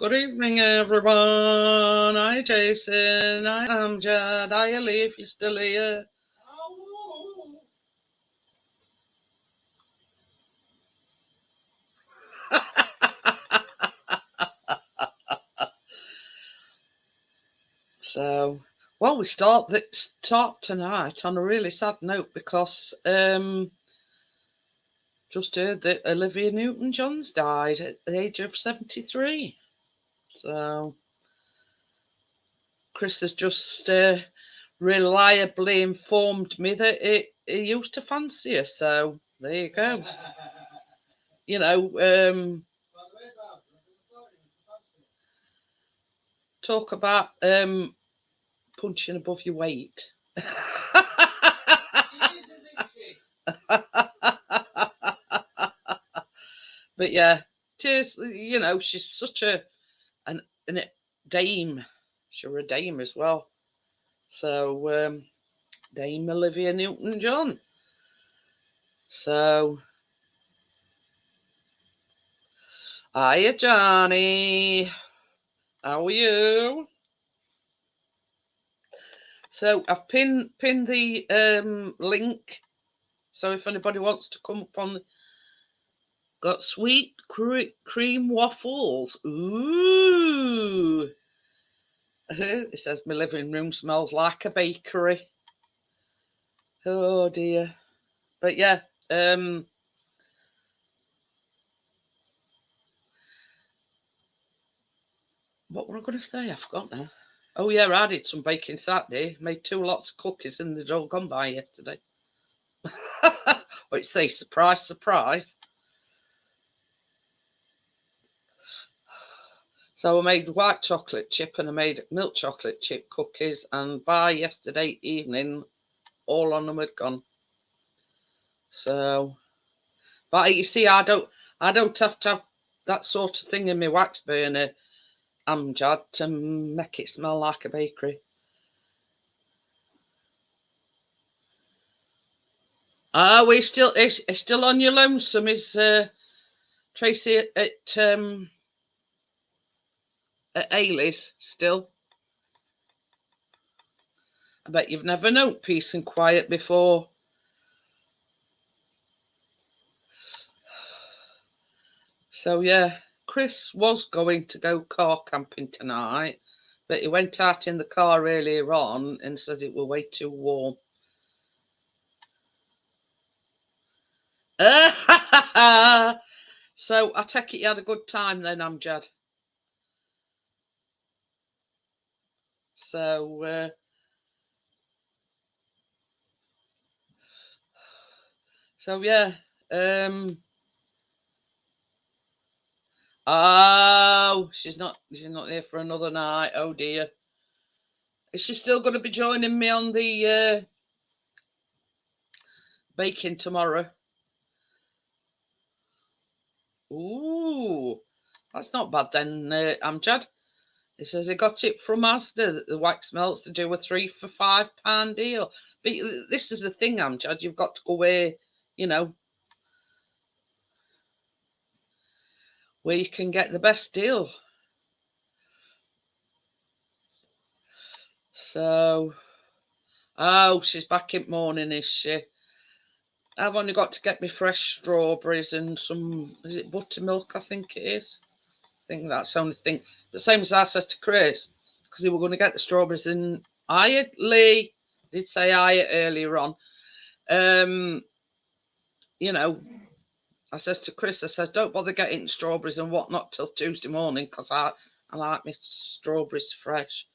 Good evening, everyone. Hi, Jason. Hi, Amjad. Hi, Ali, if you're still here. So, well, we start tonight on a really sad note because just heard that Olivia Newton-John's died at the age of 73. So, Chris has just reliably informed me that he used to fancy her. So, there you go. You know, talk about punching above your weight. But yeah, cheers. You know, she's such a dame. She's a dame as well. So Dame Olivia Newton-John. So hiya, Johnny. How are you? So I've pinned the link. So if anybody wants to come up on, got sweet cream waffles. Ooh. It says my living room smells like a bakery. Oh dear. But yeah, what were I going to say? I forgot now. Oh yeah, I did some baking Saturday. Made 2 lots of cookies and they'd all gone by yesterday. What say? Surprise, surprise. So I made white chocolate chip and I made milk chocolate chip cookies, and by yesterday evening, all on them had gone. So, but you see, I don't have to have that sort of thing in my wax burner, Amjad, to make it smell like a bakery. We still it's still on your lonesome, is Tracy at Ailey's still? I bet you've never known peace and quiet before. So yeah, Chris was going to go car camping tonight, but he went out in the car earlier on and said it was way too warm. So I take it you had a good time then, Amjad. So yeah. Oh, she's not here for another night. Oh dear. Is she still going to be joining me on the baking tomorrow? Ooh, that's not bad then, Amjad. He says he got it from Asda, the wax melts, to do a 3 for £5 deal. But this is the thing, Amjad, you've got to go where, you know, where you can get the best deal. So, oh, she's back in morning, is she? I've only got to get me fresh strawberries and some, is it buttermilk, I think it is? I think that's the only thing. The same as I said to Chris, because we were going to get the strawberries, and Lee did say earlier on. You know, I says to Chris, I says, don't bother getting strawberries and whatnot till Tuesday morning, because I like my strawberries fresh.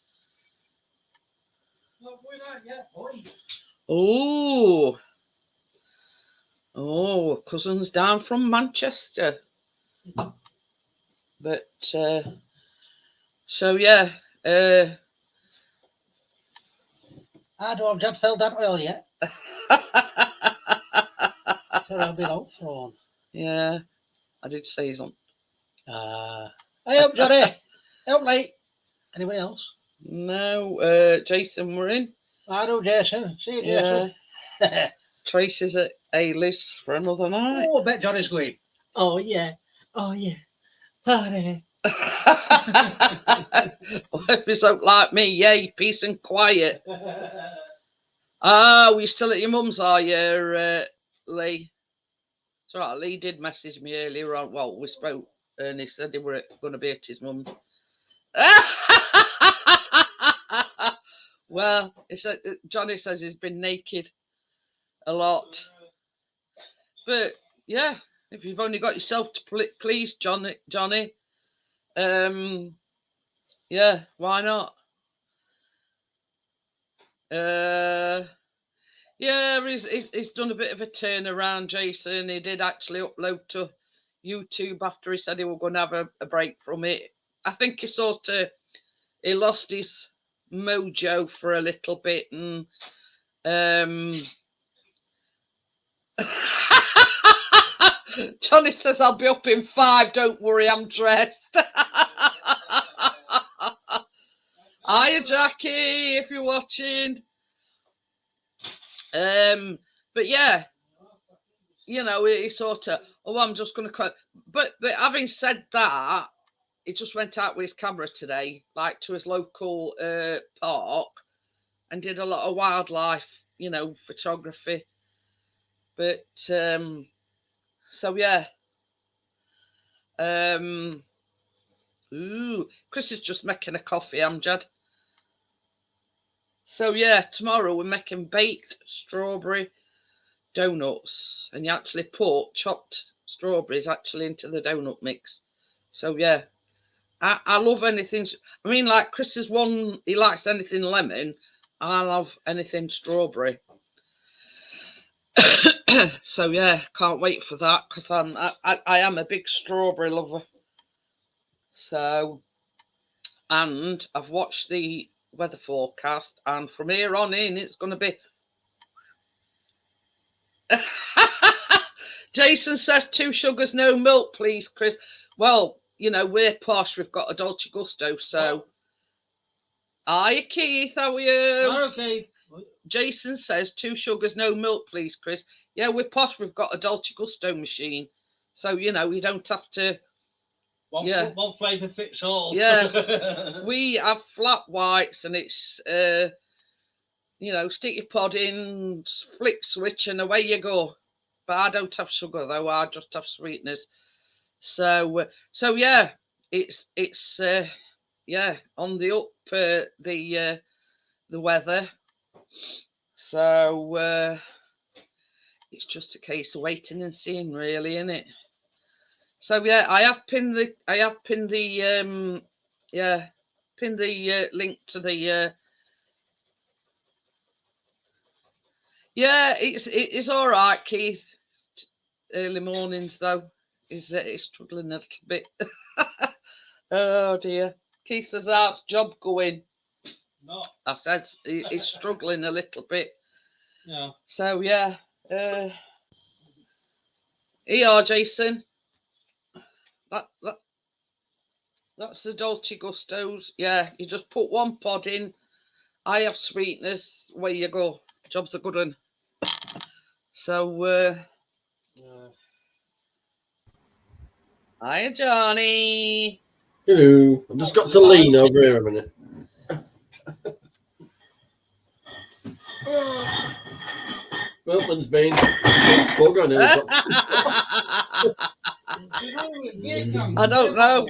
Oh, cousin's down from Manchester. But so yeah. I don't have filled that oil yet. So I'll be out thrown. Yeah, I did say something. Hey up, Johnny. Help me. Anybody else? No, Jason, we're in. I know Jason. See you, Jason. Yeah. Tracy's at A-list for another night. Oh, I bet Johnny's going. Oh yeah. Oh yeah. Party. If you don't like me, yay, peace and quiet. Oh, you still at your mum's, are you, Lee? It's all right, Lee did message me earlier on. Well, we spoke, and he said they were going to be at his mum's. Well, Johnny says he's been naked a lot. But, yeah, if you've only got yourself to please, Johnny, yeah, why not? Yeah, he's done a bit of a turnaround, Jason. He did actually upload to YouTube after he said he was going to have a break from it. I think he lost his mojo for a little bit, and Johnny says I'll be up in 5. Don't worry, I'm dressed. Hiya, Jackie, if you're watching. But yeah, you know, he sort of, I'm just going to cut. But having said that, he just went out with his camera today, like to his local park, and did a lot of wildlife, you know, photography. But so yeah. Chris is just making a coffee, Amjad. So yeah, tomorrow we're making baked strawberry donuts, and you actually put chopped strawberries actually into the donut mix. So yeah, I love anything. I mean, like Chris is one, he likes anything lemon. I love anything strawberry. So yeah, can't wait for that because I am a big strawberry lover. So, and I've watched the weather forecast, and from here on in, it's going to be. Jason says 2 sugars, no milk, please, Chris. Well, you know, we're posh. We've got a Dolce Gusto, so. Hiya, Keith. How are you? Okay. Jason says 2 sugars, no milk, please, Chris. Yeah, we're posh. We've got a Dolce Gusto machine, so you know you don't have to. One flavour fits all. Yeah, we have flat whites, and it's you know, stick your pod in, flick switch, and away you go. But I don't have sugar though. I just have sweetness. So yeah, it's yeah, on the up the weather. So it's just a case of waiting and seeing, really, isn't it? So yeah, I have pinned the link to the yeah, it's all right, Keith. Early mornings though is struggling a little bit. Oh dear, Keith says how's job going? No, I said he's struggling a little bit. Yeah. So yeah, here you are, Jason. That's the Dolce Gustos. Yeah, you just put 1 pod in. I have sweetness. Where you go. Job's a good one. So, hiya, Johnny. Hello. I've just got to lean over here a minute. Milton's been bugger now. I don't know.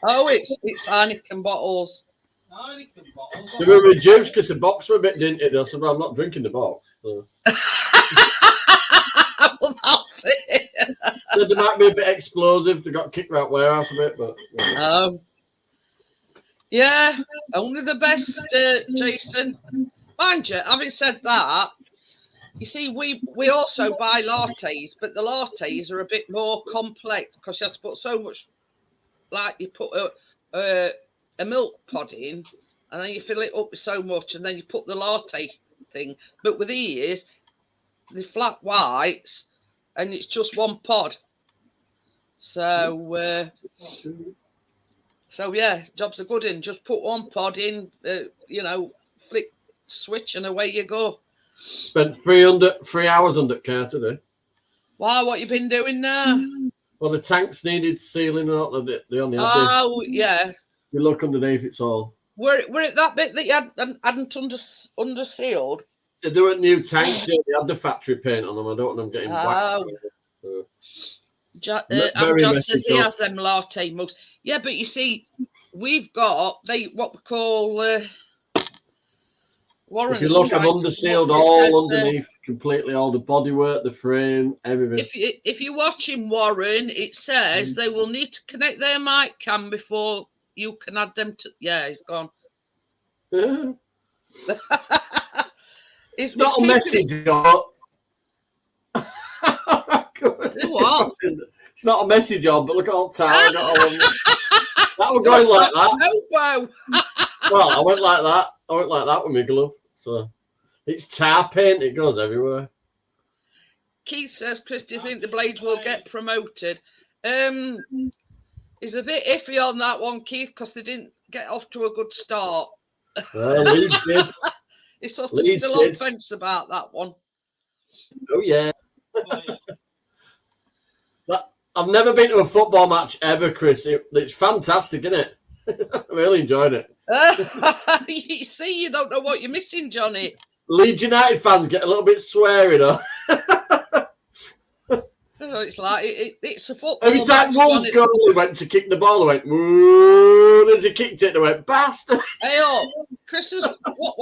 Oh, it's Heineken bottles. Heineken bottles. They were reduced because the box were a bit dinted. I said, well, I'm not drinking the box. So. Well, that's it. So they might be a bit explosive. They got kicked out warehouse a bit, but. Yeah, only the best, Jason. Mind you, having said that, you see, we also buy lattes, but the lattes are a bit more complex because you have to put so much, like you put a milk pod in, and then you fill it up with so much, and then you put the latte thing. But with these, the flat whites, and it's just 1 pod. So yeah, job's a good one. Just put 1 pod in, you know, flick switch, and away you go. Spent 3 hours under car today. Wow, what you been doing now? Well, the tanks needed sealing out. They only had Oh, yeah. You look underneath, it's all. Were it that bit that you hadn't under sealed? They weren't new tanks. They had the factory paint on them. I don't want them getting waxed. Very John messy says he job. has them latte mugs. Yeah, but you see, we've got what we call Warren's. If you look, I'm undersealed all underneath, completely, all the bodywork, the frame, everything. If you're watching Warren, it says they will need to connect their mic cam before you can add them to. Yeah, he's gone. It's not a messy job. What? It's not a messy job, but look how tired I got all of them. That was going like that. Well, I went like that. I went like that with my glove. So it's tar paint. It goes everywhere. Keith says, Chris, do you think the Blades will get promoted? He's a bit iffy on that one, Keith, because they didn't get off to a good start. Well, Leeds did. He's sort of still on fence about that one. Oh, yeah. I've never been to a football match ever, Chris. It's fantastic, isn't it? I really enjoyed it. You see, you don't know what you're missing, Johnny. Leeds United fans get a little bit sweary, though. It's like it's a football. Every time Wolves goalie went to kick the ball, they went, woo, as he kicked it, they went, bastard. Hey, Chris is what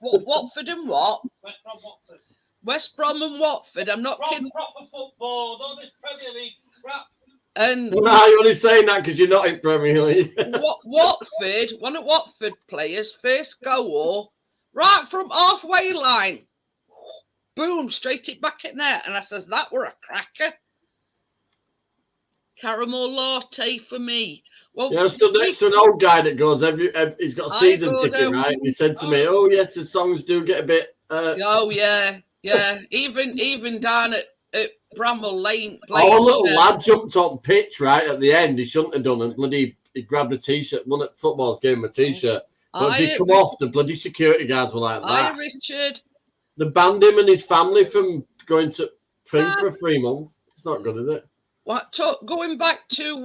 Watford and what? West Brom, Watford. West Brom and Watford. I'm not kidding. Proper football, not this Premier League crap. And no, you're only saying that because you're not in Premier League. Watford, one of Watford players' first goal, right from halfway line, boom, straight it back at net, and I says that were a cracker. Caramel latte for me. Well, yeah, I stood next to an old guy that goes he's got a season ticket, right? And he said to me, "Oh yes, the songs do get a bit." Oh yeah. Even down at Bramall Lane. Our little lad jumped on pitch right at the end. He shouldn't have done it. Bloody, he grabbed a t-shirt. One at football's gave him a t-shirt. But if he come off, the bloody security guards were like that. Hi, Richard. They banned him and his family from going to film for 3 months. It's not good, is it? Going back to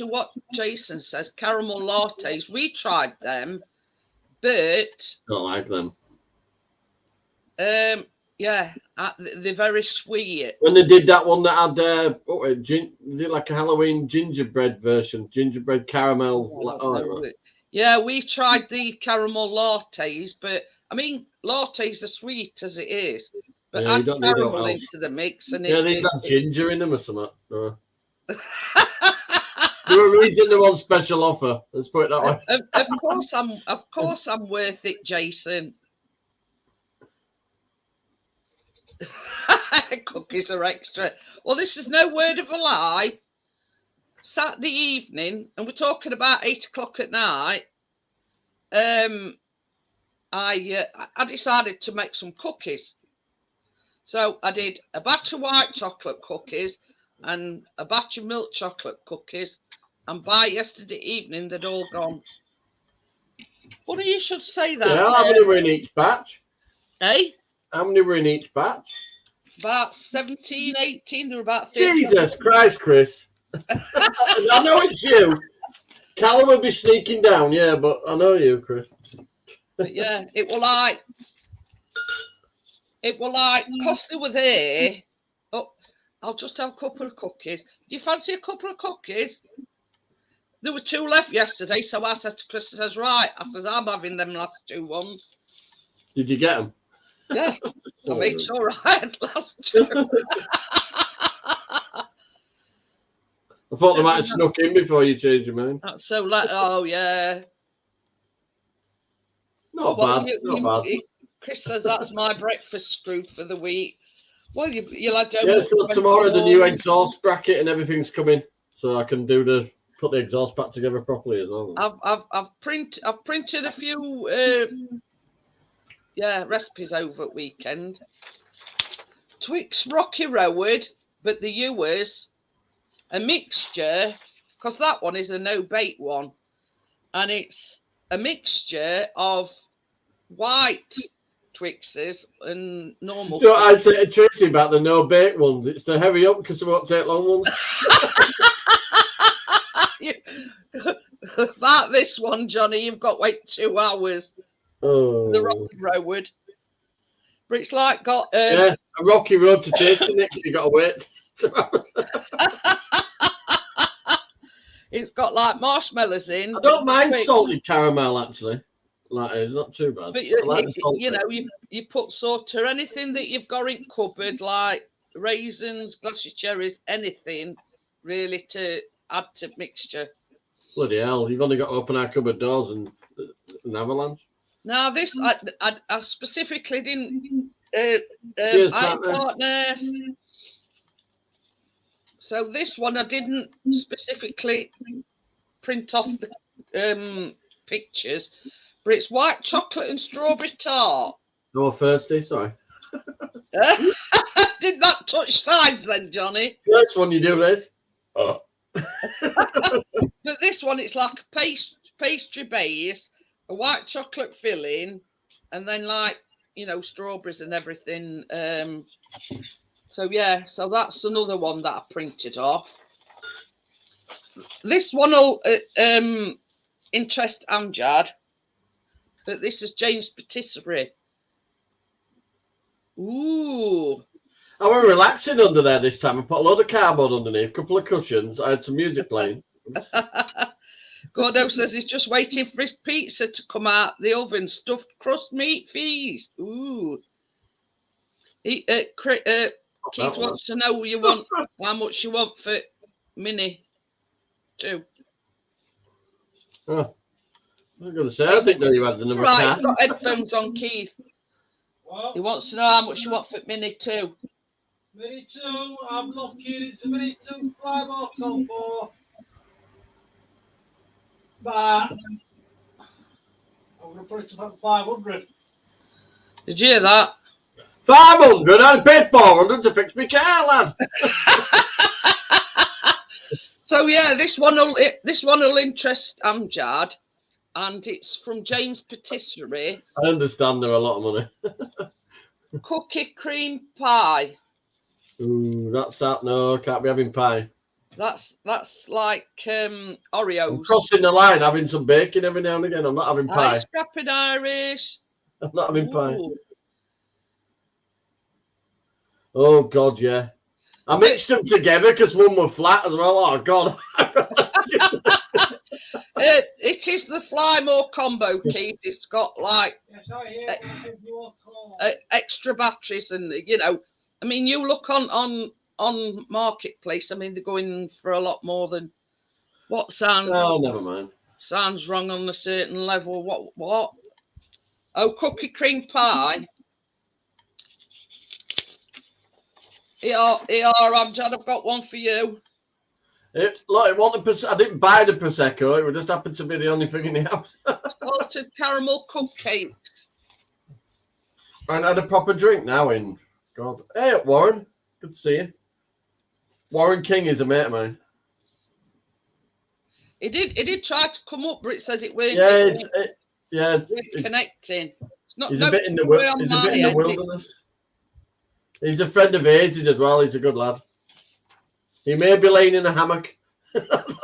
what Jason says, caramel lattes. We tried them, but don't like them. Yeah, they're very sweet. When they did that one that had they did like a Halloween gingerbread version, gingerbread caramel. Yeah, we tried the caramel lattes, but I mean lattes are sweet as it is. But add caramel into the mix, and these have ginger in them or something. There a reason they're on special offer. Let's put it that way. Of course, I'm worth it, Jason. Cookies are extra. Well, this is no word of a lie. Saturday evening, and we're talking about 8 o'clock at night. I decided to make some cookies. So I did a batch of white chocolate cookies and a batch of milk chocolate cookies. And by yesterday evening, they'd all gone. Funny you should say that. Yeah, how many were in each batch? Eh? How many were in each batch? About 17, 18. There were about 30. Jesus Christ, Chris. I know it's you. Callum will be sneaking down, yeah, but I know you, Chris. But yeah, it will like, because they were there. Oh, I'll just have a couple of cookies. Do you fancy a couple of cookies? There were 2 left yesterday, so I said to Chris, says, right, I'm having them last 2 ones. Did you get them? Yeah, I made sure I had last 2. I thought they might have snuck in before you changed your mind. That's so oh yeah. Not bad. Chris says that's my breakfast screw for the week. Well, you'll have to. Yeah, so tomorrow the new exhaust bracket and everything's coming, so I can put the exhaust back together properly as well. I've printed a few recipes over at weekend. Twix Rocky Road, but the Ewers, a mixture, because that one is a no bake one, and it's a mixture of white Twixes and normal. So I said to Tracy about the no bake ones. It's to hurry up because it won't take long ones. About this one, Johnny, you've got to wait 2 hours. Oh. The rocky road. But it's like got a rocky road to tasting it. You got to wait 2 hours. It's got like marshmallows in. I don't mind salted caramel actually. Like it's not too bad. But like you put sort of anything that you've got in cupboard, like raisins, glass of cherries, anything really to add to mixture. Bloody hell! You've only got to open our cupboard doors and an avalanche. Now this, I specifically didn't. Cheers, partners. So this one I didn't specifically print off the pictures, but it's white chocolate and strawberry tart. No thirsty, sorry. Did not touch sides then, Johnny. First one you do this. Oh. But this one, it's like a pastry base, a white chocolate filling, and then like, strawberries and everything. So that's another one that I printed off. This one will interest Amjad, but this is Jane's Patisserie. Ooh. I was relaxing under there this time. I put a load of cardboard underneath, a couple of cushions. I had some music playing. Gordo says he's just waiting for his pizza to come out the oven. Stuffed crust meat feast. Ooh. Keith wants to know how much you want for Mini too. Oh, I'm going to say, I didn't know you had the number. Right, he's got headphones on, Keith. What? He wants to know how much you want for Mini 2. Mini 2, I'm looking, it's a Mini 2 fly more combo. But I'm going to put it up at 500. Did you hear that? 500? I'd paid 400 to fix my car, lad. So yeah, this one will interest Amjad, and it's from Jane's Patisserie. I understand they're a lot of money. Cookie cream pie. Ooh, that's that. No, can't be having pie. That's like Oreos. I'm crossing the line, having some bacon every now and again. I'm not having pie. Scrapping Irish. I'm not having pie. Ooh. Oh God, yeah. I mixed them together because one were flat as well. Oh God. It is the Flymore combo, Keith. It's got like extra batteries, and I mean, you look on Marketplace. I mean, they're going for a lot more than what sounds. Oh, never mind. Sounds wrong on a certain level. What? Oh, cookie cream pie. Amjad, I've got one for you. I didn't buy the Prosecco. It would just happen to be the only thing in the house. Salted caramel cupcakes. And had a proper drink now in. God. Hey, Warren. Good to see you. Warren King is a mate of mine. It did try to come up, but it says it weren't. Connecting. It's not. He's a bit in the wilderness. He's a friend of Hazy's as well. He's a good lad. He may be laying in a hammock.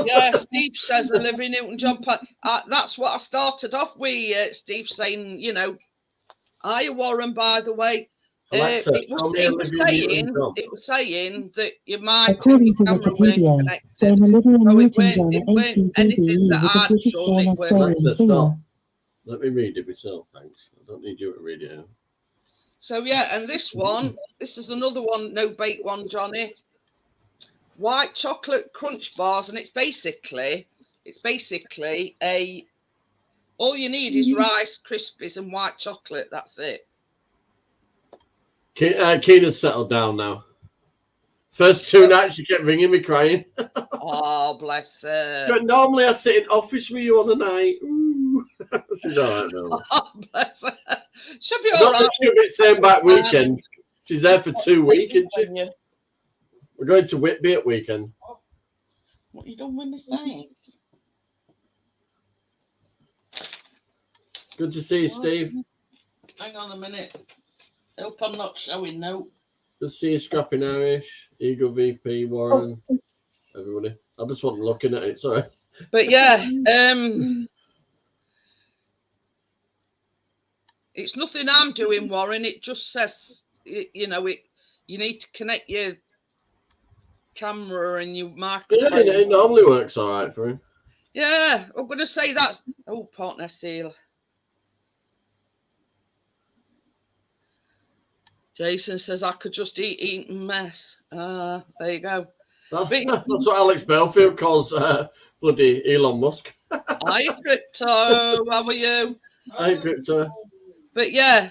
Yeah, Steve says I live in Newton John Park. That's what I started off with. Steve saying, hiya Warren, by the way. Alexa, it was saying that you might. According to Wikipedia, Dame Olivia Newton-John at ACDB was a British born Australian singer. Let me read it myself, thanks. I don't need you to read it out. So yeah, and this is another one, no bake one, Johnny. White chocolate crunch bars, and it's basically all you need is Rice Krispies and white chocolate. That's it. Keena's settled down now. First 2 nights she kept ringing me crying. Oh, bless her. So normally I sit in office with you on a night. Ooh. She's all right now. Oh, bless her. She'll be all right. She'll be same back weekend. She's there for 2 weeks, isn't she? We're going to Whitby at weekend. What you done with me face? Good to see you, Steve. Hang on a minute. Hope I'm not showing no. Good see you, Scrapping Irish, Eagle VP, Warren, everybody. I just wasn't looking at it, sorry. But yeah, it's nothing I'm doing, Warren. It just says, you need to connect your camera and your microphone. Yeah, it normally works all right for him. Yeah, I'm going to say that's... Oh, partner seal. Jason says I could just eat and mess. There you go. That's what Alex Belfield calls bloody Elon Musk. Hi, Crypto. How are you? Hi, Crypto. But yeah,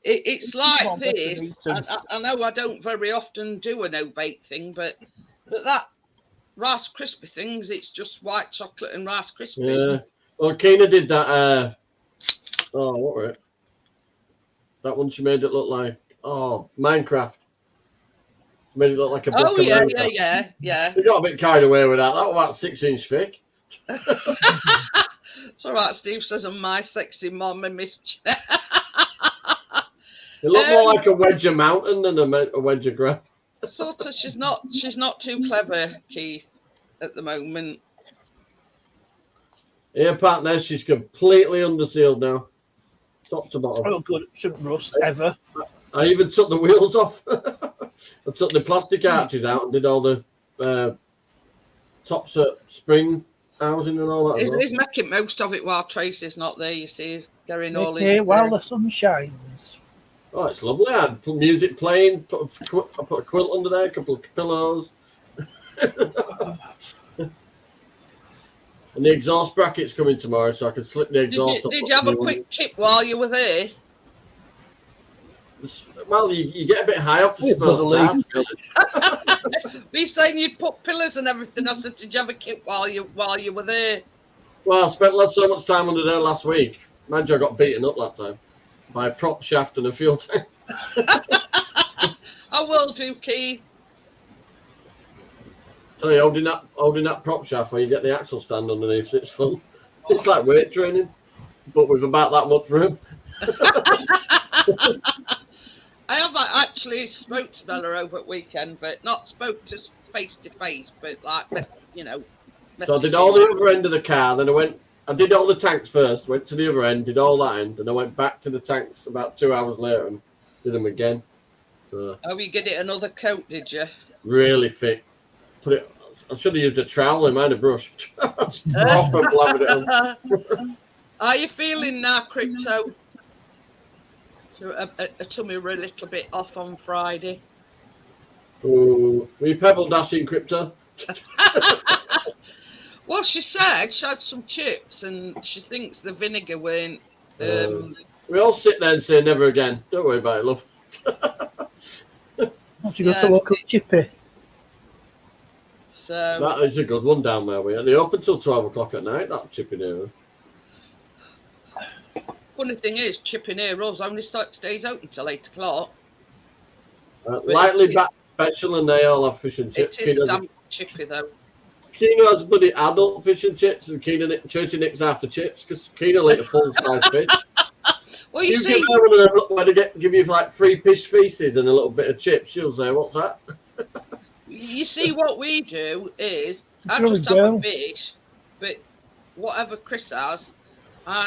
it's like this. I know I don't very often do a no-bake thing, but that Rice Krispie things, it's just white chocolate and Rice Krispies. Yeah. Well, Keena did that. What were it? That one she made it look like Minecraft. She made it look like a book of Minecraft. Yeah. We got a bit carried away with that. That was about 6-inch thick. It's all right. Steve says, "I'm my sexy mom and Miss." It looked more like a wedge of mountain than a wedge of grass. Sort of. She's not too clever, Keith, at the moment. Yeah, partner, she's completely undersealed now. Top to bottom. Oh, good. It shouldn't rust ever. I even took the wheels off. I took the plastic arches out and did all the tops of spring housing and all that. He's making most of it while Tracy's not there, you see. He's getting all his... Okay, while the sun shines. Oh, it's lovely. I had music playing, I put a quilt under there, a couple of pillows. And the exhaust bracket's coming tomorrow, so I can slip the exhaust up. Did you have a quick kip while you were there? Well, you get a bit high off the spot. Were you saying you'd put pillars and everything? I said, did you have a kip while you were there? Well, I spent so much time under there last week. Imagine I got beaten up that time by a prop shaft and a fuel tank. I will do, Keith. Tell you, holding that prop shaft where you get the axle stand underneath, it's fun. It's like weight training, but with about that much room. I have actually spoke to Bella over at weekend, but not spoke to face to face, but like, So I did all the other end of the car, then I did all the tanks first, went to the other end, did all that end, and I went back to the tanks about 2 hours later and did them again. So, you get it another coat, did you? Really thick. I should have used a trowel in mine, a brush. Proper blabbing it on. Are you feeling now, Crypto? A tummy were a little bit off on Friday. Ooh, were you pebble dashing, Crypto? Well, she said she had some chips and she thinks the vinegar weren't... we all sit there and say never again. Don't worry about it, love. Once you go to local chippy. So, that is a good one down there. They open till 12 o'clock at night, that chipping area. Funny thing is, Chipping Heroes only stays open till 8 o'clock. Lightly back special, and they all have fish and chips. It is a damn chippy, though. Keena has bloody adult fish and chips, and Tracy nicks after chips, because Keena will eat a full-size fish. Well, you see... When they give you, like, 3 fish feces and a little bit of chips, she'll say, what's that? You see, what we do is, I just have a fish, but whatever Chris has,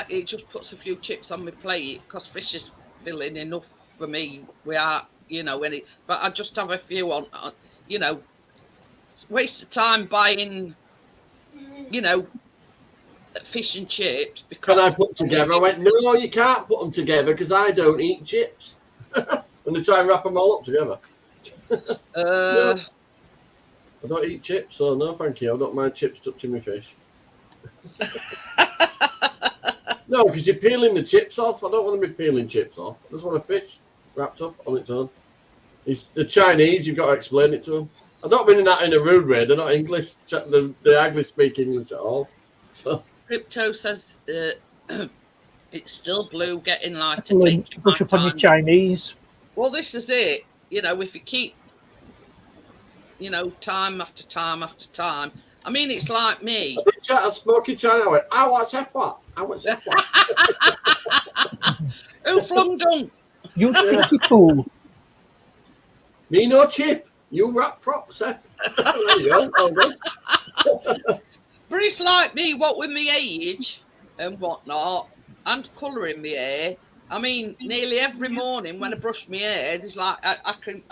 it just puts a few chips on my plate because fish is filling enough for me. We are, but I just have a few on, it's a waste of time buying, fish and chips. Because Can I put them together? I went, no, you can't put them together because I don't eat chips. And they try and wrap them all up together. No, I don't eat chips, so no, thank you. I don't mind chips touching my fish. No, because you're peeling the chips off. I don't want to be peeling chips off. I just want a fish wrapped up on its own. It's the Chinese, you've got to explain it to them. I don't mean that in a rude way. They're not English. They hardly speak English at all. So. Crypto says it's still blue, getting lighter. Push up on your Chinese. Well, this is it. If you keep, time after time after time. I mean, it's like me. I spoke in China. I went, I want that what? I want that what? Who flung dunk? You stinky poo. Me no chip. You rap prop, sir. There you go. Well done. But it's like me, what with my age and whatnot, and colouring my hair. I mean, nearly every morning when I brush my hair, there's like I can,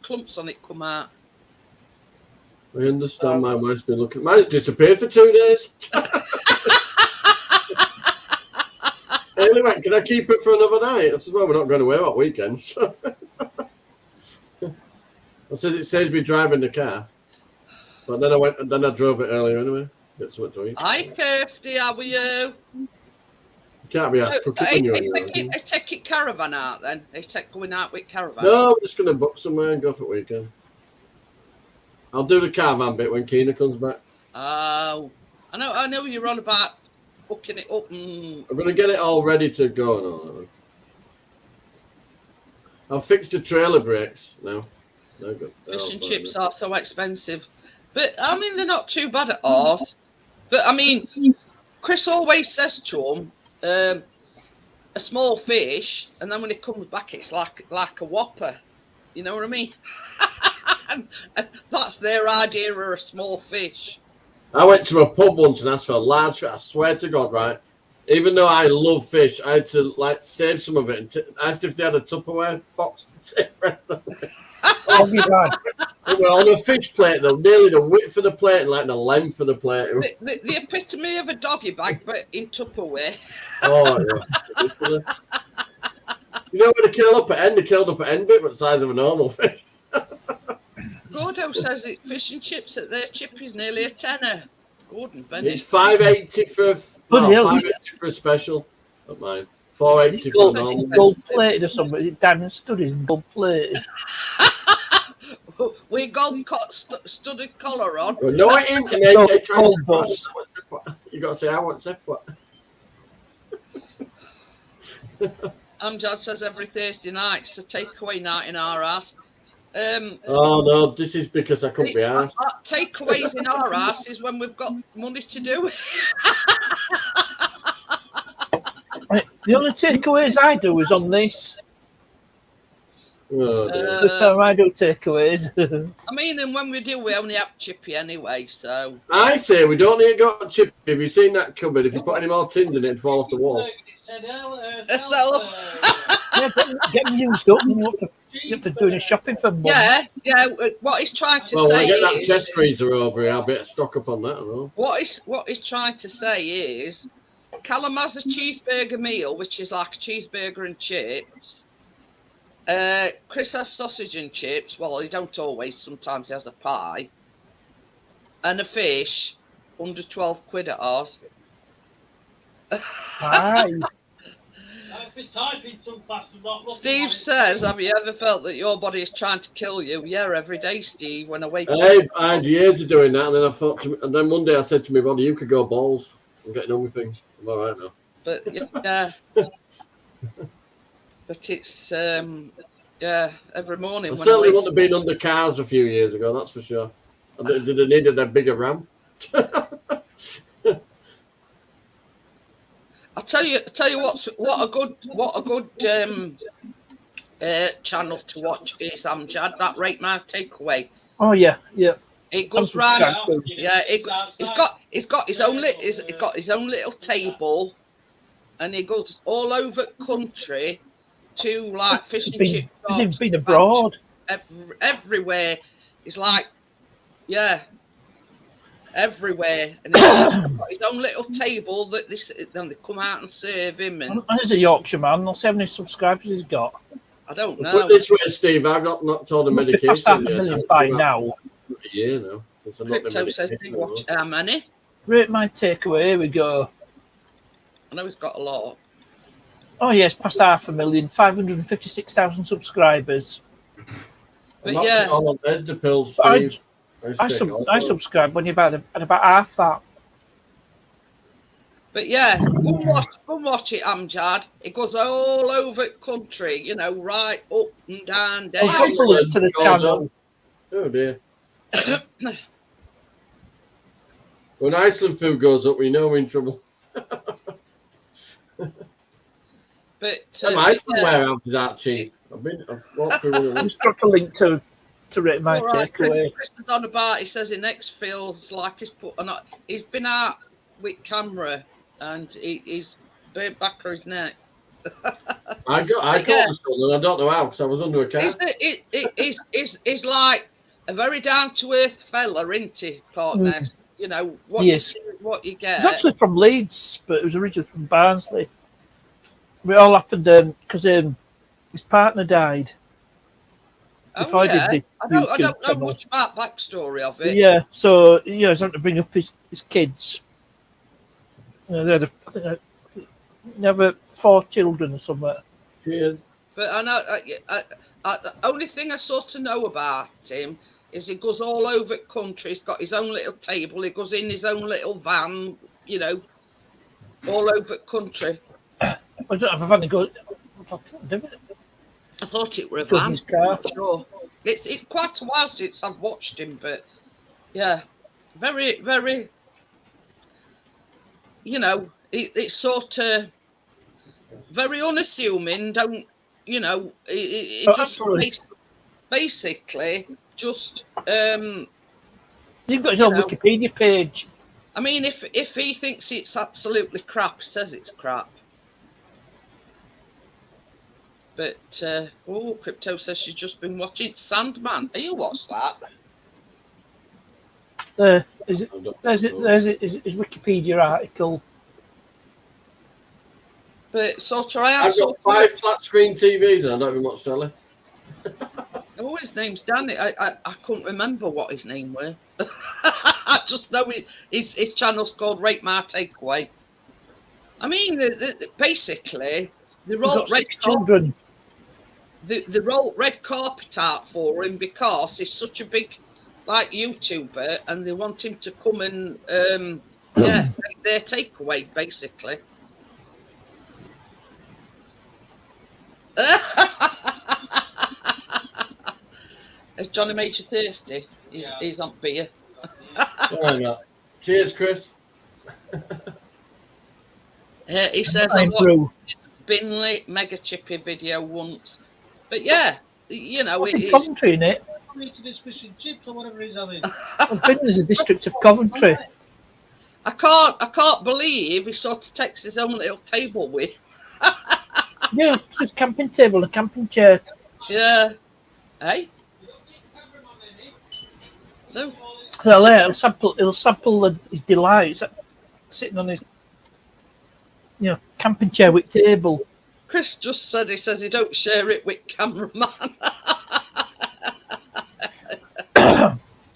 clumps on it come out. I understand. My wife's been looking. Mine's disappeared for 2 days. Anyway, can I keep it for another night? This is why we're not going away that weekend. So. It says me driving the car, but then I drove it earlier anyway. Get something to eat. Hi, Kirsty, how are you? You can't be asked cooking when you're in I take it caravan out then. They take going out with caravan. No, I'm just going to book somewhere and go for the weekend. I'll do the caravan bit when Keena comes back. Oh, I know you're on about hooking it up. I'm going to get it all ready to go and all that. I've fixed the trailer brakes now. No good. Fish and chips are so expensive. But, I mean, they're not too bad at ours. But, I mean, Chris always says to them, a small fish, and then when it comes back, it's like a whopper. You know what I mean? That's their idea of a small fish. I went to a pub once and asked for a large fish. I swear to God, right? Even though I love fish, I had to save some of it and asked if they had a Tupperware box to save the rest of it. Oh, my God. Well, on a fish plate, though, nearly the width of the plate and the length of the plate. The epitome of a doggy bag, but in Tupperware. Oh, yeah. Ridiculous. You know when they kill up at end? They killed up at end bit, but the size of a normal fish. Gordo says that fish and chips at their chip is nearly a tenner. Gordon Bennett. It's $5.80 for a special. Not mine. $4.80 for a normal. Gold plated or something. Diamond studded, gold plated. We gold studded collar on. Well, no, it ain't. And they try to you got to say, I want separate. Amjad says every Thursday night it's a takeaway night in our house. Oh no, this is because I couldn't be asked. Takeaways in our house is when we've got money to do it. The only takeaways I do is on this. Oh, The time I do takeaways. I mean, and when we do, we only have chippy anyway, so. I say we don't need to go chip. Have you seen that cupboard? If you put any more tins in it, it'd fall off the wall. Get them used up. You have to do any shopping for months. Yeah. What he's trying to say when I get is, that chest freezer over here, I'll better stock up on that as well. What he's trying to say is, Callum has a cheeseburger meal, which is like a cheeseburger and chips. Chris has sausage and chips. Well, he don't always. Sometimes he has a pie. And a fish, under 12 quid at ours. Aye. Steve says, have you ever felt that your body is trying to kill you? Yeah, every day, Steve, when I wake up. I had years of doing that, and then and then one day I said to my body, you could go balls. I'm getting on with things. I'm all right now. But, yeah. But it's, every morning. I certainly wouldn't have been under cars a few years ago, that's for sure. Did they needed a bigger ram? I'll tell you what a good channel to watch is Amjad. That Rate My Takeaway. Oh yeah. It goes round. Yeah, it's got his own little table, and it goes all over country to like fish and chip shops. He's been abroad. Everywhere. It's like, everywhere, and he's got his own little table that then they come out and serve him. And he's a Yorkshire man. I'll see how many subscribers he's got. I don't know. Put this way, Steve, I've not told him medication. Past 500,000 by now. A year now. Crypto says they watch how many? Rate My Takeaway. Here we go. I know he's got a lot. Oh yes, past 500,000, 556,000 subscribers. But yeah, all on the pills, Steve. I subscribe when you're about half that. But yeah, go watch it, Amjad. It goes all over the country, right up and down. To the channel. Oh dear. When Iceland food goes up, we know we're in trouble. But I somewhere else is that cheap. I've walked through one of them. Just drop a link to rate my takeaway. Chris is on about. He says he next feels like he's been out with camera and he's burnt back of his neck. I caught the sun and I don't know how because I was under a car. He's like a very down to earth fella, isn't he, partner? You know what you see, what you get. He's actually from Leeds, but it was originally from Barnsley. It all happened because his partner died. I don't know much about backstory of it. Yeah, so he's having to bring up his kids. They had they have 4 children or something. Cheers. But I know the only thing I sort of know about him is he goes all over the country. He's got his own little table. He goes in his own little van, all over the country. I don't have a van to go. I thought it were a van. Sure. It's quite a while since I've watched him, but yeah, very, very. It's sort of very unassuming. Don't it just basically just. You've got his own Wikipedia page. I mean, if he thinks it's absolutely crap, he says it's crap. But Crypto says she's just been watching Sandman. Are you watched that? There's his Wikipedia article. But sort of, I've got 5 flat screen TVs and I don't even watch telly. Oh, his name's Danny. I couldn't remember what his name were. I just know his channel's called Rate My Takeaway. I mean, basically, they're all red children. They roll red carpet out for him because he's such a big, YouTuber, and they want him to come and make their takeaway, basically. Has Johnny made you thirsty? He's on beer. Why not? Cheers, Chris. He says I watched Binley Mega Chippy video once. But yeah, what's in Coventry in it? Binley's a district of Coventry. I can't believe he sort of takes his own little table with. Yeah, it's just camping table and a camping chair. Yeah. Hey? No. So he'll sample his delights sitting on his camping chair with table. Chris just said he says he don't share it with cameraman.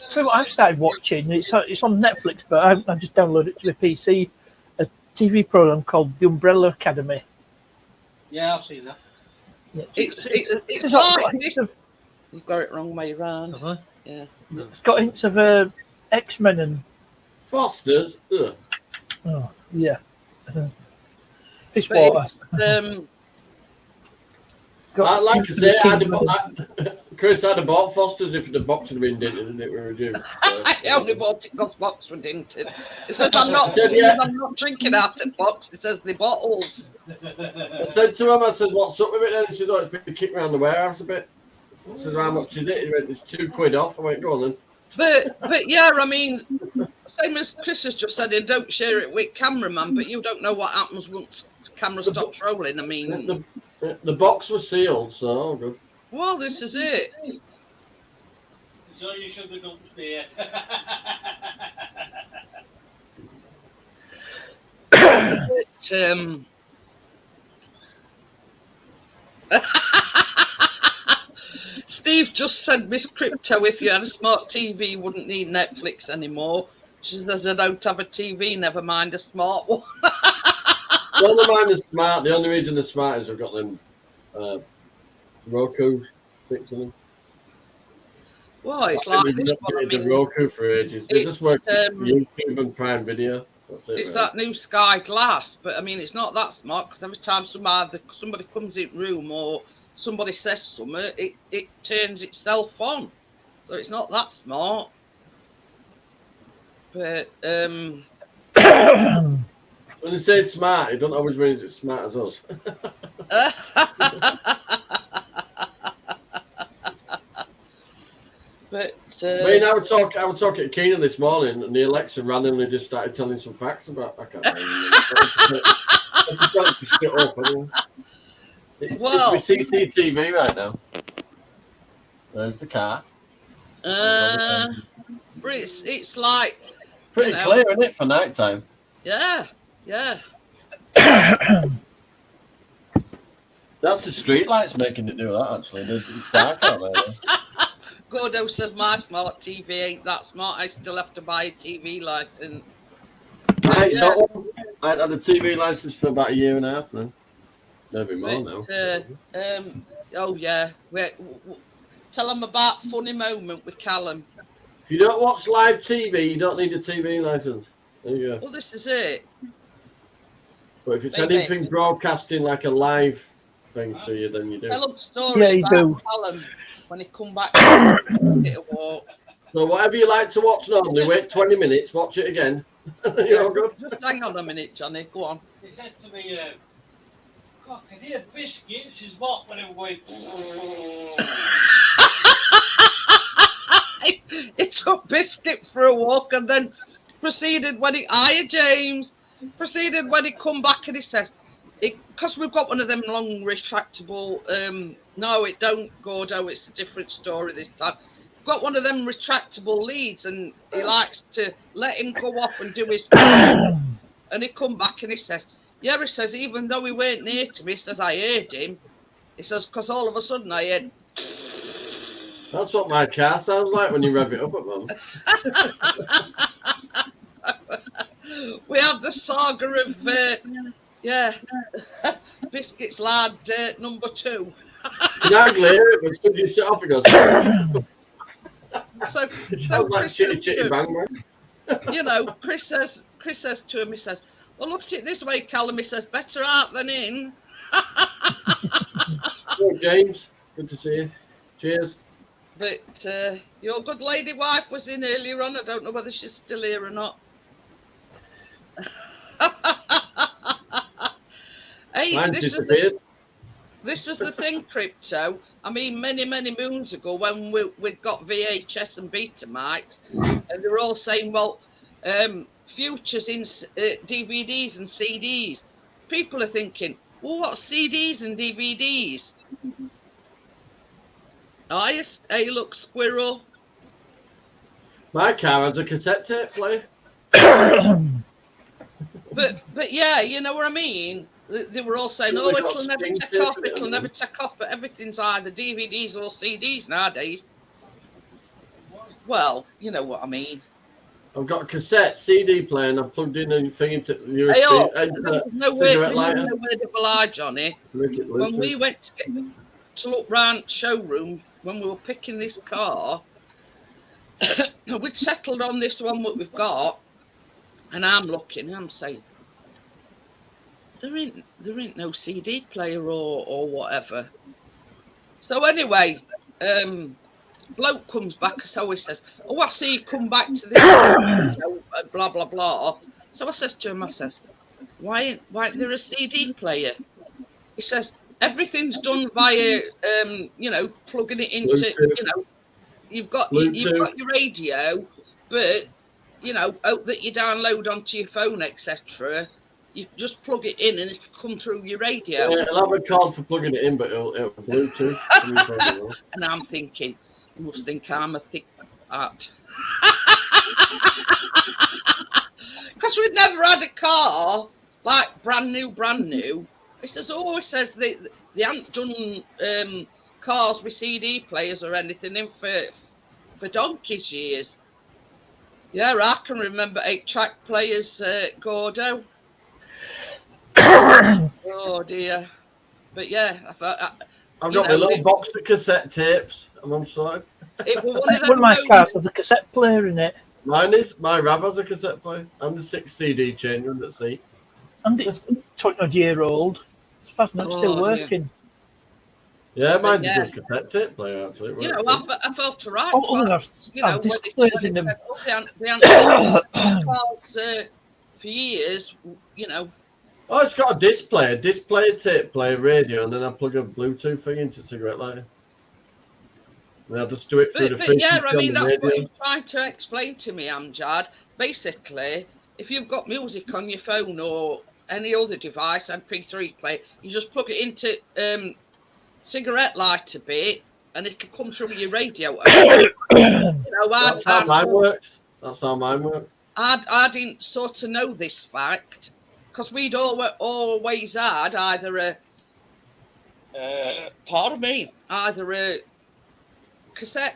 So what I've started watching, it's on Netflix, but I just downloaded it to my PC, a TV program called The Umbrella Academy. Yeah, I've seen that. Yeah, it's like you've got it wrong way round. Uh-huh. Yeah. It's got hints of X-Men and Fosters. Ugh. Oh yeah. Fish water. Like I say, Chris had bought Fosters if the box had been dented and it were reduced. I only bought it because box were dented. It says I'm not drinking out of box. It says the bottles. I said to him, what's up with it? And he said, it's been kicked around the warehouse a bit. I said, how much is it? He went, it's £2 off. I went, go on then. But yeah, I mean, same as Chris has just said, don't share it with cameraman, but you don't know what happens once the camera stops rolling. I mean, the box was sealed, so all good. Well, this is it. So you should have gone there. Steve just said, Miss Crypto, if you had a smart TV, you wouldn't need Netflix anymore. She says, I don't have a TV, never mind a smart one. Never mind the smart. The only reason they're smart is I've got them Roku things in them. Well, it's like this one. I mean, the Roku for ages. They just work YouTube and Prime Video. That's it. It's that new Sky Glass, but I mean, it's not that smart because every time somebody comes in room or somebody says something, it turns itself on. So it's not that smart. But When they say smart, it don't always mean it's smart as us. But I mean, I was talking to Keenan this morning, and the Alexa randomly just started telling some facts about. I can't remember. I just got to shut up. Well, it's with CCTV right now. There's the car. But it's like Pretty clear, isn't it, for night time? Yeah. That's the street lights making it do that. Actually, it's dark out there. Gordo says my smart TV ain't that smart. I still have to buy a TV license. I ain't got one. I had a TV license for about a year and a half now. Maybe more now. Oh yeah. Tell them about funny moment with Callum. If you don't watch live TV, you don't need a TV license. There you go. Well, this is it. But if it's anything broadcasting like a live thing to you, then you do. Tell them a story about Callum when he come back get a walk. So whatever you like to watch normally, wait 20 minutes, watch it again. You're good. Just hang on a minute, Johnny. Go on. He said to me, "God, can you have biscuits?" Is what when I'm going. He took Biscuit for a walk and then proceeded when he come back and he says, because we've got one of them long retractable, no, it don't, Gordo, it's a different story this time. We've got one of them retractable leads and he likes to let him go off and do his and he come back and he says, yeah, he says, even though he weren't near to me, he says, I heard him. He says, because all of a sudden I heard. That's what my car sounds like when you rev it up at mum. We have the saga of, Biscuits Lad number 2. Can I hear it? But as soon as you set off, it goes. It sounds like chitty chitty bang bang. You know, Chris says to him, he says, well, look at it this way, Callum. He says, better out than in. Oh, James, good to see you. Cheers. But your good lady wife was in earlier on. I don't know whether she's still here or not. Hey, Mine disappeared. This is the thing, Crypto. I mean, many moons ago when we got VHS and Betamites, and they were all saying, well, futures in DVDs and CDs. People are thinking, well, what's CDs and DVDs? Hey, look, squirrel. My car has a cassette tape player. But yeah, you know what I mean? They were all saying, oh, it'll never take off, it'll never take off, but everything's either DVDs or CDs nowadays. Well, you know what I mean. I've got a cassette CD player and I've plugged in a thing into USB. There's no word of a lie, Johnny. When we went to look round showroom, when we were picking this car, we'd settled on this one that we've got, and I'm looking and I'm saying, there ain't no CD player or whatever. So anyway, bloke comes back, so he says, oh, I see you come back to this, blah blah blah. So I says to him, I says, why ain't there a CD player? He says, everything's done via plugging it into Bluetooth. You've got your radio, but out that you download onto your phone, etc. You just plug it in and it'll come through your radio. Yeah, I'll have a card for plugging it in, but it'll Bluetooth. And I'm thinking, you must think I'm a thick at. Because we've never had a car like brand new. It says, they haven't done cars with CD players or anything in for donkey's years. Yeah, I can remember 8-track players, Gordo. Oh dear. But yeah, I've got my little box of cassette tapes. I'm sorry. One of my cars has a cassette player in it. My Rav has a cassette player and a 6 CD changer under the seat. And it's 20-odd-year-old. It's fascinating, it's still working. Yeah, mine's a good cassette tape player, actually. I felt right. I've disc players in them. They aren't cars for years, you know. Oh, it's got a display, tape player, radio, and then I plug a Bluetooth thing into cigarette lighter. And I'll just do it through the But yeah, I mean, that's radio. what you're trying to explain to me, Amjad. Basically, if you've got music on your phone or any other device, MP3 player, you just plug it into cigarette lighter bit, and it can come through your radio. That's how mine works. I didn't sort of know this fact because we'd always had either either a cassette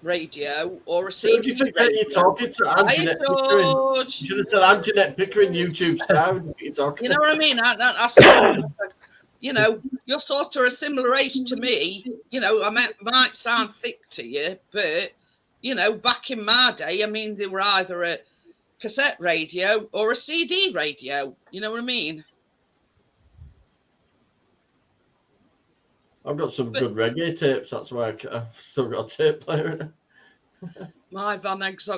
radio or a CD do you think radio. that you're talking to Anjanette Pickering? You should have said Anjanette Pickering, YouTube star. You know what I mean? You know, you're sort of a similar age to me. You know, I might sound thick to you, but, you know, back in my day, I mean, they were either a cassette radio or a CD radio. You know what I mean? I've got some good reggae tapes. That's why I've still got a tape player. My van as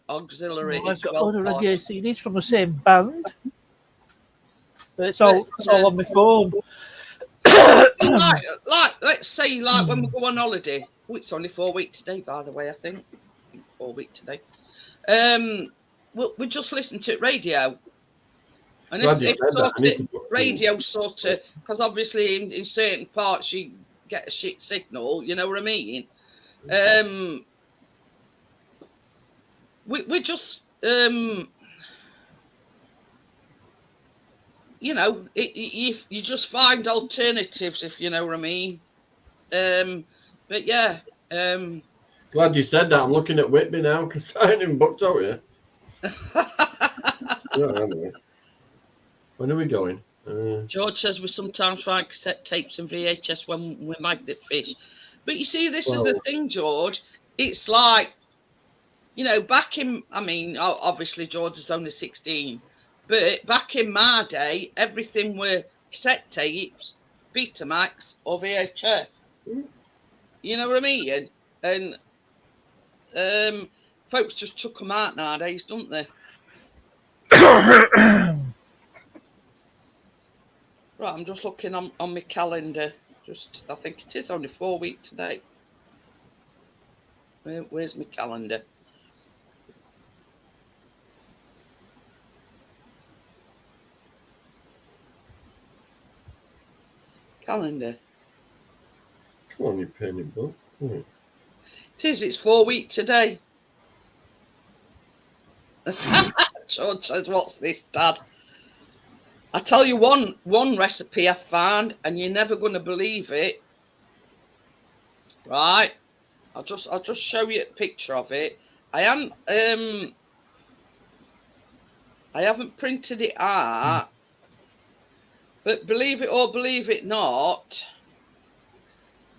auxiliary. I've got other reggae CDs from the same band. But it's all on my phone. like let's say when we go on holiday. Oh, it's only 4 weeks today, by the way. I think 4 weeks today. We just listen to radio, and if radio sort of, because obviously in certain parts you get a shit signal. You know what I mean? We just you know, you just find alternatives, if you know what I mean. But yeah. Glad you said that. I'm looking at Whitby now because I ain't even booked out yet. Anyway. When are we going? George says we sometimes find cassette tapes and VHS when we magnet fish. But you see, this is the thing, George. It's like, you know, back in, I mean, obviously George is only 16. But back in my day, everything were cassette tapes, Betamax, or VHS. You know what I mean? And folks just chuck them out nowadays, don't they? Right, I'm just looking on my calendar. I think it is only 4 weeks today. Where's my calendar? Calendar. Come on, you penny book. It is. It's 4 weeks today. George says, "What's this, Dad?" I tell you one recipe I found, and you're never going to believe it. Right? I'll just show you a picture of it. I haven't printed it out, but believe it or believe it not,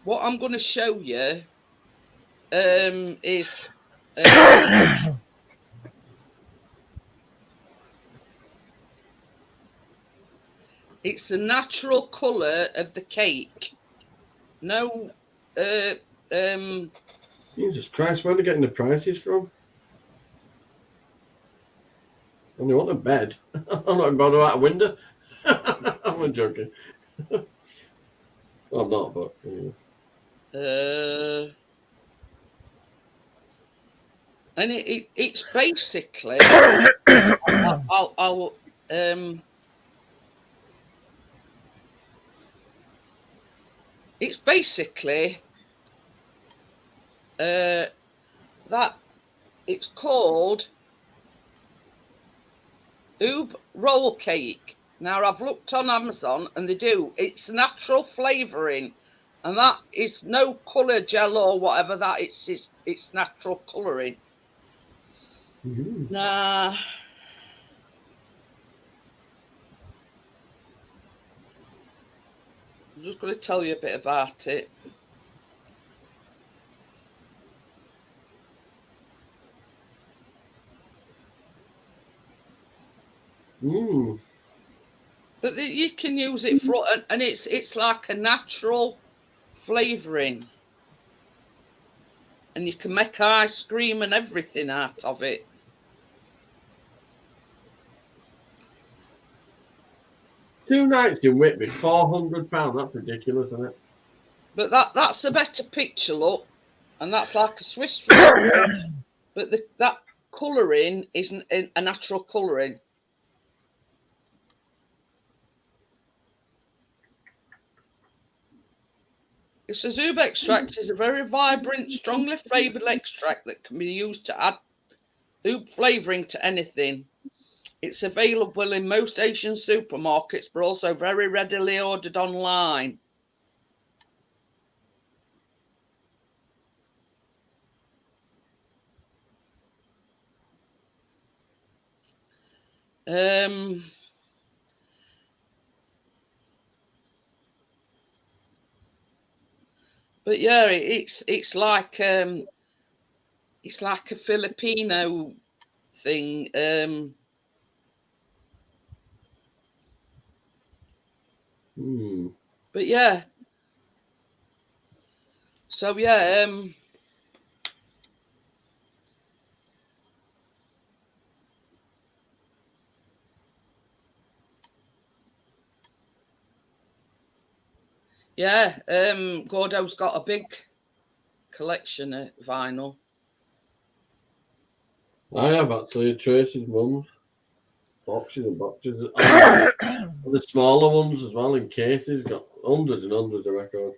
what I'm going to show you is it's the natural colour of the cake. No, Jesus Christ, where are they getting the prices from? And they want a bed. I'm not about out a window. I'm joking. Well, I'm not, but anyway. And it's basically I'll it's basically that it's called Oob roll cake. Now I've looked on Amazon and they do. It's natural flavouring, and that is no colour gel or whatever. That it's natural colouring. Nah. I'm just going to tell you a bit about it. But you can use it for, and it's like a natural flavouring, and you can make ice cream and everything out of it. 2 nights in Whitby, £400. That's ridiculous, isn't it? But that's a better picture look, and that's like a Swiss roll. But that colouring isn't a natural colouring. It says oob extract is a very vibrant, strongly flavoured extract that can be used to add oob flavouring to anything. It's available in most Asian supermarkets, but also very readily ordered online. But yeah, it's like a Filipino thing. But yeah. So yeah, yeah, Gordo's got a big collection of vinyl. I have actually. Tracy's mum's boxes and boxes. The smaller ones as well in cases, got hundreds and hundreds of records.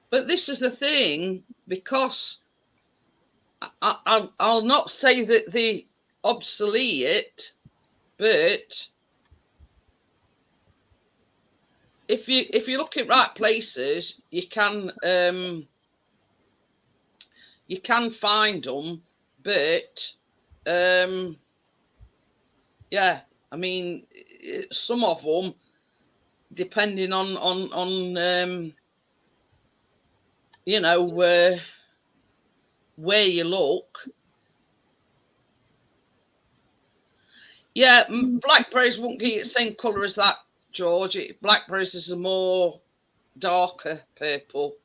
But this is the thing, because I'll not say that they obsolete, but if you look at right places, you can find them. But yeah, I mean, some of them, depending on you know, where you look. Yeah, blackberries won't get the same colour as that, George. Blackberries is a more darker purple.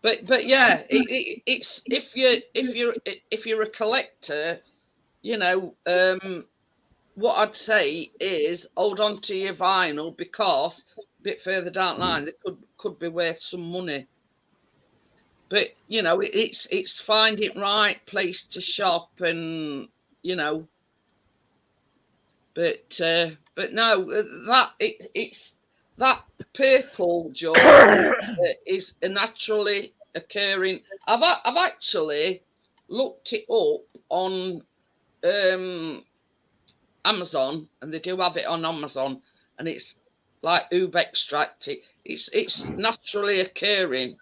But yeah, it's if you're a collector, you know, what I'd say is hold on to your vinyl, because a bit further down the line, they could be worth some money. But you know, it's finding right place to shop, and you know. But no, it's that purple, George, is a naturally occurring. I've actually looked it up on Amazon, and they do have it on Amazon, and it's like oob extract. It's naturally occurring.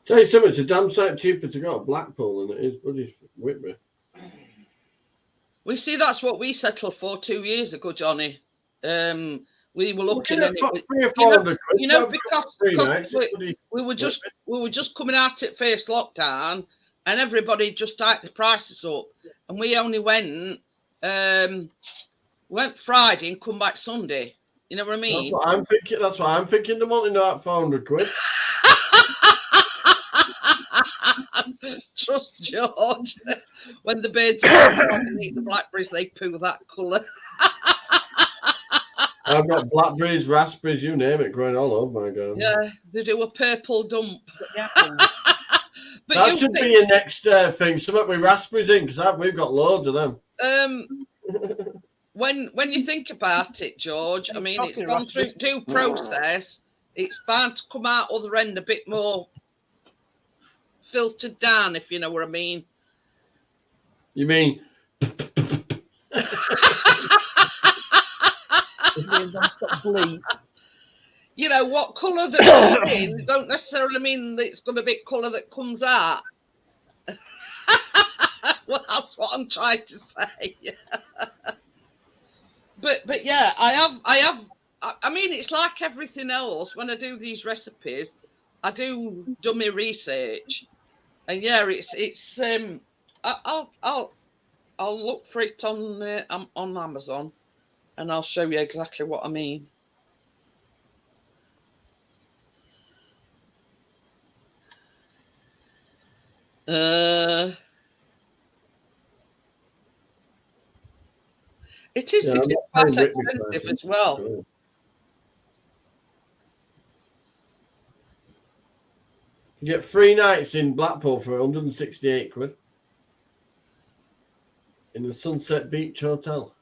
Tell you something, it's a damn sight cheaper to go to Blackpool than it is bloody Whitby. We see that's what we settled for 2 years ago, Johnny. We were looking at it. You know, because we were just coming out at first lockdown, and everybody just hiked the prices up, and we only went Friday and come back Sunday. You know what I mean? That's what I'm thinking. That's what I'm thinking. The money not £400. Trust George. When the birds and eat the blackberries, they poo that colour. I've got blackberries, raspberries, you name it, growing all over my garden. Yeah, they do a purple dump. But that should be your next thing. Something with raspberries in, because we've got loads of them. When you think about it, George, I mean, it's gone through due process. It's bound to come out other end a bit more filtered down, if you know what I mean. You mean? You know, what colour that comes in don't necessarily mean that it's going to be colour that comes out. Well, that's what I'm trying to say. But yeah, I mean, it's like everything else. When I do these recipes, I do my research, and yeah, it's I'll look for it on Amazon, and I'll show you exactly what I mean. It is quite expensive as well. You get 3 nights in Blackpool for 168 quid. In the Sunset Beach Hotel.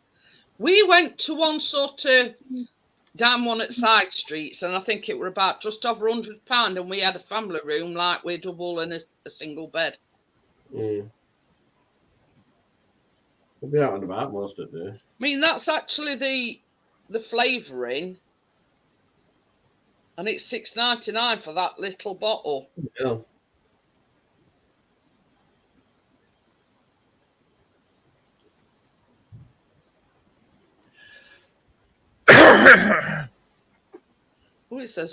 We went to one sort of down one at side streets, and I think it were about just over £100, and we had a family room like with double and a single bed. Yeah. We'll be out and about most of the day. I mean, that's actually the flavouring, and it's $6.99 for that little bottle. Yeah. Oh, it says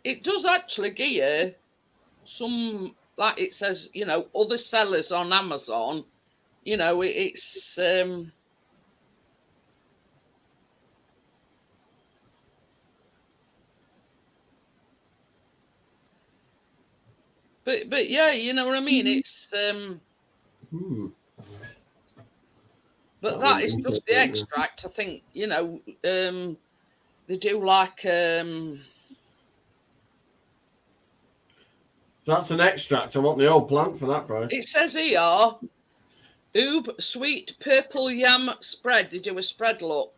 it does actually give some, like it says, other sellers on Amazon. It's but yeah, you know what I mean. It's but that is just the extract. I think they do like That's an extract. I want the whole plant for that price. It says here, Oob sweet purple yam spread. They do a spread look.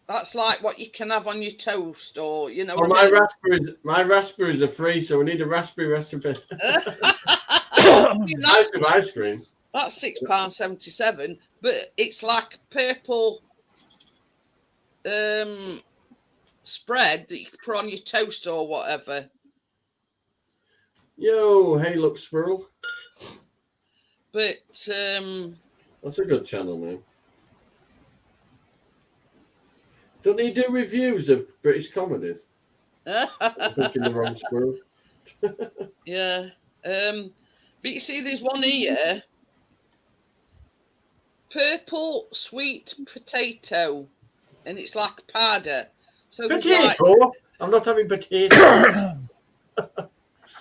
That's like what you can have on your toast, or Well, my raspberries are free, so we need a raspberry recipe. Nice of ice cream. That's £6.77, but it's like purple spread that you can put on your toast or whatever. Yo, hey, look, squirrel. But that's a good channel name. Don't he do reviews of British comedies? I'm thinking the wrong squirrel. Yeah. But you see, there's one here. Purple sweet potato, and it's like powder. So potato? I'm not having potato.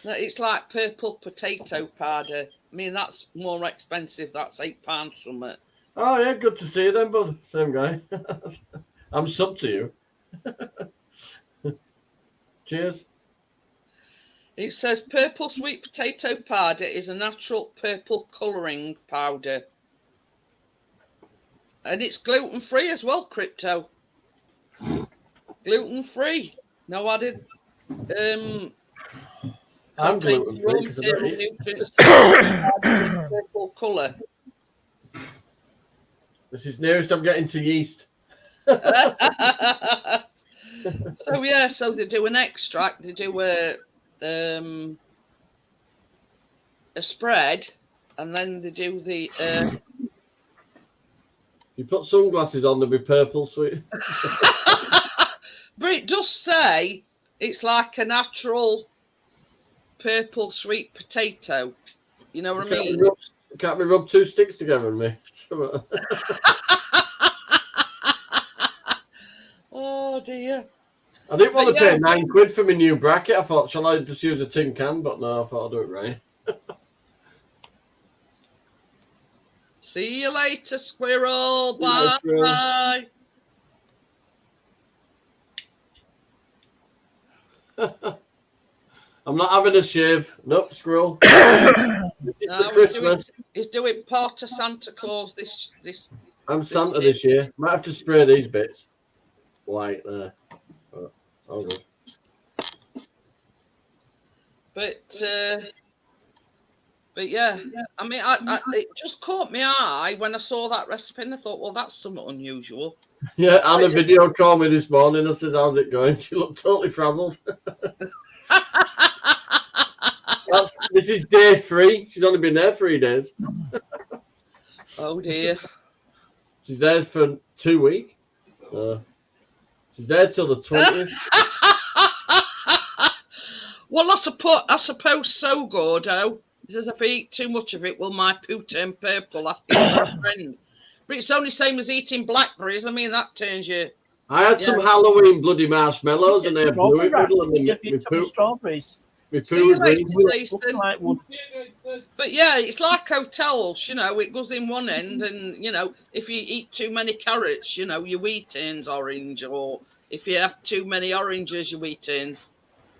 It's like purple potato powder. I mean, that's more expensive. That's £8 something. Oh yeah, good to see you then, bud. Same guy. I'm sub to you. Cheers. It says purple sweet potato powder is a natural purple colouring powder. And it's gluten-free as well, Crypto. Gluten-free. No added. I'm gluten-free because I don't eat. Purple colour. This is nearest I'm getting to yeast. So they do an extract. They do a spread, and then they do the. You put sunglasses on, they'll be purple, sweet. But it does say it's like a natural purple sweet potato. You know what I mean? Can't we rub 2 sticks together in me? Oh dear. I didn't want to pay £9 for my new bracket. I thought, shall I just use a tin can? But no, I thought I'll do it right. See you later, squirrel. Bye. Bye. I'm not having a shave. Nope, squirrel. This is for Christmas. He's doing part of Santa Claus this. I'm Santa this year. Might have to spray these bits. White there. Oh, good. But yeah, I mean, it just caught my eye when I saw that recipe, and I thought, well, that's somewhat unusual. Yeah, Anna video called me this morning and says, how's it going? She looked totally frazzled. This is day 3. She's only been there 3 days. Oh, dear. She's there for 2 weeks. She's there till the 20th. Well, I suppose so, Gordo. He says, if I eat too much of it, will my poo turn purple? Asking my friend. But it's only same as eating blackberries. I mean, that turns you. I had some Halloween bloody marshmallows and they had blue in the middle and the strawberries. My See you poo later, green. Jason. Like wood. But yeah, it's like hotels, you know, it goes in one end, and you know, if you eat too many carrots, you know, your wheat turns orange, or if you have too many oranges, your wheat turns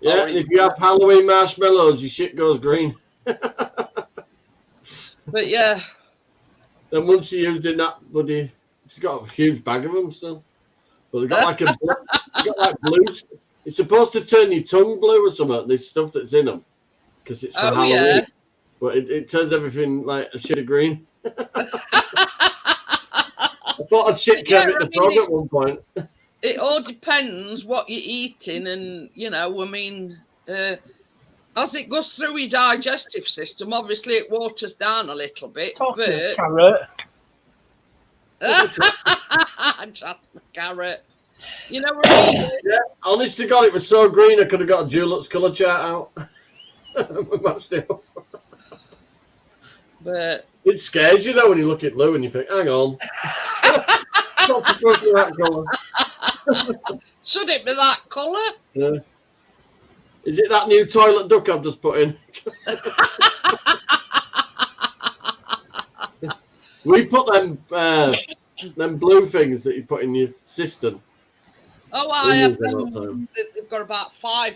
Yeah, orange. and if you have Halloween marshmallows, your shit goes green. But yeah. Then once you used in that bloody, she's got a huge bag of them still. But they got like they got like blue. It's supposed to turn your tongue blue or something. This stuff that's in them because it's for Halloween. Yeah. But it turns everything like a shade of green. I thought I'd shit Kermit the Frog at one point. It all depends what you're eating, and you know, I mean, as it goes through your digestive system, obviously it waters down a little bit. Talking but of carrot. just a carrot. You know what I mean? Yeah, honest to God, it was so green I could have got a Dulux colour chart out. But it scares you though when you look at blue and you think, hang on. Should it be that colour? Yeah. Is it that new toilet duck I've just put in? We put them blue things that you put in your cistern. Oh, I have them. They've got about 5.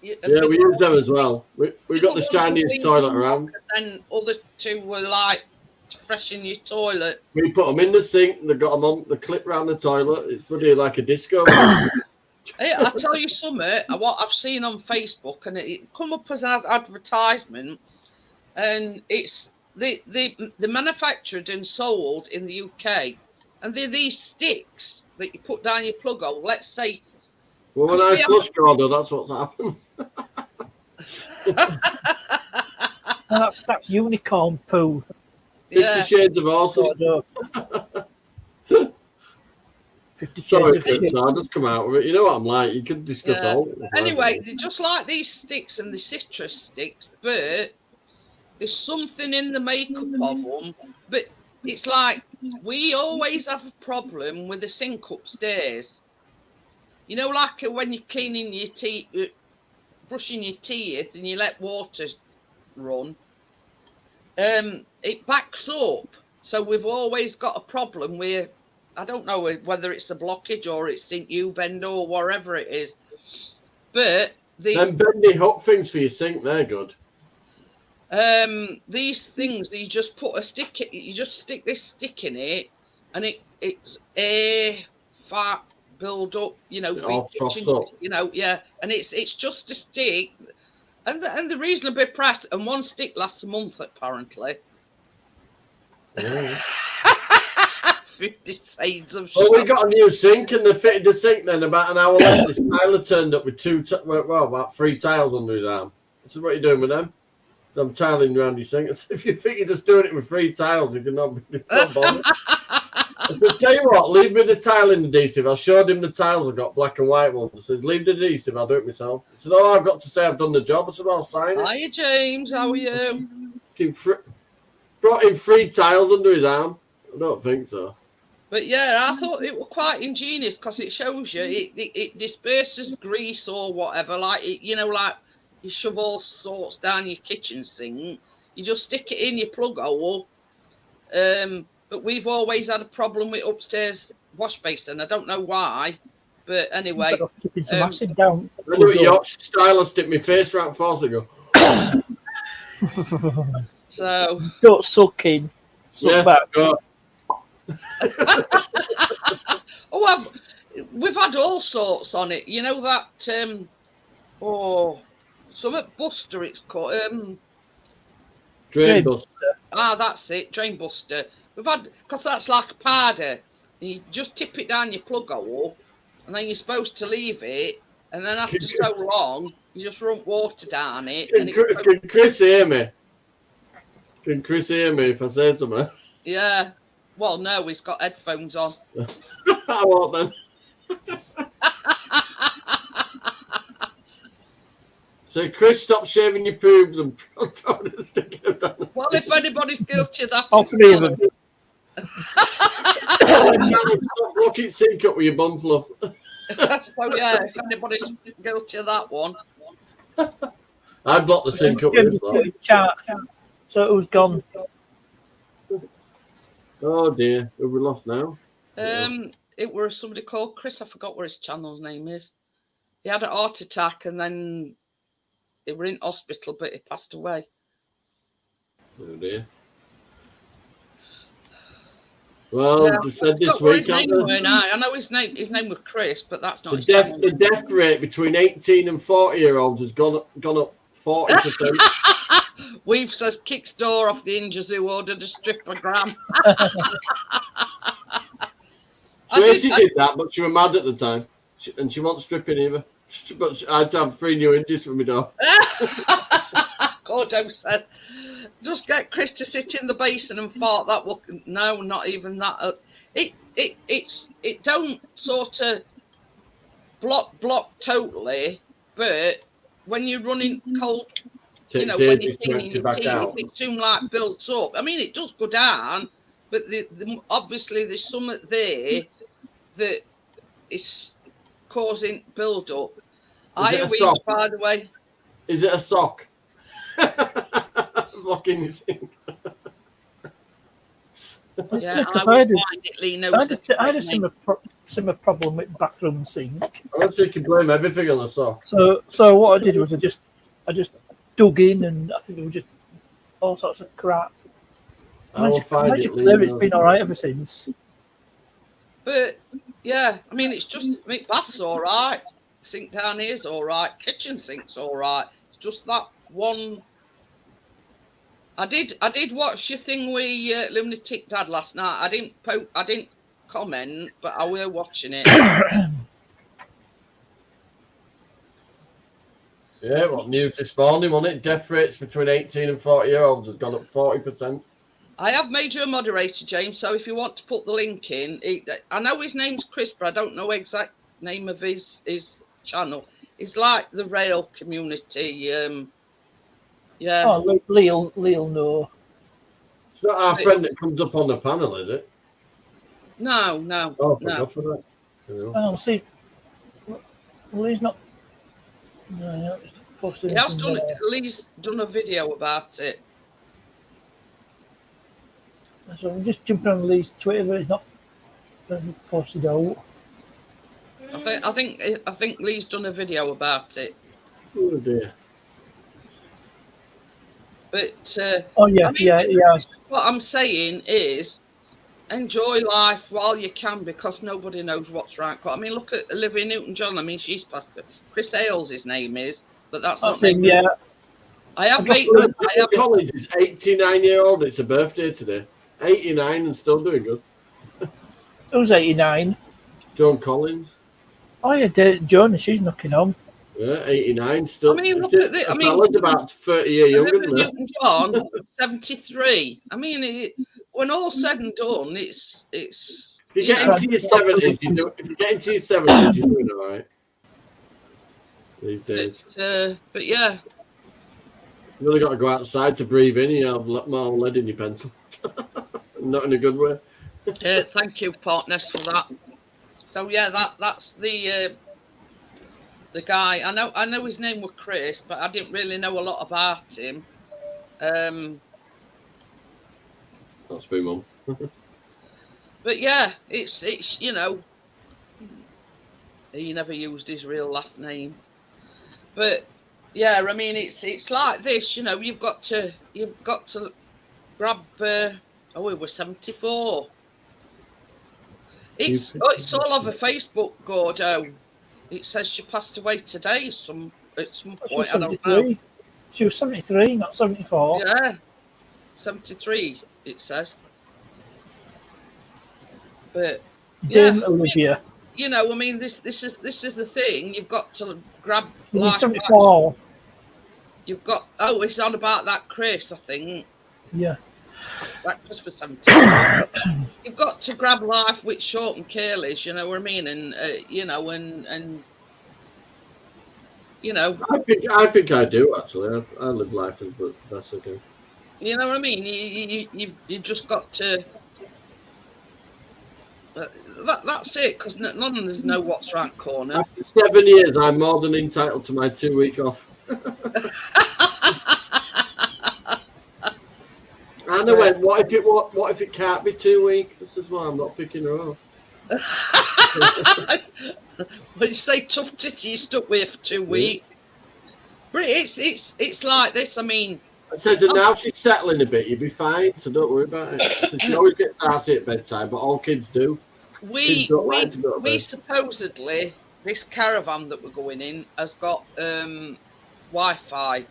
Yeah, we use them as well. We got the shiniest toilet around. And other 2 were like to freshen your toilet. We put them in the sink. They got them on the clip around the toilet. It's pretty like a disco. Hey, I'll tell you something. What I've seen on Facebook, and it come up as an advertisement, and it's the manufactured and sold in the UK, and they're these sticks that you put down your plug hole. Let's say. Well, when I flush Gordo, that's what's happened. That's unicorn poo. 50 Shades of Awesome. 50 Sorry, Shades of Shit. I'll just come out with it. You know what I'm like. You could discuss all. Anyway, they're just like these sticks and the citrus sticks, but there's something in the makeup of them. But it's like we always have a problem with the sink upstairs. You know, like when you're cleaning your teeth, brushing your teeth, and you let water run, it backs up. So we've always got a problem where, I don't know whether it's a blockage or it's St. U-bend or whatever it is. But them bendy hook things for your sink, they're good. These things, you just put a stick, you just stick this stick in it, and it's air, fat, build up, you know, you know, yeah, and it's just a stick, and they're reasonably priced, and one stick lasts a month apparently. Yeah. 50 Shades of Well, we got a new sink, and they fitted the sink. Then about an hour later, this tiler turned up with about 3 tiles under his arm. This is what you're doing with them. So I'm tiling around your sink. So if you think you're just doing it with 3 tiles, you cannot bother. I said, tell you what, leave me the tiling adhesive. I showed him the tiles. I got black and white ones. I said, leave the adhesive. I'll do it myself. He said, oh, I've got to say I've done the job. I said, well, I'll sign it. Hiya, James. How are you? Brought in 3 tiles under his arm. I don't think so. But yeah, I thought it was quite ingenious because it shows you it disperses grease or whatever. Like you know, like you shove all sorts down your kitchen sink. You just stick it in your plug hole. But we've always had a problem with upstairs wash basin. I don't know why, but anyway. Tipping some acid down. I knew a Yorkshire style stick my face right force and go. So don't suck in. Suck back. Go. We've had all sorts on it. You know that something Buster it's called. Drain Buster. That's it, Drain Buster. We've had, because that's like a powder. And you just tip it down your plug hole, and then you're supposed to leave it, and then after so long, you just run water down it. Can Chris hear me? Can Chris hear me if I say something? Yeah. Well, no, he's got headphones on. I won't then. So, Chris, stop shaving your pubes and stick it down the Well, if anybody's guilty of that, all 3 of them. Stop blocking sink up with your bum fluff. So, yeah, if anybody's guilty of that one. I blocked the sync up Changed with the chat, so it was gone. Oh dear, who we lost now? It was somebody called Chris. I forgot what his channel's name is. He had a heart attack and then he were in hospital, but he passed away. Oh dear. Well, they said this week. I know his name was Chris, but that's not the death rate between 18 and 40-year-olds has gone up 40%. Weave says kicks door off the Inja Zoo, ordered a strippogram. Tracy did that, but she was mad at the time, and she wasn't stripping either. But I had to have 3 new Injis for me door. Gordo said, just get Chris to sit in the basin and fart. That will no, not even that. It don't sort of block totally, but when you're running cold, when you're cleaning your teeth, it soon like builds up. I mean, it does go down, but obviously there's something there that is causing build up. By the way. Is it a sock? Blocking the sink. Yeah, I had a similar problem with bathroom sink. I don't think you can blame everything on the sock. So what I did was I just dug in, and I think it was just all sorts of crap. It's been all right ever since. But yeah, I mean, it's just bath's all right. Sink down here's all right. Kitchen sink's all right. It's just that one. I did watch your thing with Lunatic Dad last night. I didn't comment, but I were watching it. Yeah, what news this morning, wasn't it? Death rates between 18 and 40-year-olds has gone up 40%. I have made you a moderator, James, so if you want to put the link in, I know his name's Chris, but I don't know exact name of his channel. It's like the rail community. Yeah. Oh, Leal, no. It's not our friend that comes up on the panel, is it? No. Oh, no. For that. Oh, see. Well, he's not. No, Lee's done a video about it. So I'm just jumping on Lee's Twitter, but it's not posted out. I think Lee's done a video about it. Oh dear. But yeah. What I'm saying is, enjoy life while you can, because nobody knows what's right. But I mean, look at Olivia Newton-John. I mean, she's passed it. Chris Ailes, his name is, but that's not him. Yeah. I have Collins is 89-year-old. It's a birthday today. 89 and still doing good. Who's 89? Joan Collins. Oh yeah, Joan. She's knocking on. Yeah, 89 still. I mean, look at this. I mean, about 30 years younger than that. John, 73. I mean, when all's said and done, it's. If you get into your 70s, you're doing all right. These days. But yeah. You've really got to go outside to breathe in. You have more lead in your pencil. Not in a good way. Thank you, partners, for that. So yeah, that's the guy. I know his name was Chris, but I didn't really know a lot about him. That's me, Mum. But yeah, it's he never used his real last name. But yeah, I mean it's like this, you've got to grab. It was 74. It's all over Facebook, Gordo. It says she passed away today. At some point, I don't know. She was 73, not 74. Yeah, 73. It says. But Olivia. I mean, this is the thing. You've got to grab. 74. You've got. Oh, it's on about that Chris, I think. Yeah. That Chris was 70. You've got to grab life with short and careless. You know what I mean? And I think I do actually. I live life as best I can. You know what I mean? You just got to. That's it, because none of us know what's right corner. After 7 years, I'm more than entitled to my 2 week off. Anna went, what if it can't be 2 weeks? This is why I'm not picking her up. When you say tough titty, you stuck with it for 2 weeks. But it's like this. I mean, it says that now she's settling a bit, you'll be fine, so don't worry about it. So she always gets arsey at bedtime, but all kids do. We supposedly, this caravan that we're going in has got Wi-Fi,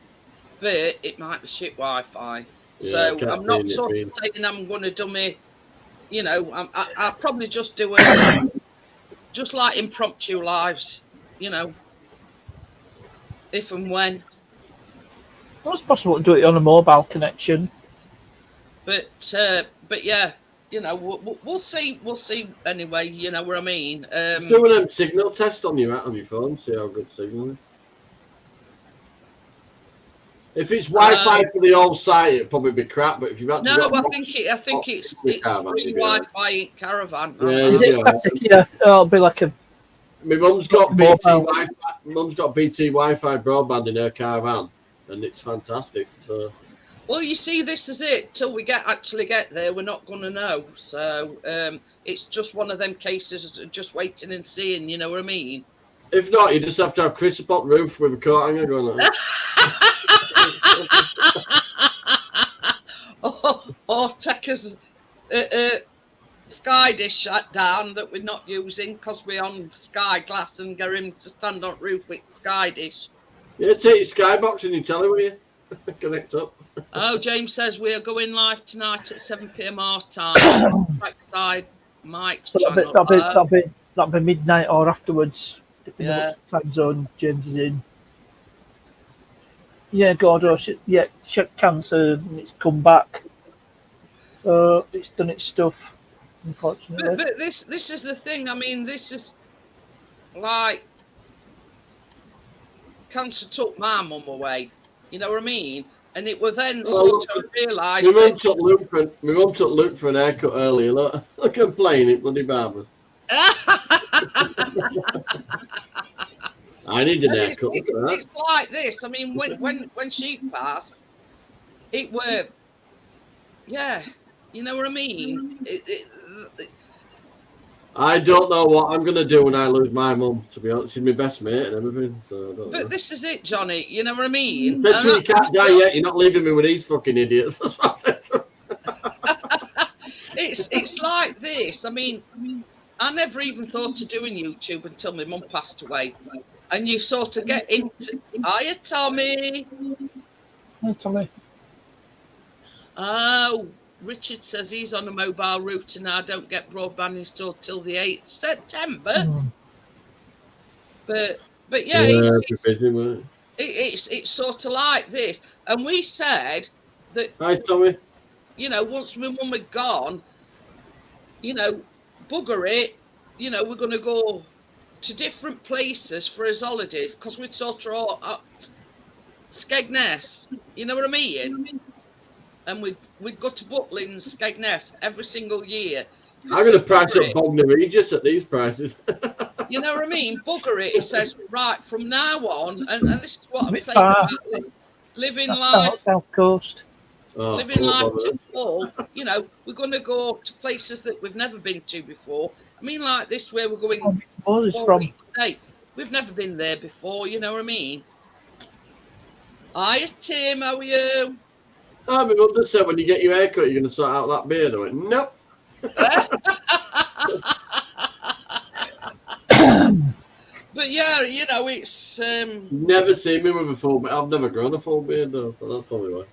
but it might be shit Wi-Fi. So I'm not sort of saying I'm going to do me, you know, I'll probably just do just like impromptu lives, you know, if and when. Well, it's possible to do it on a mobile connection. But yeah, you know, we'll see. We'll see anyway. You know what I mean. Just doing a signal test on your phone, see how good signal is. If it's Wi-Fi for the whole site, it'd probably be crap. But if you've actually I think it's free Wi-Fi in caravan. Yeah, is it static? Yeah, it'll be like a. My mum's got BT Wi-Fi. Mum's got BT Wi-Fi broadband in her caravan, and it's fantastic. So. Well, you see, this is it. Till we actually get there, we're not going to know. So it's just one of them cases, just waiting and seeing. You know what I mean? If not, you just have to have Chris upon roof with a coat hanger going on. or take us Sky dish shut down that we're not using because we're on Sky Glass and get him to stand on roof with Sky dish. Yeah, take your Skybox and you tell him with you. Connect up. Oh, James says we are going live tonight at 7 p.m. our time. Trackside Mike. So that'll be midnight or afterwards, depending on what time zone James is in. Yeah, Gordo, she had cancer and it's come back. So it's done its stuff, unfortunately. But this is the thing. I mean, this is like cancer took my mum away. You know what I mean? And it was then sort of realised. My mum took Luke for an haircut earlier. Look at playing it, bloody barbers. I need an haircut. It's like this. I mean, when she passed, it were, yeah, you know what I mean. I don't know what I'm going to do when I lose my mum, to be honest. She's my best mate and everything. So but this is it, Johnny. You know what I mean? I said to you, you can't die yet. You're not leaving me with these fucking idiots. That's what I said to him. It's like this. I mean, I never even thought of doing YouTube until my mum passed away. And you sort of get into... Hiya, Tommy. Hi, Tommy. Oh... Richard says he's on a mobile router and I don't get broadband installed till the 8th September. But yeah, it's sort of like this. And we said that. Hi, Tommy. You know, once my mum had gone, you know, bugger it. You know, we're going to go to different places for his holidays because we'd sort of all Skegness. You know what I mean? And we'd go to Butlins, Skegness every single year. I'm going to price up Bognor Regis at these prices. You know what I mean? Bugger it. It says, right, from now on, and this is what I'm saying about living life. South Coast. Living life to full. You know, we're going to go to places that we've never been to before. I mean, like this, where we're going 4 weeks today. We've never been there before, you know what I mean? Hiya, Tim, how are you? My mum just said when you get your haircut, you're going to sort out that beard. I went, nope. But yeah, you know, it's... Never seen me with a full beard. I've never grown a full beard, though, so that's probably why.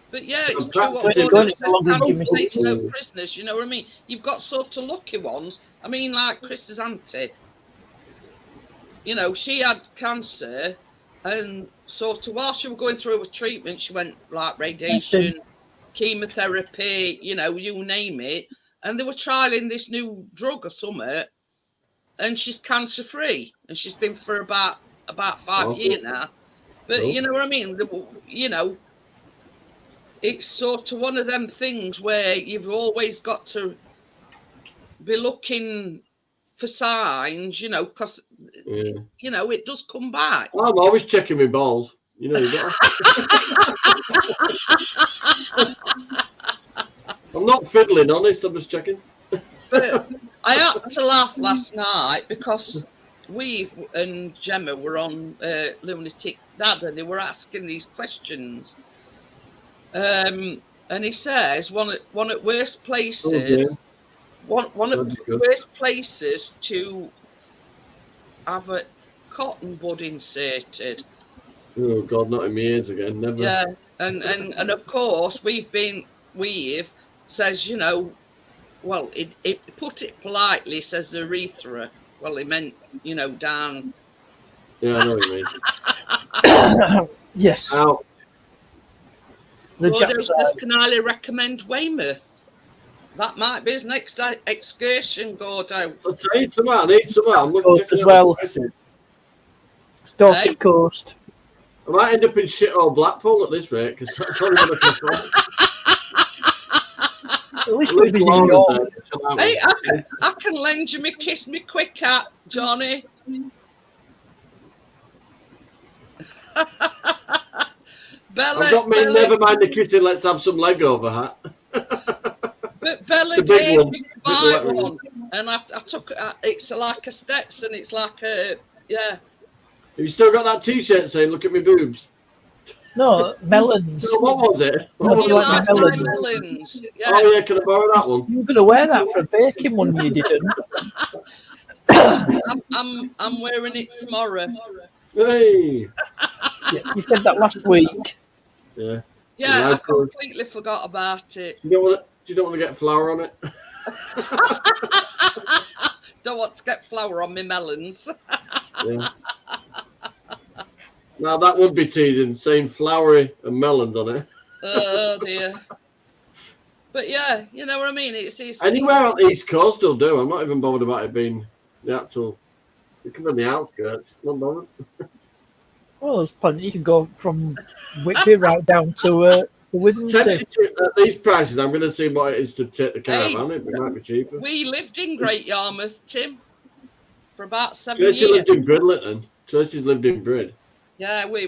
But yeah, it's true what taking out prisoners, you know what I mean? You've got sort of lucky ones. I mean, like Chris's auntie. You know, she had cancer... And sort of while she was going through a treatment, she went like radiation, chemotherapy, you know, you name it. And they were trialing this new drug or something. And she's cancer free. And she's been for about 5 years now. But you know what I mean? You know, it's sort of one of them things where you've always got to be looking for signs, you know, because, you know, it does come back. I'm always checking my balls. You know, you got. I'm not fiddling, honest. I'm just checking. But I had to laugh last night because Weave and Gemma were on Lunatic Dad, and they were asking these questions. And he says one at worst places, one of the worst places to have a cotton bud inserted. Oh God, not in my ears again, never. Yeah, and of course Weave says, you know, well, it put it politely, says the urethra. Well, he meant, you know, down. Yeah, I know what you mean. Yes. Ow. Gordo says, can highly recommend Weymouth. That might be his next excursion, Gordo. I'll tell you something, I need some. I'm looking as well. Dorset Hey. Coast. I might end up in shit old Blackpool at this rate, because that's all I'm going to come. At least we're busy in York. Hey, I can lend you me kiss me quick hat, Johnny. Bella, I've got me, never mind the kissing, let's have some leg over hat. But Bella gave me to buy one, and I took it's like a Stetson, it's like a, yeah. Have you still got that t-shirt saying, look at me boobs? No, melons. So what was it? No, What You was like melons. my melons. Yeah. Oh yeah, can I borrow that one? You were going to wear that for a baking one, you didn't. I'm wearing it tomorrow. Hey! Yeah, you said that last week. Yeah. Yeah, I completely forgot about it. Do you don't want to get flour on it? Don't want to get flour on my melons. Yeah. Now that would be teasing, saying floury and melons on it. Oh dear. But yeah, you know what I mean? It's anywhere on the East Coast will do. I'm not even bothered about it being the actual. It can be on the outskirts. Not bothered. Well, there's plenty. You can go from Whitby right down to Withensea. At these prices, I'm going to see what it is to take the caravan. It might be cheaper. We lived in Great Yarmouth, Tim, for about 7 Tracy years. lived in Bridlington. Tracy's lived in Brid. Yeah, we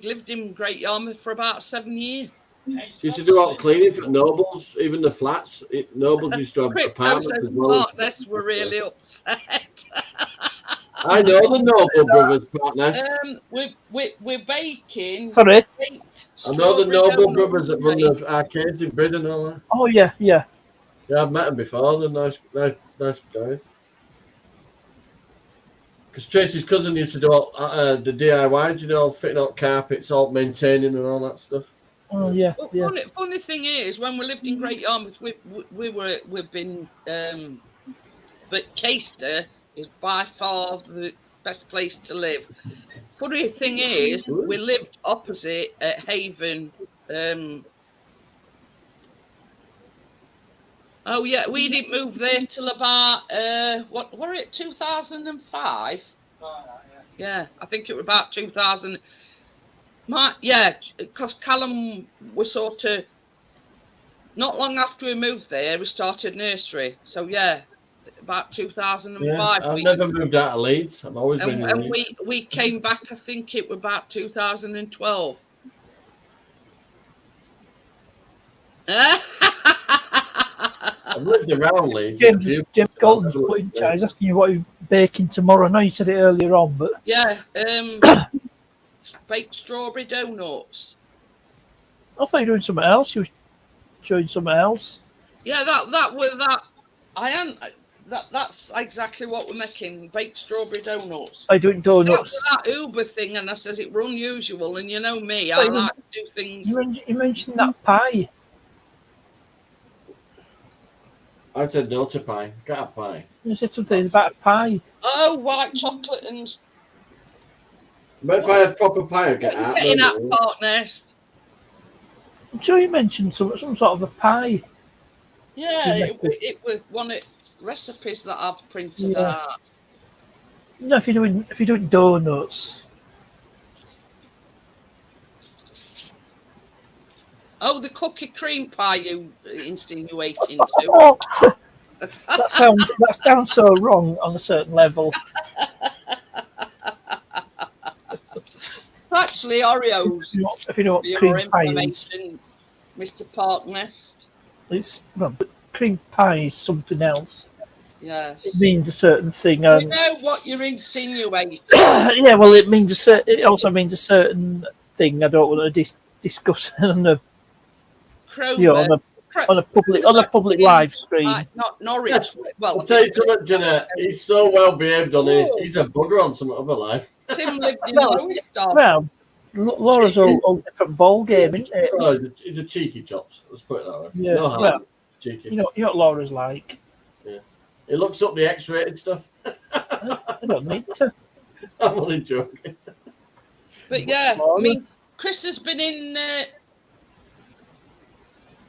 lived in Great Yarmouth for about 7 years. She used to do all the cleaning for Nobles, even the flats. Nobles used to have apartments as well. Partners were really upset. I know the Noble brothers, partners. We're baking. Sorry. I know the Noble brothers that run the arcades in Brid and all that. Oh yeah. Yeah, I've met them before. They're nice guys. Because Tracy's cousin used to do all the DIY, you know, fitting out carpets, all maintaining and all that stuff. Oh yeah. Well, Yeah. funny thing is, when we lived in Great Yarmouth, we've been, but Caister is by far the best place to live. Funny thing is, we lived opposite at Haven. Oh yeah, we didn't move there till about what were it, 2005? Yeah, I think it was about 2000. Because Callum was sort of not long after we moved there, we started nursery. So yeah, about 2005. Yeah, I've never moved out of Leeds. I've always been in Leeds. And we came back. I think it was about 2012. I've lived around Leeds. James Galton's putting chat. He's asking you what you're baking tomorrow. I know you said it earlier on, but yeah, baked strawberry donuts. I thought you were doing something else. You were showing something else. Yeah, that. I am. That's exactly what we're making. Baked strawberry donuts. I doing donuts. That Uber thing, and I says it were unusual, and you know me, I like to do things. You mentioned that pie. I said no to pie. Got a pie. You said something about a pie. Oh, white chocolate and. But if I had proper pie, I'd get out. Getting that part nest. I'm sure you mentioned some sort of a pie. Yeah, it was one of the recipes that I've printed out. No, if you're doing donuts. Oh, the cookie cream pie you insinuating to. Oh, that sounds so wrong on a certain level. Like actually Oreos. If you know what For cream your pie is, information, Mr. Parknest. it's but cream pie is something else. Yes. It means a certain thing. Do you know what you're insinuating? Yeah, well, it means it also means a certain thing. I don't want to discuss on the on a public live stream. Not Norwich. Well, I'll tell you something, Jeanette. He's so well behaved on here. He's a bugger on some other life. Tim lived in Leicester. Well, Laura's all different ball game, isn't it? Oh, he's a cheeky chops. Let's put it that way. Yeah. No harm. Well, cheeky. You know what Laura's like. Yeah. He looks up the X-rated stuff. I don't need to. I'm only joking. But yeah, I mean, Chris has been in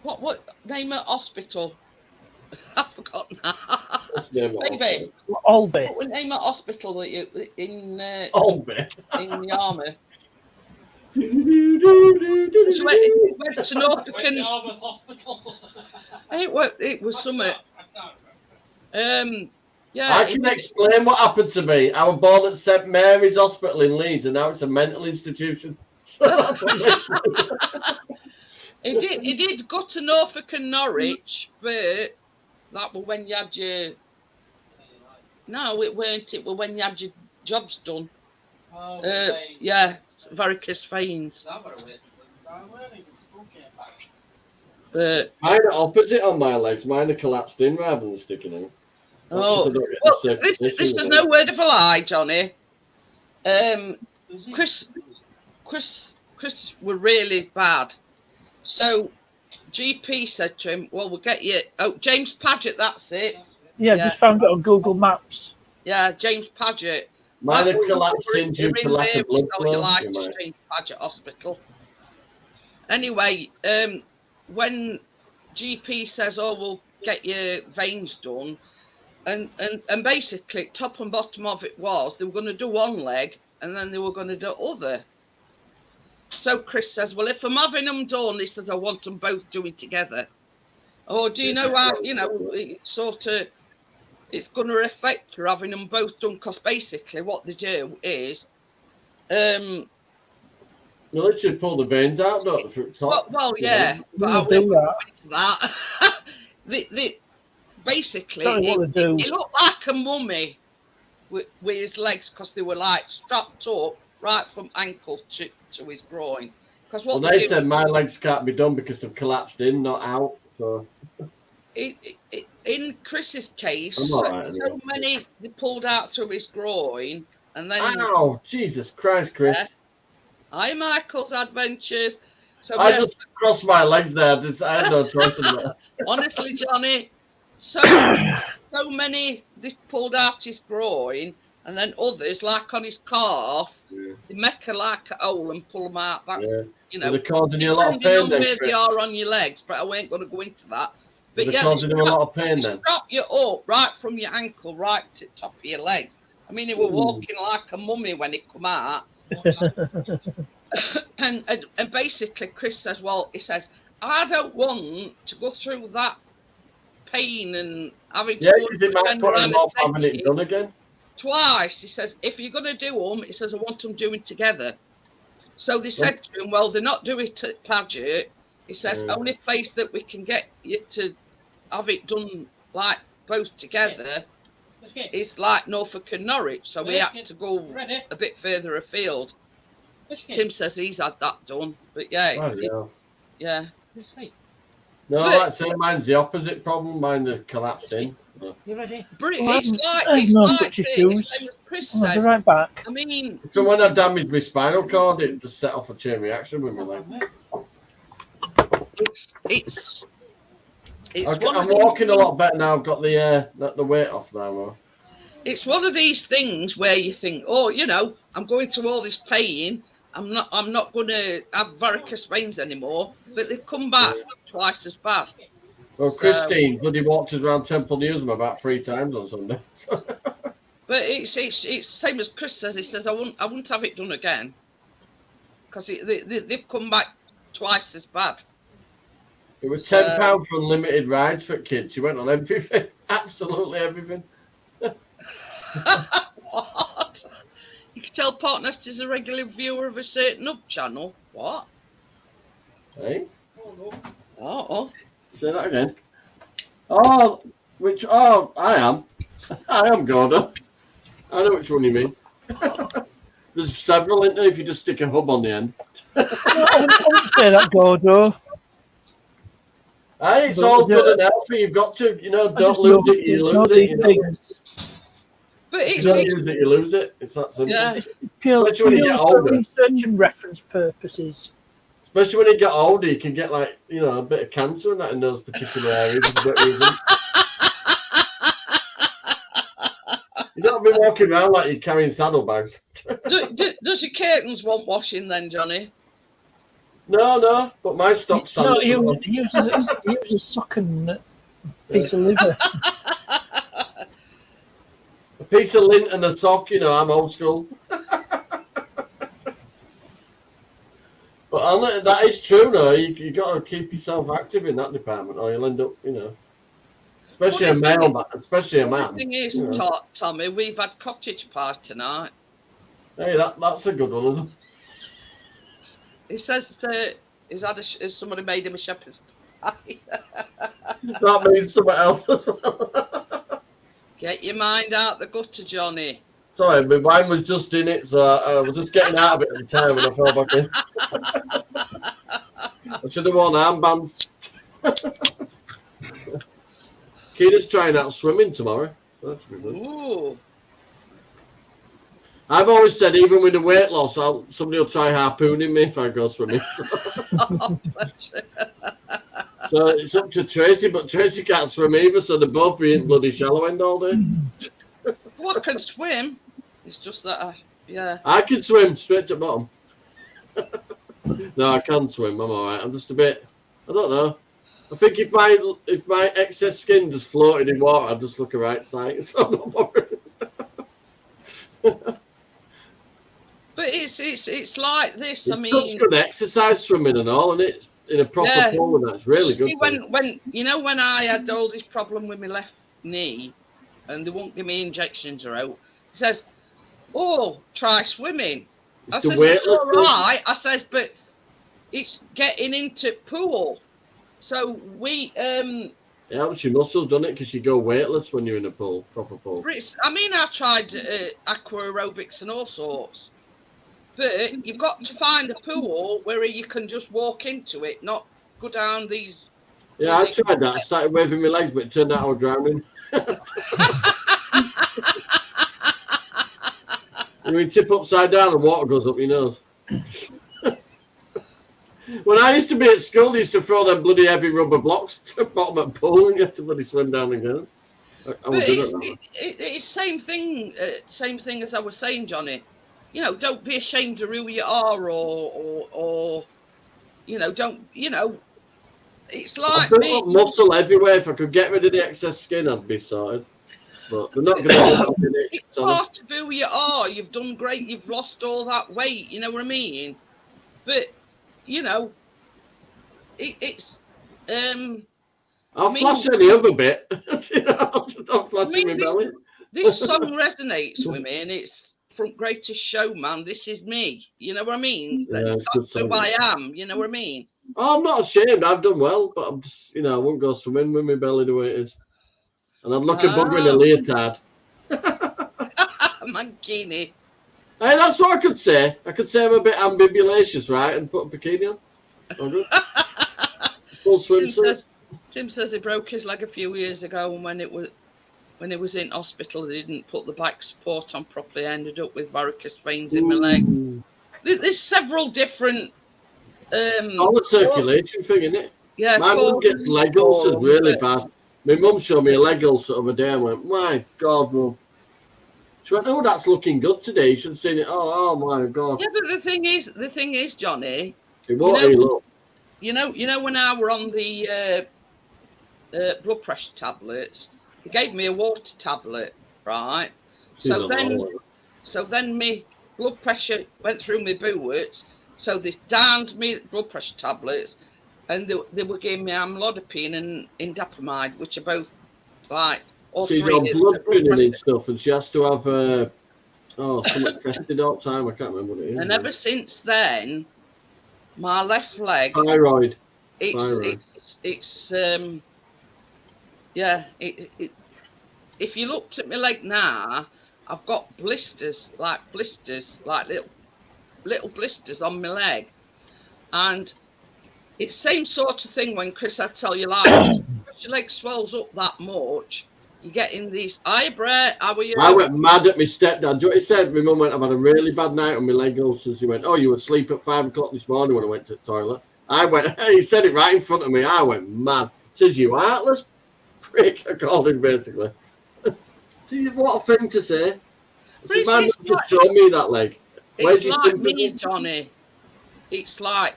what name of hospital? I've forgotten that. Maybe. Albany. What name of hospital that you in Albany. In the army? She went to Norfolk and it was something. Yeah, I can explain what happened to me. I was born at St Mary's Hospital in Leeds, and now it's a mental institution. He did go to Norfolk and Norwich, but that was when you had your. No, it weren't. It was when you had your jobs done. Yeah, varicose veins. But mine are opposite on my legs. Mine are collapsed in rather than sticking out. Oh, well, this is no word of a lie, Johnny. Chris were really bad. So GP said to him, well, we'll get you. Oh, James Paget, that's it. Yeah, just found it on Google Maps. Yeah, James Paget. Mine have collapsed in due to lack of blood flow. James Paget Hospital. Anyway, when GP says, oh, we'll get your veins done, and basically top and bottom of it was they were going to do one leg and then they were going to do other. So Chris says, well, if I'm having them done, he says, I want them both doing together. Oh, do you know how, it's going to affect you having them both done? Because basically what they do is... you literally pull the veins out, don't they? Well, yeah, but I won't go into that. Basically, he looked like a mummy with his legs because they were like strapped up right from ankle to his groin. Well, they said my legs can't be done because they've collapsed in, not out. So in Chris's case, so many they pulled out through his groin, and then ow, Jesus Christ, Chris! Yeah. Hi, Michael's Adventures. So I just crossed my legs there. I had no choice in that. Honestly, Johnny, so many they pulled out his groin, and then others, like on his calf, they make like a hole and pull them out. That they're causing you a lot of pain. Then, where they are on your legs, but I ain't going to go into that. But they're causing you a lot of pain. Then strap you up right from your ankle right to the top of your legs. I mean, he was walking like a mummy when he come out. and basically Chris says, well, he says, I don't want to go through that pain and having to because it might put him off having it done again twice. He says, if you're going to do them, he says, I want them doing together. So they said to him, well, they're not doing it at Paget. He says, only place that we can get you to have it done like both together is like Norfolk and Norwich. So we had to go a bit further afield. Tim says he's had that done, but yeah. No, like I say, mine's the opposite problem. Mine have collapsed in. You ready? It's such issues. Chris I'll be says. right back. I mean, so when I damaged my spinal cord, it just set off a chain reaction with my leg. I'm walking a lot better now. I've got the weight off now. It's one of these things where you think, oh, I'm going through all this pain. I'm not going to have varicose veins anymore, but they've come back twice as bad. Well, Christine bloody walked us around Temple Newsam about 3 times on Sunday. But it's the same as Chris says. He says I wouldn't have it done again because they've come back twice as bad. It was £10 for unlimited rides for kids. You went on everything, absolutely everything. What? You could tell Partnest is a regular viewer of a certain up channel. What? Hey? Oh. Say that again. Oh, I am. I am, Gordon. I know which one you mean. There's several, isn't there, if you just stick a hub on the end. I wouldn't say that, Gordo. Hey, it's all good and healthy. You've got to, don't lose it, you lose it. Things. But If you don't use it, you lose it. It's that simple. Yeah. It's purely Especially when you get older. research and reference purposes. Especially when you get older, you can get a bit of cancer and that in those particular areas. You don't be walking around like you're carrying saddlebags. Does your curtains want washing then, Johnny? No, but my stock's No, he uses sock and piece of liver. A piece of lint and a sock, I'm old school. But that is true, though. You got to keep yourself active in that department, or you'll end up, especially a man. The thing is, Tommy, we've had cottage pie tonight. Hey, that's a good one, isn't it? He says has somebody made him a shepherd's pie? That means something else as well. Get your mind out the gutter, Johnny. Sorry, my wine was just in it, so I was just getting out of it at the time when I fell back in. I should have worn armbands. Keena's trying out swimming tomorrow. That's good. Ooh. I've always said, even with the weight loss, somebody will try harpooning me if I go swimming. Oh, So it's up to Tracy, but Tracy can't swim either, so they're both being bloody shallow end all day. Well, I can swim. It's just that I can swim straight to the bottom. No, I can swim. I'm all right. I'm just a bit. I don't know. I think if my excess skin just floated in water, I'd just look a right sight. So I'm not bothered. But it's like this. It's such good exercise swimming and all, and it's in a proper pool, and that's really good. When I had all this problem with my left knee, and they won't give me injections or out, he says, "Oh, try swimming." I says, "It's all right." I says, "But it's getting into pool." So we it helps your muscles, doesn't it? Because you go weightless when you're in a pool, proper pool. I tried aqua aerobics and all sorts, but you've got to find a pool where you can just walk into it, not go down these. Yeah, I tried that. I started waving my legs, but it turned out I was drowning. When you tip upside down and water goes up your nose. When I used to be at school, they used to throw them bloody heavy rubber blocks to the bottom of the pool and get to bloody swim down again. It's same thing as I was saying, Johnny. Don't be ashamed of who you are, or don't. It's like I've built muscle everywhere. If I could get rid of the excess skin, I'd be sorted. But they're not going to do it. It's part of who you are. You've done great. You've lost all that weight. You know what I mean? But it's. I'll flash any other bit. I'm flashing my belly. This song resonates with me, and it's from Greatest Showman. This is me. You know what I mean? Yeah, that's who I am. You know what I mean? Oh, I'm not ashamed. I've done well, but I'm just, I won't go swimming with my belly the way it is. And I'd look a bugger in a leotard. Mankini. Hey, that's what I could say. I could say I'm a bit ambibulatious, right? And put a bikini on. All good. Full swimsuit. Tim says he broke his leg a few years ago, and when he was in hospital, they didn't put the back support on properly. I ended up with varicose veins in my leg. There's several different. All the circulation thing, isn't it? Yeah. My mum gets leg ulcers really bad. My mum showed me a leg ulcer the other day and went, "My God, Mum." She went, "Oh, that's looking good today. You should have seen it." Oh my God. Yeah, but the thing is, Johnny. It won't heal up. You know, when I were on the blood pressure tablets, they gave me a water tablet, right? So then my blood pressure went through my boots. So they downed me blood pressure tablets, and they were giving me amlodipine and indapamide, which are both like all she's three. on blood thinning and stuff, and she has to have Oh, something tested all the time. I can't remember what it is. And ever since then, my left leg. Thyroid. It's yeah. If you looked at my leg now, I've got blisters, like little blisters on my leg, and it's same sort of thing when Chris had cellulitis. Your leg swells up that much, you get in these. Hi, Brett, how are you? I went mad at my stepdad. Do you know what he said? My mum went, I've had a really bad night on my leg ulcers. He went, oh, you were asleep at 5 o'clock this morning when I went to the toilet. I went, he said it right in front of me. I went mad. He says, you heartless prick, I called him basically. See, what a thing to say. See, man, just show me that leg. It's like me, Johnny. It's like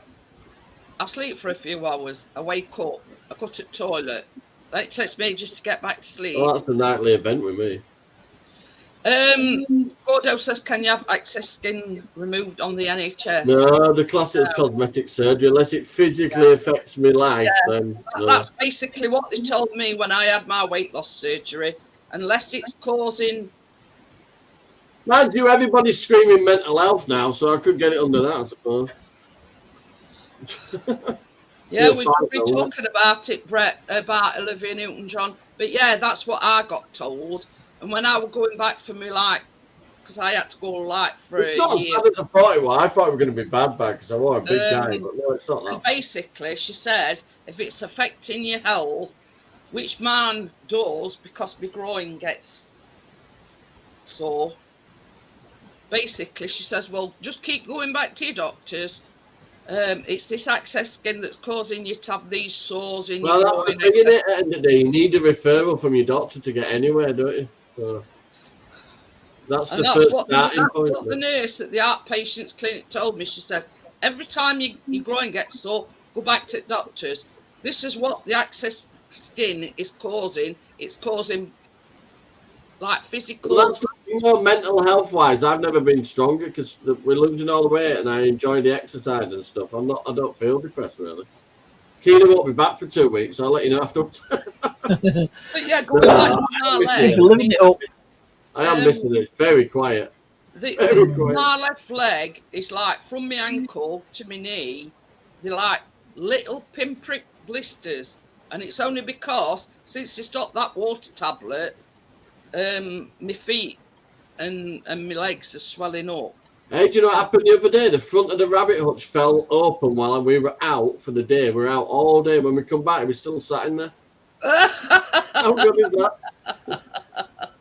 I sleep for a few hours, I wake up, I go to the toilet. Then it takes me just to get back to sleep. Oh, that's a nightly event with me. Gordo says, can you have excess skin removed on the NHS? No, the classic is cosmetic surgery. Unless it physically affects my life, then no. That's basically what they told me when I had my weight loss surgery. Unless it's causing... Mind you, everybody's screaming mental health now, so I could get it under that, I suppose. Yeah, we could be talking about it, Brett, about Olivia Newton-John. But yeah, that's what I got told. And when I was going back for me, like, because I had to go like for it's not year. As bad as I thought it was. I thought it was going to be bad because I wore a big guy, but no, it's not that. And basically, she says, if it's affecting your health, which mine does because my groin gets sore. Basically, she says, well, just keep going back to your doctors. It's this excess skin that's causing you to have these sores in your groin. Well, that's the thing, isn't it? At the end of the day, you need a referral from your doctor to get anywhere, don't you? So that's the first starting point. What the nurse at the outpatients clinic told me. She says, every time your groin gets sore, go back to the doctors. This is what the excess skin is causing. It's causing like physical. Well, that's mental health wise. I've never been stronger because we're losing all the weight, and I enjoy the exercise and stuff. I don't feel depressed really. Keena won't be back for 2 weeks. So I'll let you know afterwards. But yeah, going back to my leg, living it up. I am missing it. It's very quiet. My left leg is like from my ankle to my knee. They're like little pinprick blisters, and it's only because since they stopped that water tablet, my feet and my legs are swelling up. Hey, do you know what happened the other day? The front of the rabbit hutch fell open while we were out for the day. We were out all day. When we come back, we still sat in there. How good is that?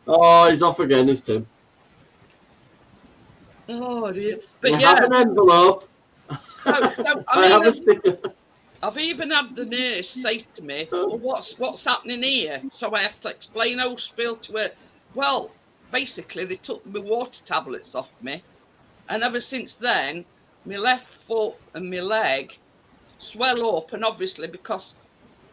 Oh, he's off again, is Tim. Oh dear! But I have an envelope. I have a sticker. I've even had the nurse say to me, well, what's happening here? So I have to explain how spill to her. Well, basically, they took my water tablets off me. And ever since then, my left foot and my leg swell up. And obviously, because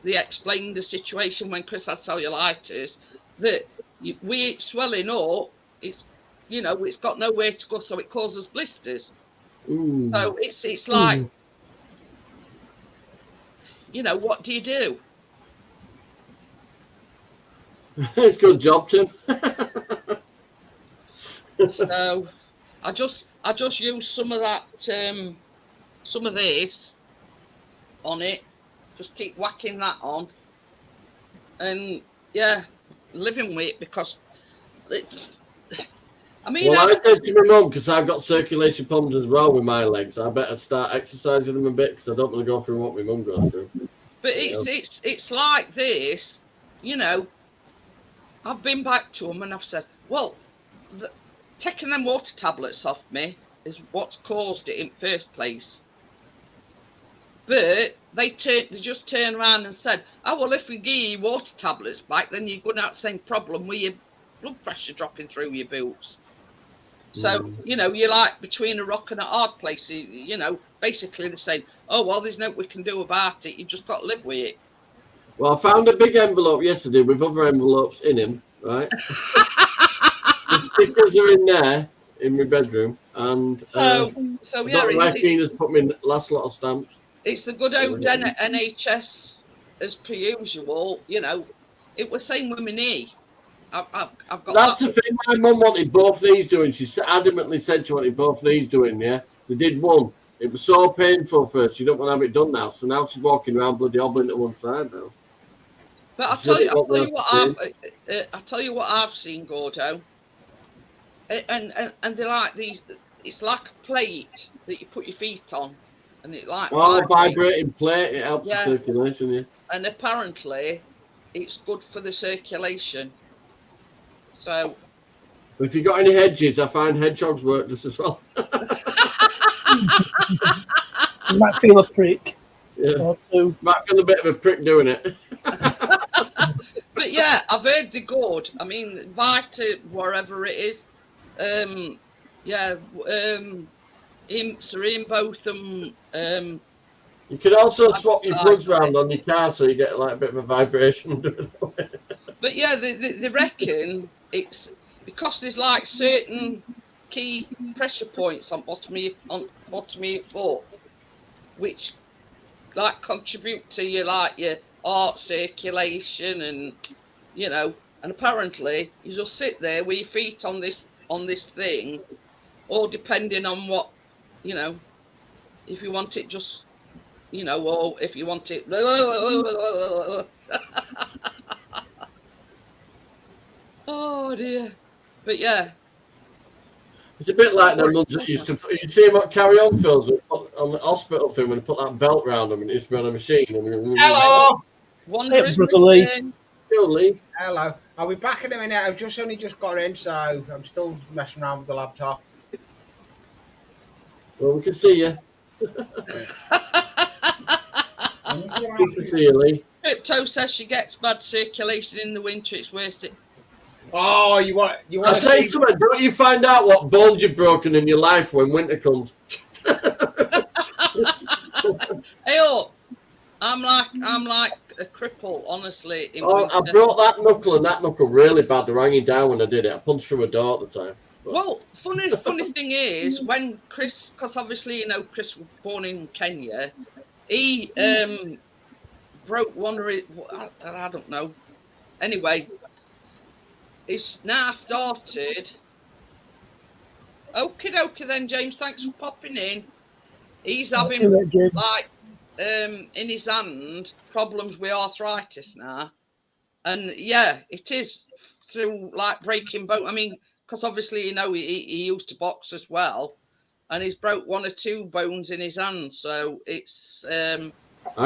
they explained the situation when Chris had cellulitis, that it's swelling up, it's, you know, it's got nowhere to go, so it causes blisters. Ooh. So it's like, you know, what do you do? It's a good job, Tim. So I just use some of that, some of this on it. Just keep whacking that on, and yeah, living with it because I mean. Well, I said to my mum, because I've got circulation problems as well with my legs, I better start exercising them a bit because I don't want to go through what my mum goes through. But it's like this, you know. I've been back to them and I've said, well, taking them water tablets off me is what's caused it in first place. But they just turned around and said, oh, well, if we give you water tablets back, then you're going to have the same problem with your blood pressure dropping through your boots. So, you know, you're like between a rock and a hard place. You know, basically they're saying, oh, well, there's nothing we can do about it. You've just got to live with it. Well, I found a big envelope yesterday with other envelopes in him, right? The stickers are in there in my bedroom, and so yeah, my Keena's put me last lot of stamps. It's the good old NHS as per usual. You know, it was same with my knee. I've got. That's the thing. My mum wanted both knees doing. She adamantly said she wanted both knees doing. Yeah, they did one. It was so painful first. She don't want to have it done now. So now she's walking around bloody hobbling to one side now. But I'll tell you what I've seen, Gordo. And they're like these. It's like a plate that you put your feet on, and it like vibrating plate. It helps the circulation. Yeah. And apparently, it's good for the circulation. So, if you got any hedges, I find hedgehogs work just as well. You might feel a prick. Yeah. Or two. Might feel a bit of a prick doing it. But yeah, I've heard they're good. I mean, Vita, wherever it is. Ian Botham. You could also swap your plugs around on your car so you get like a bit of a vibration. But yeah, they reckon it's because there's like certain key pressure points on bottom of your foot, which like contribute to your heart circulation, and and apparently you just sit there with your feet on this thing, or depending on what if you want it just or if you want it oh dear. But yeah, it's a bit like the ones that used to. You see what Carry On films on the hospital film when they put that belt round them and it's run a machine. Hello. Lee. Hello. I'll be back in a minute. I've only just got in, so I'm still messing around with the laptop. Well, we can see you. We can see you, Lee. Crypto says she gets bad circulation in the winter. It's worth it. Oh, you want I'll tell you something. Don't you find out what bones you've broken in your life when winter comes? Hey, I'm like a cripple, honestly. I broke that knuckle, and that knuckle really bad. They rang it down when I did it. I punched through a door at the time. But... Well, funny thing is, when Chris, because obviously Chris was born in Kenya, he broke one of his. I don't know. Anyway, it's now started. Okie dokie then, James. Thanks for popping in. He's having in his hand problems with arthritis now, and yeah, it is through like breaking bone. I mean, because obviously he used to box as well, and he's broke one or two bones in his hand. So it's I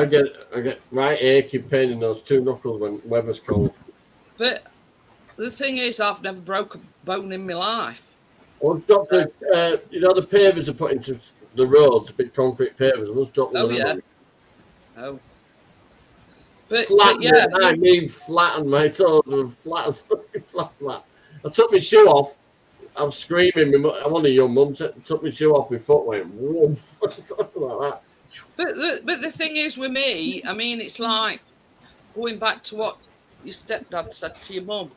get right aching pain in those two knuckles when weather's cold. But the thing is, I've never broke a bone in my life. Well, Doctor, the pavers are put into the roads, big concrete pavers. I was dropping them. Yeah. Oh. But yeah, I mean flatten my toes, flat. I took my shoe off. I was screaming. One of your mums took my shoe off. My foot went woof, something like that. But the thing is with me, I mean, it's like going back to what your stepdad said to your mum.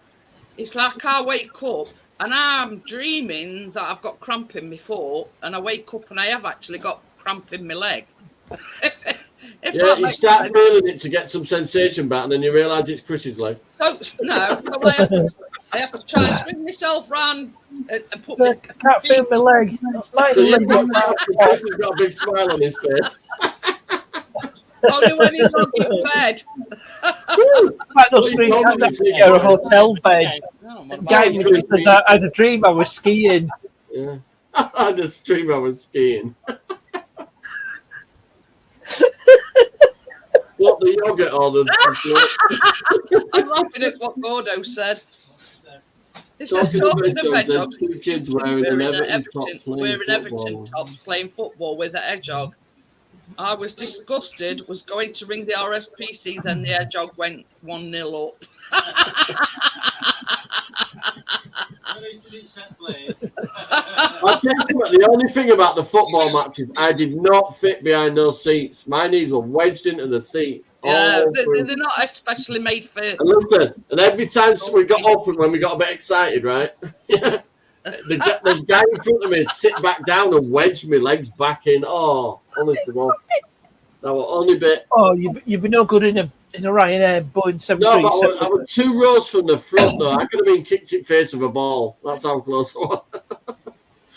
It's like I wake up and I'm dreaming that I've got cramp in my foot, and I wake up and I have actually got cramp in my leg. Yeah, you start feeling it to get some sensation back, and then you realise it's Chris's leg. So I have to try and swing myself round and put I can't feel my leg. It's my leg. Chris has got a big smile on his face. Only when he's on his bed. I share a hotel bed. Guy because I had a dream I was skiing. Yeah, I had a dream I was skiing. What, the yogurt or the... I'm laughing at what Gordo said. He says, talking of hedgehogs, two kids wearing an Everton tops playing football with a hedgehog. I was disgusted, was going to ring the RSPC, then the hedgehog went 1-0 up. I'll tell you what, the only thing about the football matches, I did not fit behind those seats. My knees were wedged into the seat. Yeah, they're not especially made for... And listen, and every time we got up and when we got a bit excited, right? the guy in front of me would sit back down and wedge my legs back in. Oh, honestly, well, that was only bit... Oh, you'd be no good in a in a Ryanair Boeing No, but 737. I was 2 rows from the front, though. I could have been kicked in the face with a ball. That's how close I was.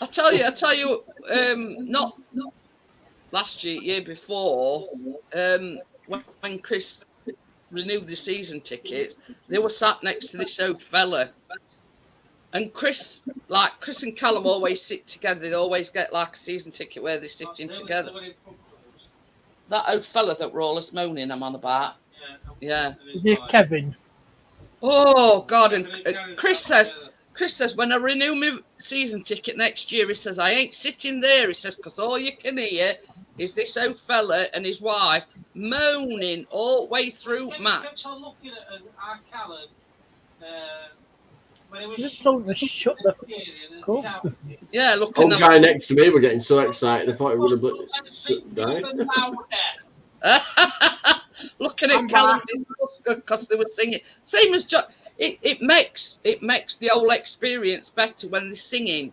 I tell you, not last year before, when Chris renewed the season tickets, they were sat next to this old fella. And Chris and Callum always sit together. They always get like a season ticket where they're sitting together. That old fella that we're all moaning I'm on about. Yeah. Is it Kevin? Oh God! And Chris says, when I renew my season ticket next year, he says I ain't sitting there. He says because all you can hear is this old fella and his wife moaning all the way through match. Looking at our Callum, You told him to shut the cool. Yeah, looking One guy next to me were getting so excited. I thought he would have died. Looking at Callum because they were singing. Same as John. It makes the whole experience better when they're singing.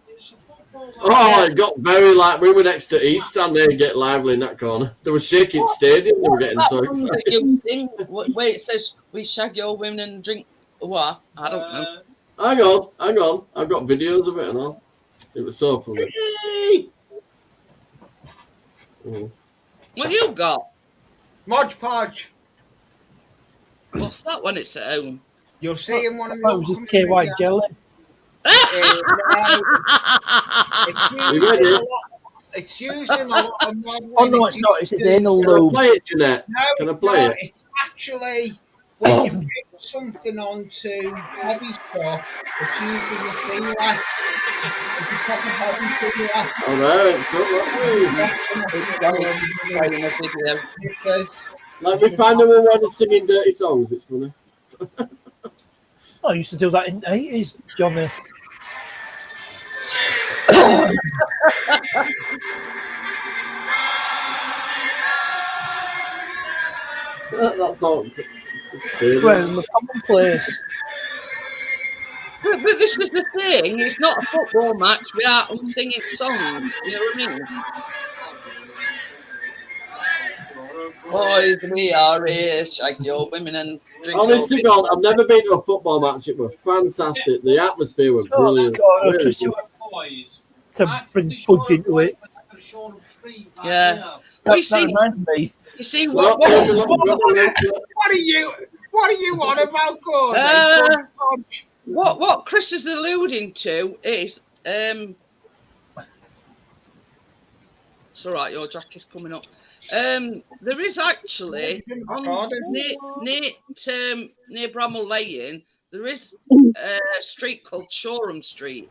Oh, it got very like we were next to East and they get lively in that corner. They were shaking stadium. They were getting so excited. You sing where it says we shag your women and drink what? I don't know. Hang on. I've got videos of it and all. It was so funny. What you got? Modge Podge. What's that when it's at home? You'll see in one of That was just KY jelly. It's used in a lot of modern. Oh no, it's not. It's his anal Can I lobe. play it, Jeanette? No, Can I play it? It's actually when you put something onto hobby stuff, it's usually a sealer. It's a proper hobby sealer. Oh no, Let me find the one where they're singing dirty songs. It's funny. I used to do that in the 80s, Johnny. That's all. Well, the commonplace. But this is the thing. It's not a football match without them singing songs. You know what I mean? Boys, we are here. Shag your women and drink. Honest to God, I've never been to a football match. It was fantastic. The atmosphere was brilliant. Oh, God, just to bring fudge into it. Yeah. That reminds me. You see what are you on about, Gordon? What Chris is alluding to is it's all right, your jacket's coming up. There is actually near Bramall Lane, there is a street called Shoreham Street.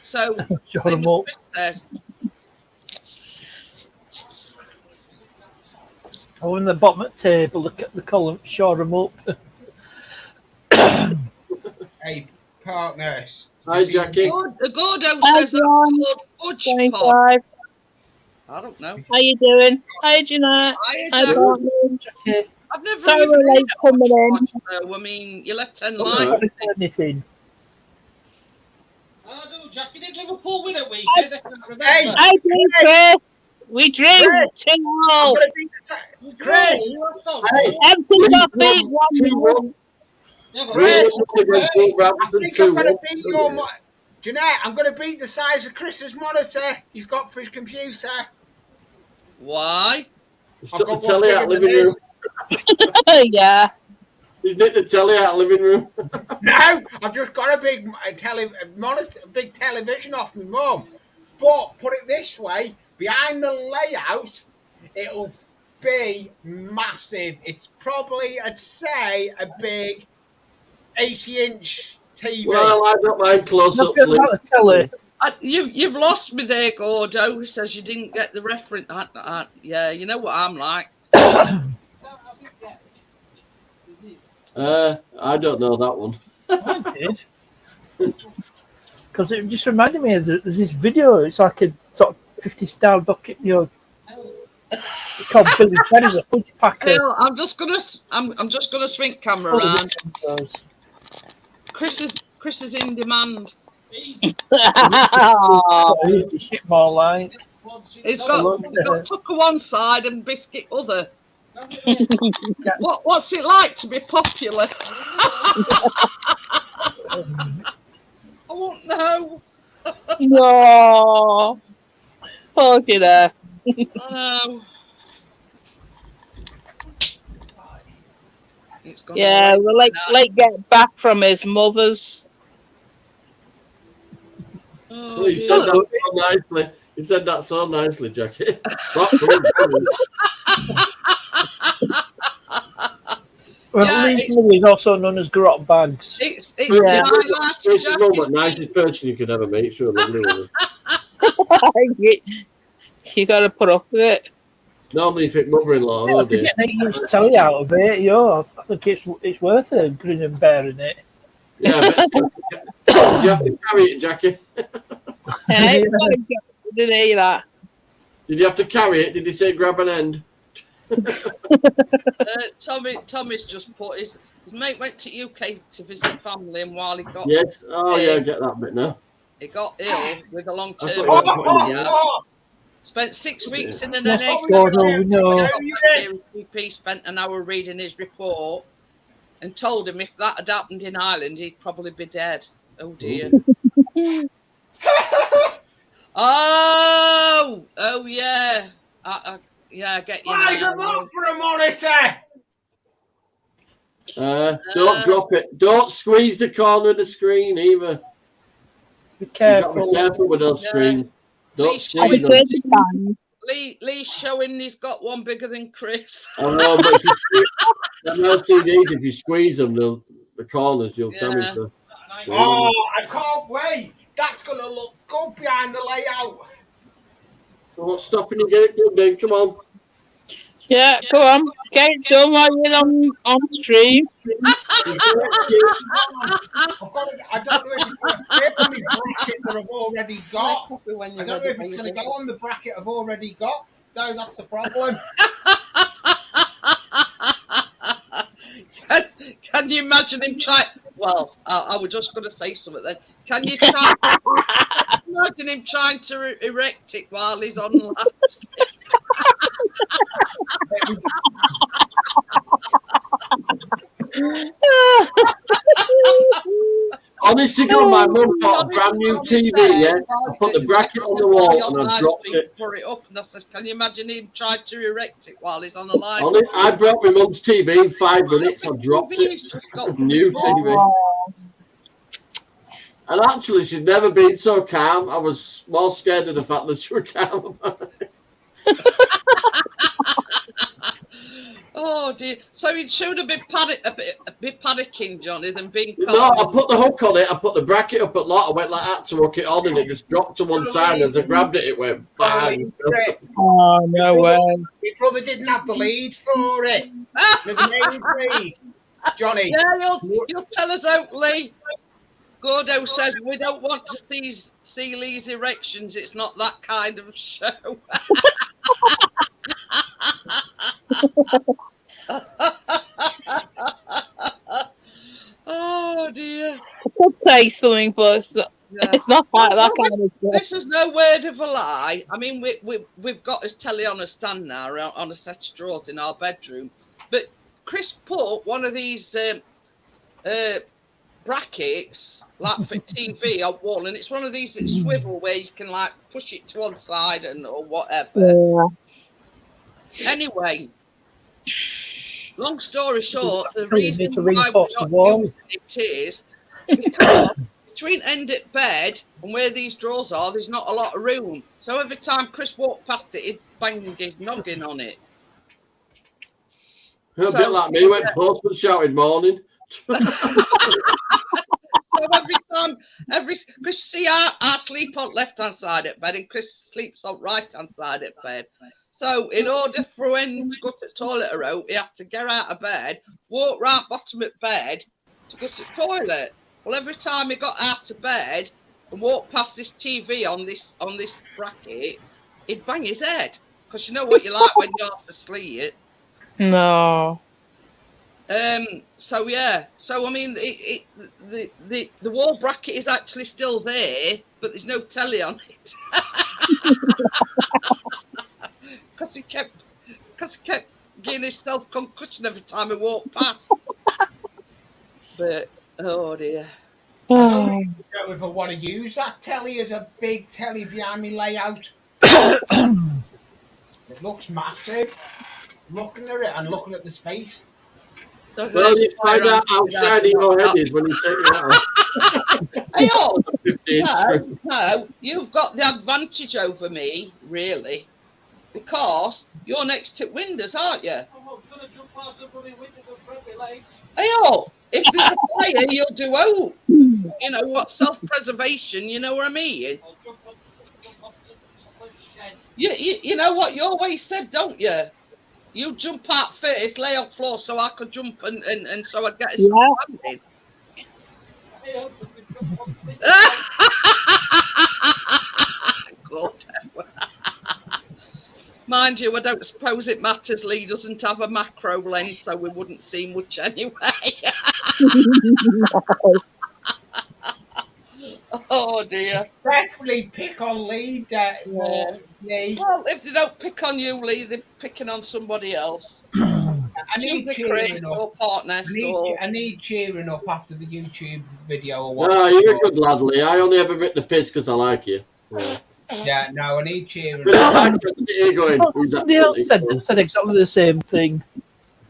So Shoreham up. Oh, in the bottom of the table, the column Shoreham up. Hey, partners. Hi, Jackie. Gordo says that's called Fudge Pod. I don't know. How you doing? Hi, Jeanette. Hi, Jackie. I've never Sorry even late coming in. I mean, you let 10 live. Anything. I don't know, Jackie. Did Liverpool win a weekend? Hey, I do, Chris. We drew 2-0. Chris. Empty coffee, 1-0. Chris, I think I'm going to beat your Jeanette, I'm going to beat the size of Chris's monitor he's got for his computer. Why? He's took the telly out of the living room. Yeah. He's nicked the telly out of the living room. No, I've just got a big monitor, big television off my mum. But put it this way, behind the layout, it'll be massive. It's probably, I'd say, a big 80-inch TV. Well, I don't mind close-ups. You've lost me there, Gordo. He says you didn't get the reference. Yeah, you know what I'm like. I don't know that one. I did. Because it just reminded me of there's this video. It's like a sort of 50-style docket, called Billy Penny's a fudge packer. No, I'm just gonna swing camera around. Chris is in demand. Shit more like. He's got Tucker one side and Biscuit other. What's it like to be popular? I won't know. No. Poor kiddo. I know. Yeah, we'll like get back from his mother's. Oh, you said that so nicely. You said that so nicely, Jackie. Well, Lee's mother is also known as Grot Bags. It's the nicest person you could ever meet. She's a lovely woman. You got to put up with it. Normally, if it's mother-in-law, Yeah, if you get an 8-inch telly out of it, I think it's worth it, grinning and bearing it. Yeah, but you have to carry it, Jackie. Hey, didn't hear that. Did you have to carry it? Did he say grab an end? Tommy's just put his mate went to UK to visit family, and while he got yeah, I get that bit now. He got ill with a long-term. Spent 6 weeks in an NHS. GP spent an hour reading his report and told him if that had happened in Ireland, he'd probably be dead. Oh dear. Oh yeah. Yeah, I get you. Flag them up for a monitor. Don't drop it. Don't squeeze the corner of the screen either. Be careful. Be careful with those screens. Don't squeeze them. Lee's showing he's got one bigger than Chris. I know, but if you squeeze them, the corners, you'll damage them. Oh, I can't wait. That's going to look good behind the layout. What's stopping you get it done then? Come on. Yeah, come on. Get it done while you're on stream. I don't know if it's going to fit on the bracket that I've already got. I don't know if it's going to go on the bracket I've already got. No, that's the problem. Can you imagine him try? Well, I was just going to say something then. Can you try? Imagine him trying to erect it while he's on live. Honest to God, my mum got a brand new TV, yeah? I put the bracket on the wall and I dropped it. Put it up and I said, can you imagine him trying to erect it while he's on a live? I broke my mum's TV in 5 minutes. I dropped it. New TV. And actually, she's never been so calm. I was more scared of the fact that she was calm about it. Oh dear! So it should have been panicking, Johnny, than being calm. No, I put the hook on it. I put the bracket up at lot. I went like that to hook it on, and it just dropped to one side. As I grabbed it, it went bang. Oh no way! My brother didn't have the lead for it. The main lead, Johnny. Yeah, you'll tell us out, Lee. Gordo says we don't want to see Lee's erections. It's not that kind of show. Oh dear. I could say something, but it's not like that kind of stuff. This is no word of a lie. I mean, we've got his telly on a stand now, on a set of drawers in our bedroom. But Chris put one of these brackets, like for TV, on wall, and it's one of these that swivel where you can like push it to one side or whatever. Yeah. Anyway, long story short, the reason why we're not using it is because between end at bed and where these drawers are, there's not a lot of room. So every time Chris walked past it, he'd bang his noggin on it. A bit like me, went close but shouted morning. So because see, I sleep on left-hand side at bed and Chris sleeps on right-hand side at bed. So in order for him to go to the toilet or out, he has to get out of bed, walk round bottom of bed to go to the toilet. Well, every time he got out of bed and walked past this TV on this bracket, he'd bang his head. Because you know what you like when you're half asleep. No. So yeah. So I mean, the wall bracket is actually still there, but there's no telly on it. Because he kept getting himself concussion every time he walked past. But oh dear. I don't know if I want to use that telly as a big telly behind me layout. It looks massive. Looking at it and looking at the space. Well, you find out how shiny your head is when you take it out. Hey, oh, no, you've got the advantage over me, really, because you're next to windows, aren't you? Hey, oh, if there's a fire, you'll do you know what, self-preservation, you know what I mean? You know what you always said, don't you? You jump out first, lay on floor so I could jump and so I'd get a landing. God. Mind you, I don't suppose it matters. Lee doesn't have a macro lens, so we wouldn't see much anyway. Oh dear. Definitely pick on Lee. Well, if they don't pick on you, Lee, they're picking on somebody else. I need cheering up. Or partner. I need cheering up after the YouTube video. Or No, you're a good lad, Lee. I only ever written the piss because I like you. Yeah, no, I need cheering up. Somebody else said exactly the same thing.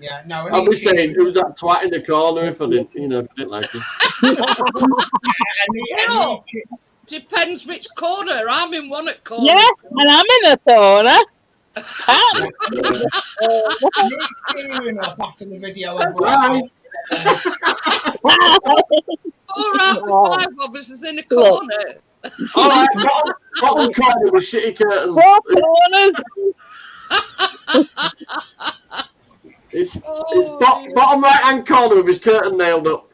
Yeah, no, I'll be saying, who's that twat in the corner if I didn't like you? Depends which corner. I'm in one at corner. Yes, and I'm in a corner. I need cheering up after the video. All right, 5 of us is in a corner. All right, bottom corner with shitty curtains. It's bottom right hand corner with his curtain nailed up.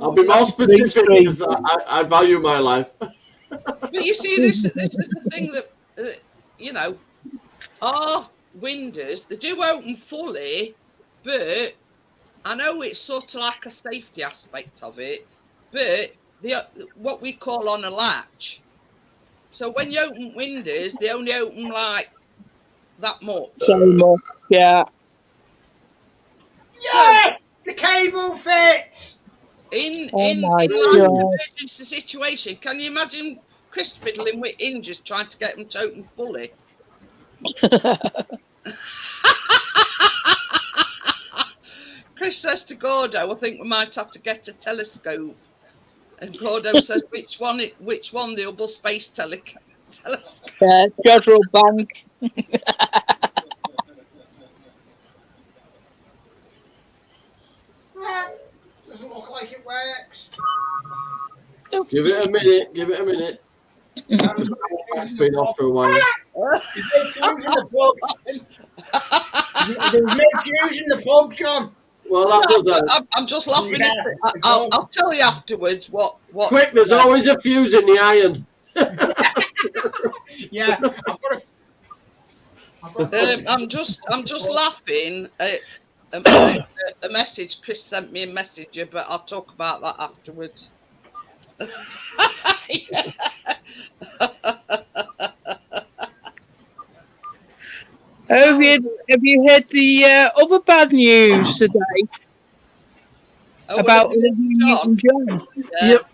I'll be more specific because I value my life. But you see, this is the thing that you know, our windows, they do open fully, but I know it's sort of like a safety aspect of it, but what we call on a latch. So when you open windows, they only open like that much. So much, yeah. Yes, the cable fits. In like an emergency situation, can you imagine Chris fiddling with hinges trying to get them to open fully? Chris says to Gordo, I think we might have to get a telescope. And Gordo says, which one? The Hubble Space Telescope? Yeah, Jodrell Bank. Doesn't look like it works. Give it a minute. It's been off for a while. There's no fuse in the plug. There's no fuse in the plug, John. Well, that does that. I'm just laughing at it. I'll tell you afterwards what. Quick, there's always a fuse in the iron. Yeah, I'm just laughing at a message Chris sent me a messenger, but I'll talk about that afterwards. Have you heard the other bad news today about Olivia Newton-John? Yep.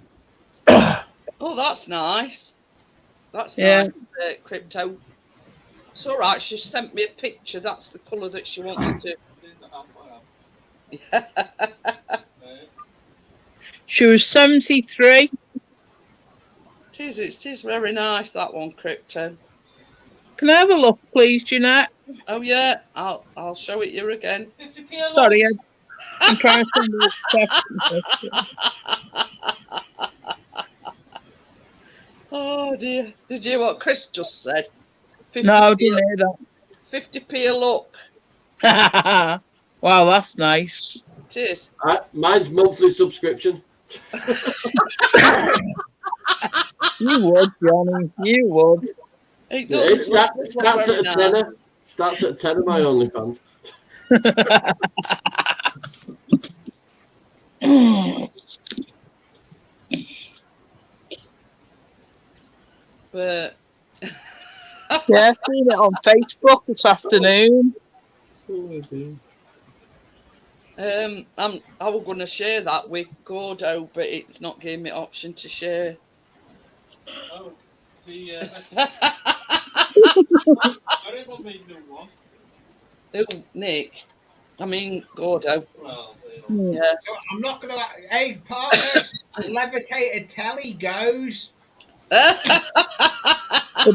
Oh, that's nice. That's nice, Crypto. It's all right. She sent me a picture. That's the colour that she wanted to. She was 73. It is very nice, that one, Crypto. Can I have a look, please, Jeanette? Oh yeah, I'll show it you again. Sorry, I'm trying to send you a text. Oh dear! Did you hear what Chris just said? No, I didn't hear that. 50p a look. Wow, that's nice. It is. Mine's monthly subscription. You would, Johnny. You would. It does. It starts at a tenner. Starts at a tenner, my OnlyFans. But Yeah, I've seen it on Facebook this afternoon. I was going to share that with Gordo, but it's not giving me option to share. Oh, the everyone made new one. Who, Nick? I mean, Gordo. Well, Yeah. So I'm not going to. Hey, partners, levitated telly goes. There'll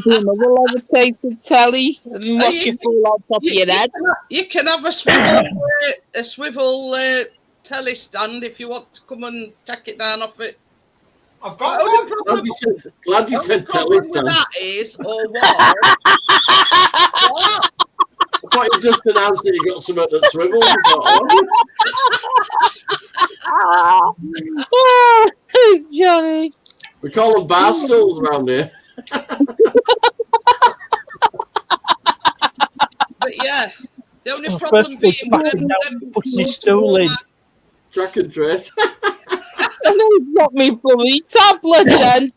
be another levitated telly and watch you fall on top of your head. You can have a swivel telly stand if you want to come and take it down off it. I've got one. Glad you said telly stand. That is, or what? What? I thought you just announced that you got something that swivels. Oh, Johnny. We call them bar stools around here. But yeah, the only problem being putting his stool in. Track and trace. And he's got me bloody tablet then.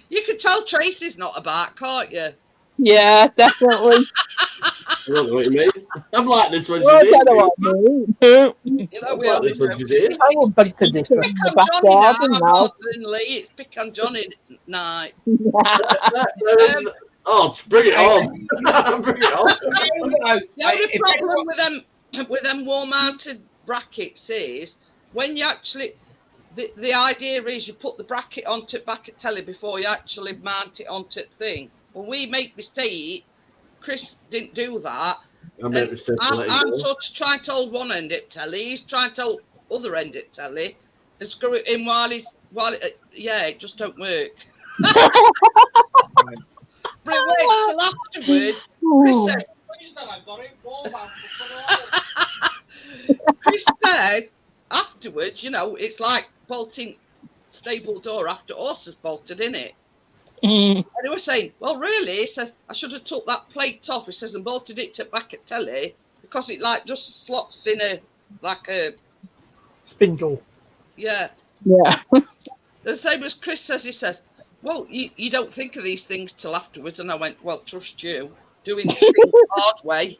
You can tell Tracy's not about, can't you? Yeah, definitely. I don't know what you mean. I'm like this when Well, I she's don't know what I mean. You know, I'm like this when she's here. I won't beg to differ. Pick on back Johnny garden now, now. rather than Lee. It's pick on Johnny night. Oh, bring it on. Bring it on. The only problem with them wall-mounted brackets is when you actually the idea is you put the bracket onto back at telly before you actually mount it onto the thing. Well, we make mistake. Chris didn't do that. I made a mistake. I'm sort of trying to hold one end at telly. He's trying to hold other end at telly and screw it in while it just don't work. But it worked till afterwards. Chris says afterwards, you know, it's like bolting stable door after horse has bolted in it. And he was saying, well, really, he says, I should have took that plate off. He says, and bolted it to back at telly because it like just slots in a spindle. Yeah. Yeah. The same as Chris says, he says, well, you don't think of these things till afterwards. And I went, well, trust you, doing things the hard way.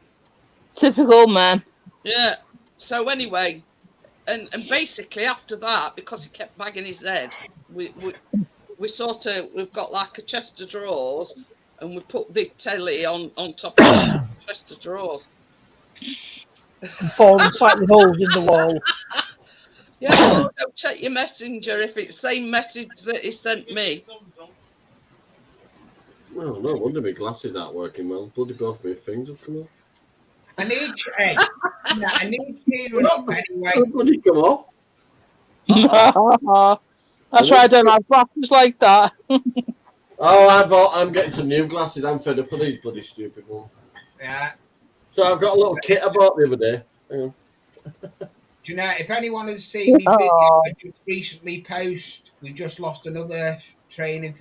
Typical man. Yeah. So anyway, and basically after that, because he kept bagging his head, we've got like a chest of drawers, and we put the telly on top of the chest of drawers. And falling slightly holes in the wall. Yeah, don't check your messenger if it's the same message that he sent me. Well, no wonder my glasses aren't working well. Bloody both my things have come off. I need clearance anyway. Bloody come off. That's why I don't have glasses like that. I'm getting some new glasses. I'm fed up with these bloody stupid ones. Yeah. So I've got a little kit I bought the other day. Hang on. Do you know, if anyone has seen me video I just recently post, we just lost another train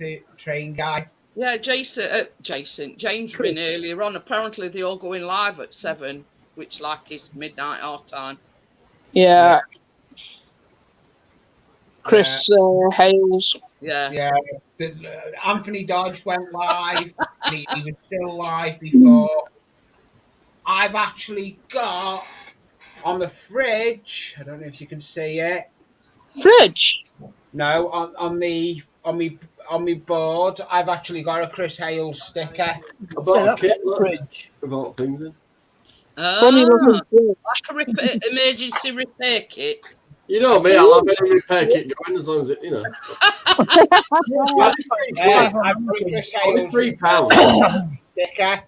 guy. Yeah, James been earlier on. Apparently they all going live at 7, which like is midnight our time. Yeah. Chris Hales. Yeah. Yeah. Anthony Dodge went live. He was still live before. I've actually got on the fridge. I don't know if you can see it. Fridge? No, on me board. I've actually got a Chris Hales sticker. I bought a kit. Fridge. I bought things in. Funny looking fridge. Like a emergency repair kit. You know me, I'll have any repair kit going as long as it, you know. I've got a Chris Hales £3 sticker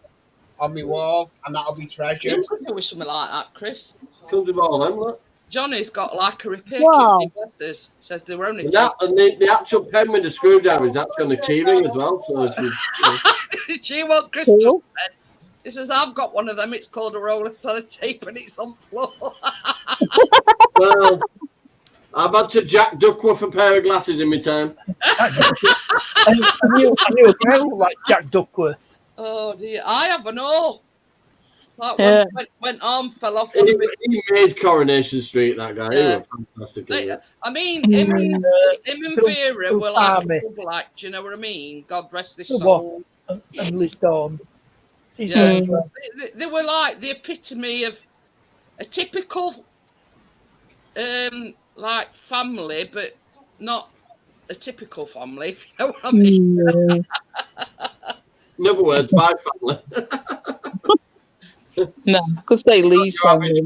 on my wall, and that'll be treasured. You could do with something like that, Chris. Comes with all them, look. Johnny's got like a repair kit. Letters. Says they were only. And the actual pen with the screwdriver is actually on the keyring as well. So if you She won't Chris just said. He says, I've got one of them. It's called a roller sellotape and it's on floor. Well, I've had to Jack Duckworth a pair of glasses in my time. I knew a guy who looked like Jack Duckworth. Oh dear, I have an all. Like Yeah. when arm fell off. He made Coronation Street, that guy. Yeah. He was fantastic. I mean, him and Vera were like Army. a double act, you know what I mean? God rest his What? soul. And Liz Dawn. She's Yeah. great as well. They were like the epitome of a typical like family, but not a typical family, if you know what I mean. In other words, my family. No, because they leave family.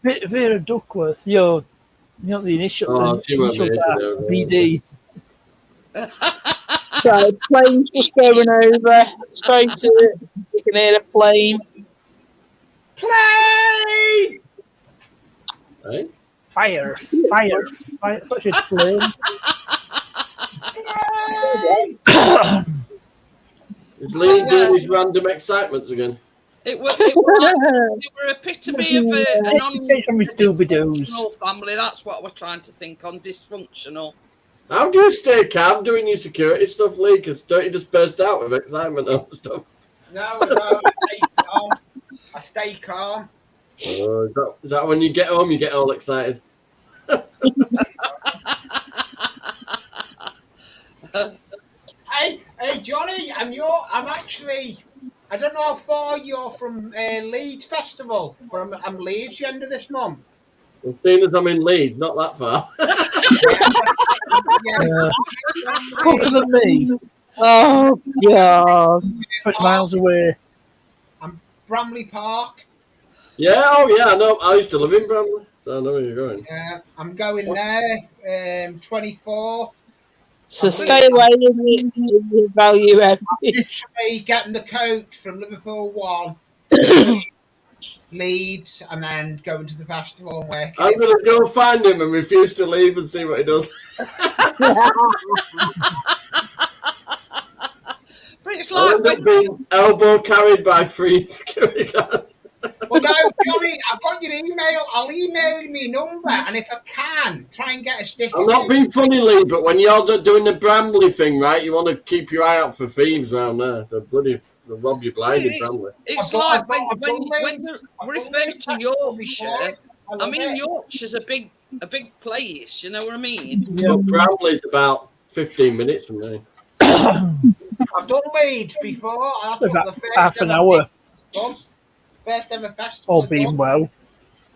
Vera Duckworth, you know the initial, she was initials are BD. So plane's just going over straight to it. You can hear the plane. Play! Hey? Fire. Such a flame. Is Lee doing his random excitements again? It were epitome of a non-dysfunctional family. That's what we're trying to think on, dysfunctional. How do you stay calm doing your security stuff, Lee? Because don't you just burst out with excitement and stuff? No, I stay calm. I stay calm. Oh, is that when you get home, you get all excited? Hey, Johnny, I'm actually. I don't know how far you're from Leeds Festival, but I'm Leeds the end of this month. Well, seeing as I'm in Leeds, not that far. Closer than me. Oh, God. 20 miles away. I'm Bramley Park. Yeah, I know. I used to live in Bramley, so I know where you're going. I'm going there 24th. So stay away with the value Literally getting the coach from Liverpool 1 Leeds and then going to the festival and working. I'm going to go find him and refuse to leave and see what he does. But it's like when being elbow carried by 3 security guards. Well, no, Johnny, I've got your email. I'll email you my number, and if I can, try and get a sticker. I'm not being funny, Lee, but when you're doing the Bramley thing, right, you want to keep your eye out for thieves around there. They'll rob you blind in Bramley. It's like when you refer to Yorkshire, I mean Yorkshire's a big place. You know what I mean? Yeah. But Bramley's about 15 minutes from there. I've done Leeds before. I took About the first half an hour. First ever festival. All being well.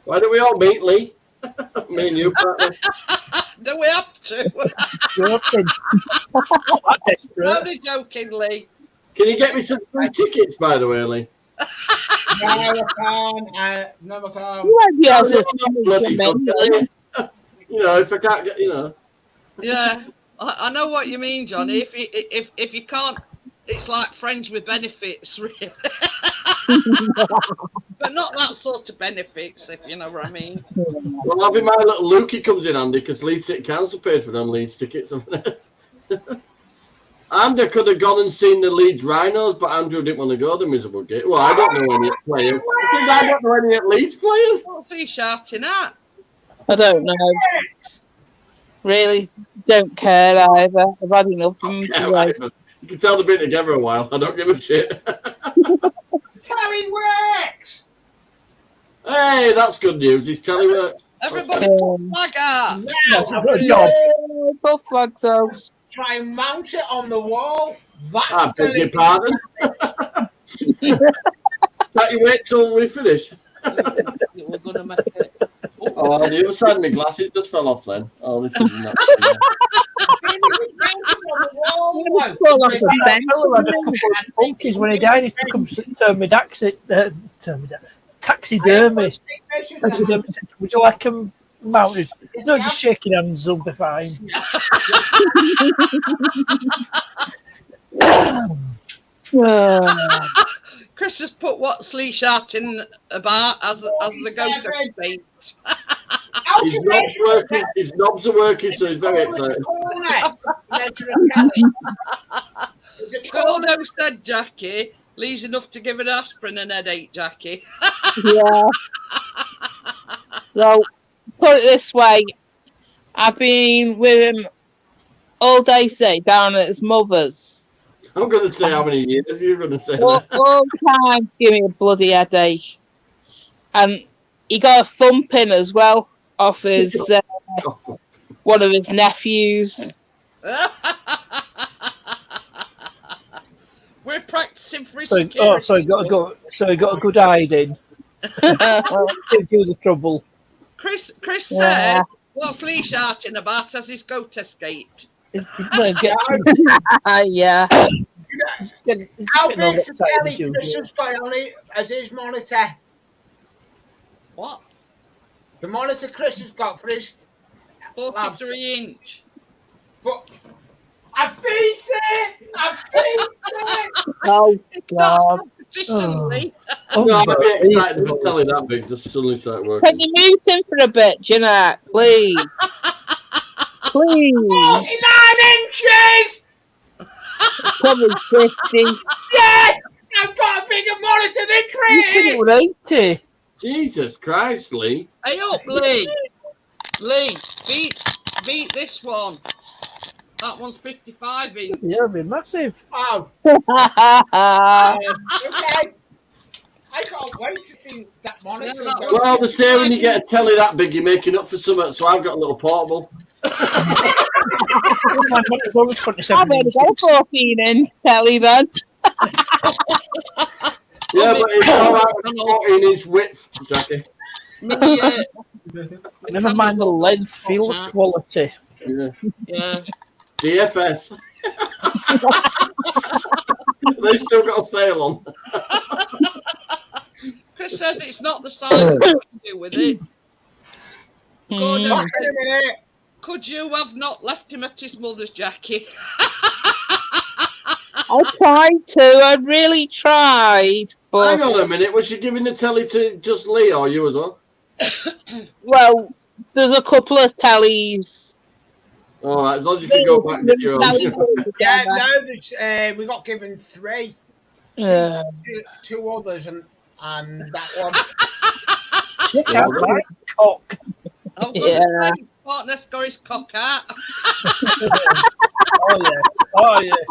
Why don't we all meet, Lee? Me and you, partner. Do we have to? Joking. Not desperate. Only joking, Lee. Can you get me some free tickets, by the way, Lee? No, I can't. No, I can't. You know, if I can't get, you know. Yeah, I know what you mean, Johnny. If you can't, it's like friends with benefits, really. But not that sort of benefits, if you know what I mean. Well, having my little Lukey comes in handy because Leeds City Council paid for them Leeds tickets. Andrew could have gone and seen the Leeds Rhinos, but Andrew didn't want to go, the miserable git. Well, I don't know any players. I don't know any Leeds players. What's he shouting at? I don't know. Really don't care either. I've had enough of them today. You can tell they've been together a while. I don't give a shit. Telly works! Hey, that's good news. His telly works. Everybody put flag out. That's a good job. Both flags out. Try and mount it on the wall. I beg your pardon. Can't you wait till we finish? We're going to make it. Oh, the other side of my glasses just fell off then. Oh, this is not. Monkeys when he died, he took him to taxidermist. Would you like him mounted? No, just shaking hands will be fine. Chris has put what's Lee shouting about as the go-to state. His knobs are working, so he's very excited. Corno said, Jackie, Lee's enough to give an aspirin and headache, Jackie. Yeah. So, put it this way. I've been with him all day today down at his mother's. I'm going to say how many years you're going to say all that. time give me a bloody headache. and he got a thumping as well off his one of his nephews. We're practicing for his So he got a good hiding. Saved you the trouble. Chris said, "What's Lee shouting about as his goat escaped?" Yeah. How big's the telly Chris has got on it as his monitor? What? The monitor Chris has got for his 43-inch. But I've beat it! I've beat it! Oh, God. Lee. No, I'd be excited if telly that big just suddenly start working. Can you mute him for a bit, Jeanette? Please. Please. 49 inches! Probably 50. Yes! I've got a bigger monitor than You think it Chris! was 80? Jesus Christ, Lee. Hey up, Lee. Lee, beat this one. That one's 55 inch. Yeah, it'd be massive. Oh, okay. I can't wait to see that monitor. Yeah, that Well, they say when you get a telly that big, you're making up for something, so I've got a little portable. My monitor's always 27 I'm going to inches. go 14 inch telly then. Yeah, but it's all right with 14-inch width, Jackie. Never mind the length, feel the quality. Yeah. DFS. They still got a sale on. Chris says it's not the size to do with it. Gordon, could you have not left him at his mother's, Jackie? I tried to. I really tried. But... Hang on a minute. Was she giving the telly to just Lee or you as well? Well, there's a couple of tellies. All right, as long as you can go back and get your own. Yeah, no, we got given 3. Two others and that one. Check out my cock. I'm going to say partner's got his cock out. Oh, yes.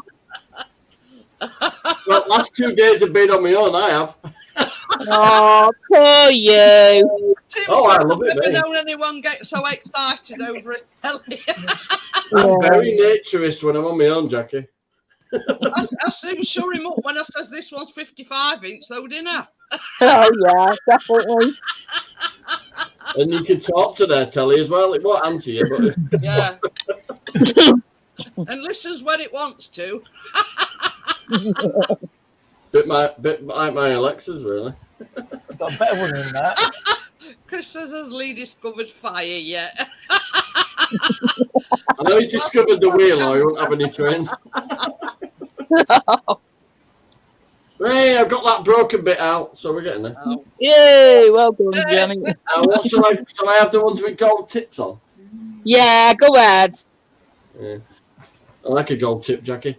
Well, last 2 days have been on my own, I have. Oh, poor you. Oh, I love it, I've never mate. known anyone get so excited over a telly. I'm very naturist when I'm on my own, Jackie. I soon sure him up when I says this one's 55 inch, though, didn't I? Oh, yeah, definitely. And you can talk to their telly as well. It won't answer you, but Yeah. And listens when it wants to. bit like my Alexas, really. Got a better one than that. Chris says, has Lee discovered fire yet? I know he discovered the wheel, or he won't have any trains. Hey, I've got that broken bit out, so we're getting there. Oh. Yay, well done, Johnny. What shall I have the ones with gold tips on? Yeah, go ahead. Yeah. I like a gold tip, Jackie.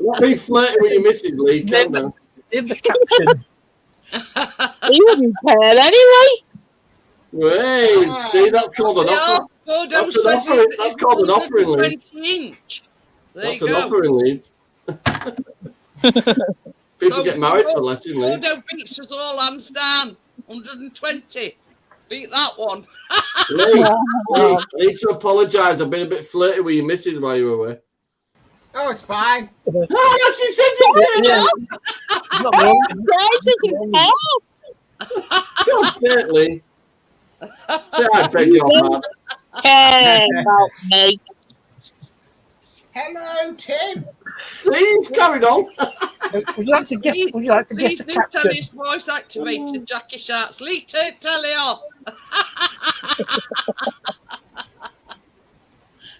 Not be flirting with your missus, Lee. Calm down. In the caption. He wouldn't care anyway. Hey, see, that's called an offer. That's an offering. That's called an offering, Leeds. That's an offering, Leeds. People get married for less, isn't they? Gordo beats us all hands down. 120. Beat that one. Lee, I need to apologise. I've been a bit flirty with your missus while you were away. Oh, it's fine. Oh, yes, he said yes. Not wrong. God, certainly. I beg your pardon. Care about me. Hello, Tim. See, it's carried on. Would you like to guess? Would you like to guess the caption? Tell his voice activated. Jackie shouts, Lee, turn telly off.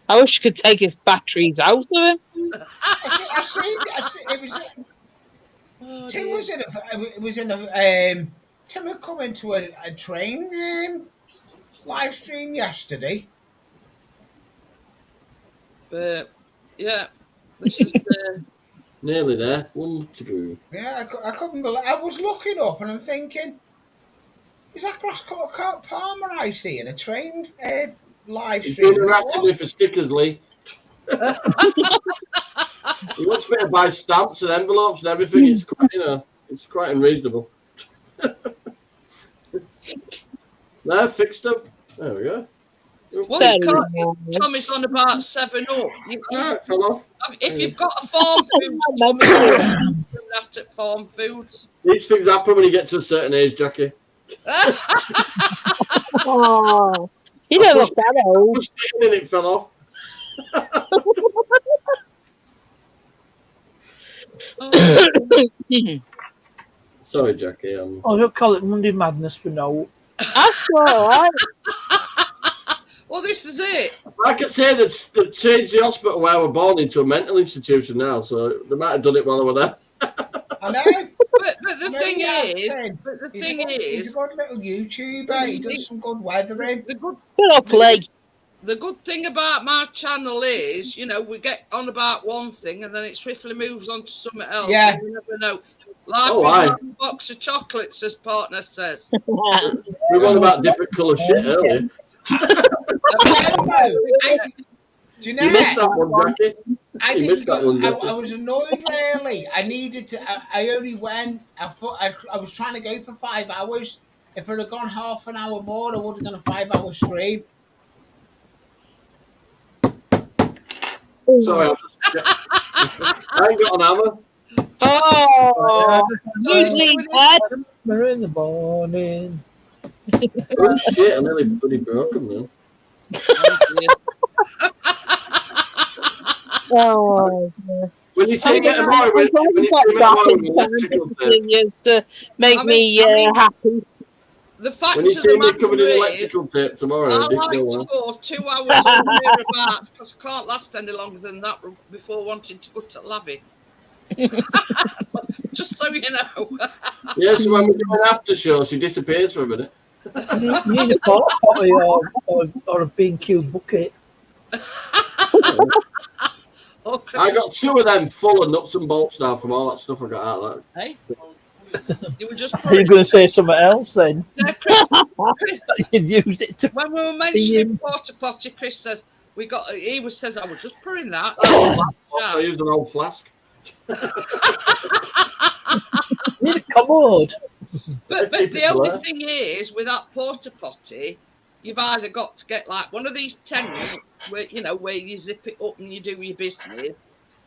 I wish you could take his batteries out of him. I see. It was. Oh, Tim dear. was in a. Tim had come into a train live stream yesterday. But yeah, this is Nearly there. 1 to go. Yeah, I couldn't believe. I was looking up and I'm thinking, is that Crosscourt Palmer I see in a train live He's stream? been harassing me for stickers, Lee. He wants me to buy stamps and envelopes and everything. It's quite, it's quite unreasonable. No, fixed them. There we go. Well, you can't. Tommy's on about 7 Up. It fell off. If you've got a farm food, Tommy, that at farm foods. These things happen when you get to a certain age, Jackie. Oh, you don't look that old. I pushed it in and it fell off. Sorry, Jackie. I'll just call it Monday Madness for now. That's all right. Well, this is it. Like I say, they've changed the hospital where we're born into a mental institution now, so they might have done it while they were there. I know. But the thing is, he's a good little YouTuber. He does some good weathering. The good thing about my channel is, we get on about one thing and then it swiftly moves on to something else. Yeah. You never know. Life is like a box of chocolates, as partner says. We were on about different colour shit earlier. Do you know? You missed that one, Jackie. I was annoyed, really. I needed to. I only went. I thought I was trying to go for 5 hours. If I'd have gone half an hour more, I would have done a 5-hour stream. Sorry, I ain't got an hammer. Oh, usually what? We're in the morning. Oh shit! I nearly bloody broke him then. Oh, when you see me tomorrow, when you see me tomorrow with electrical tape, to make me happy. The fact when you see me covered in is, electrical tape tomorrow, I like to go 2 hours or thereabouts because I can't last any longer than that before wanting to go to Lavy. Just so you know. Yes, when we're doing after show, she disappears for a minute. You need a porta potty or a B&Q bucket. I got 2 of them full of nuts and bolts now from all that stuff I got out of that. Hey? You were just Are you going to say something else then? Yeah, Chris, You'd use it to. when we were mentioning porta potty, Chris says he says I was just pouring that. I used an old flask. Need a commode. But the only thing is, with that porta potty, you've either got to get like one of these tents where you zip it up and you do your business.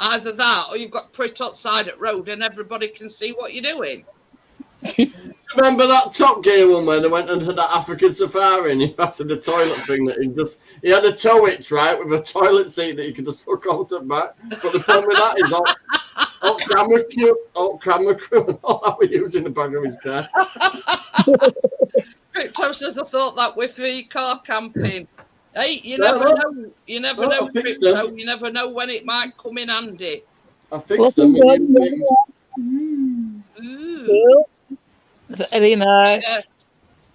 Either that, or you've got to put it outside at road and everybody can see what you're doing. Remember that Top Gear one when they went and had that African safari and he passed the toilet thing that he had a tow hitch, right, with a toilet seat that you could just hook onto the back. But the problem with that is all camera crew and all that were using the back of his car. Crypto says I thought that with the car camping. Hey, you never know. You never know, Crypto. You never know when it might come in handy. I fixed them with new things. Very nice.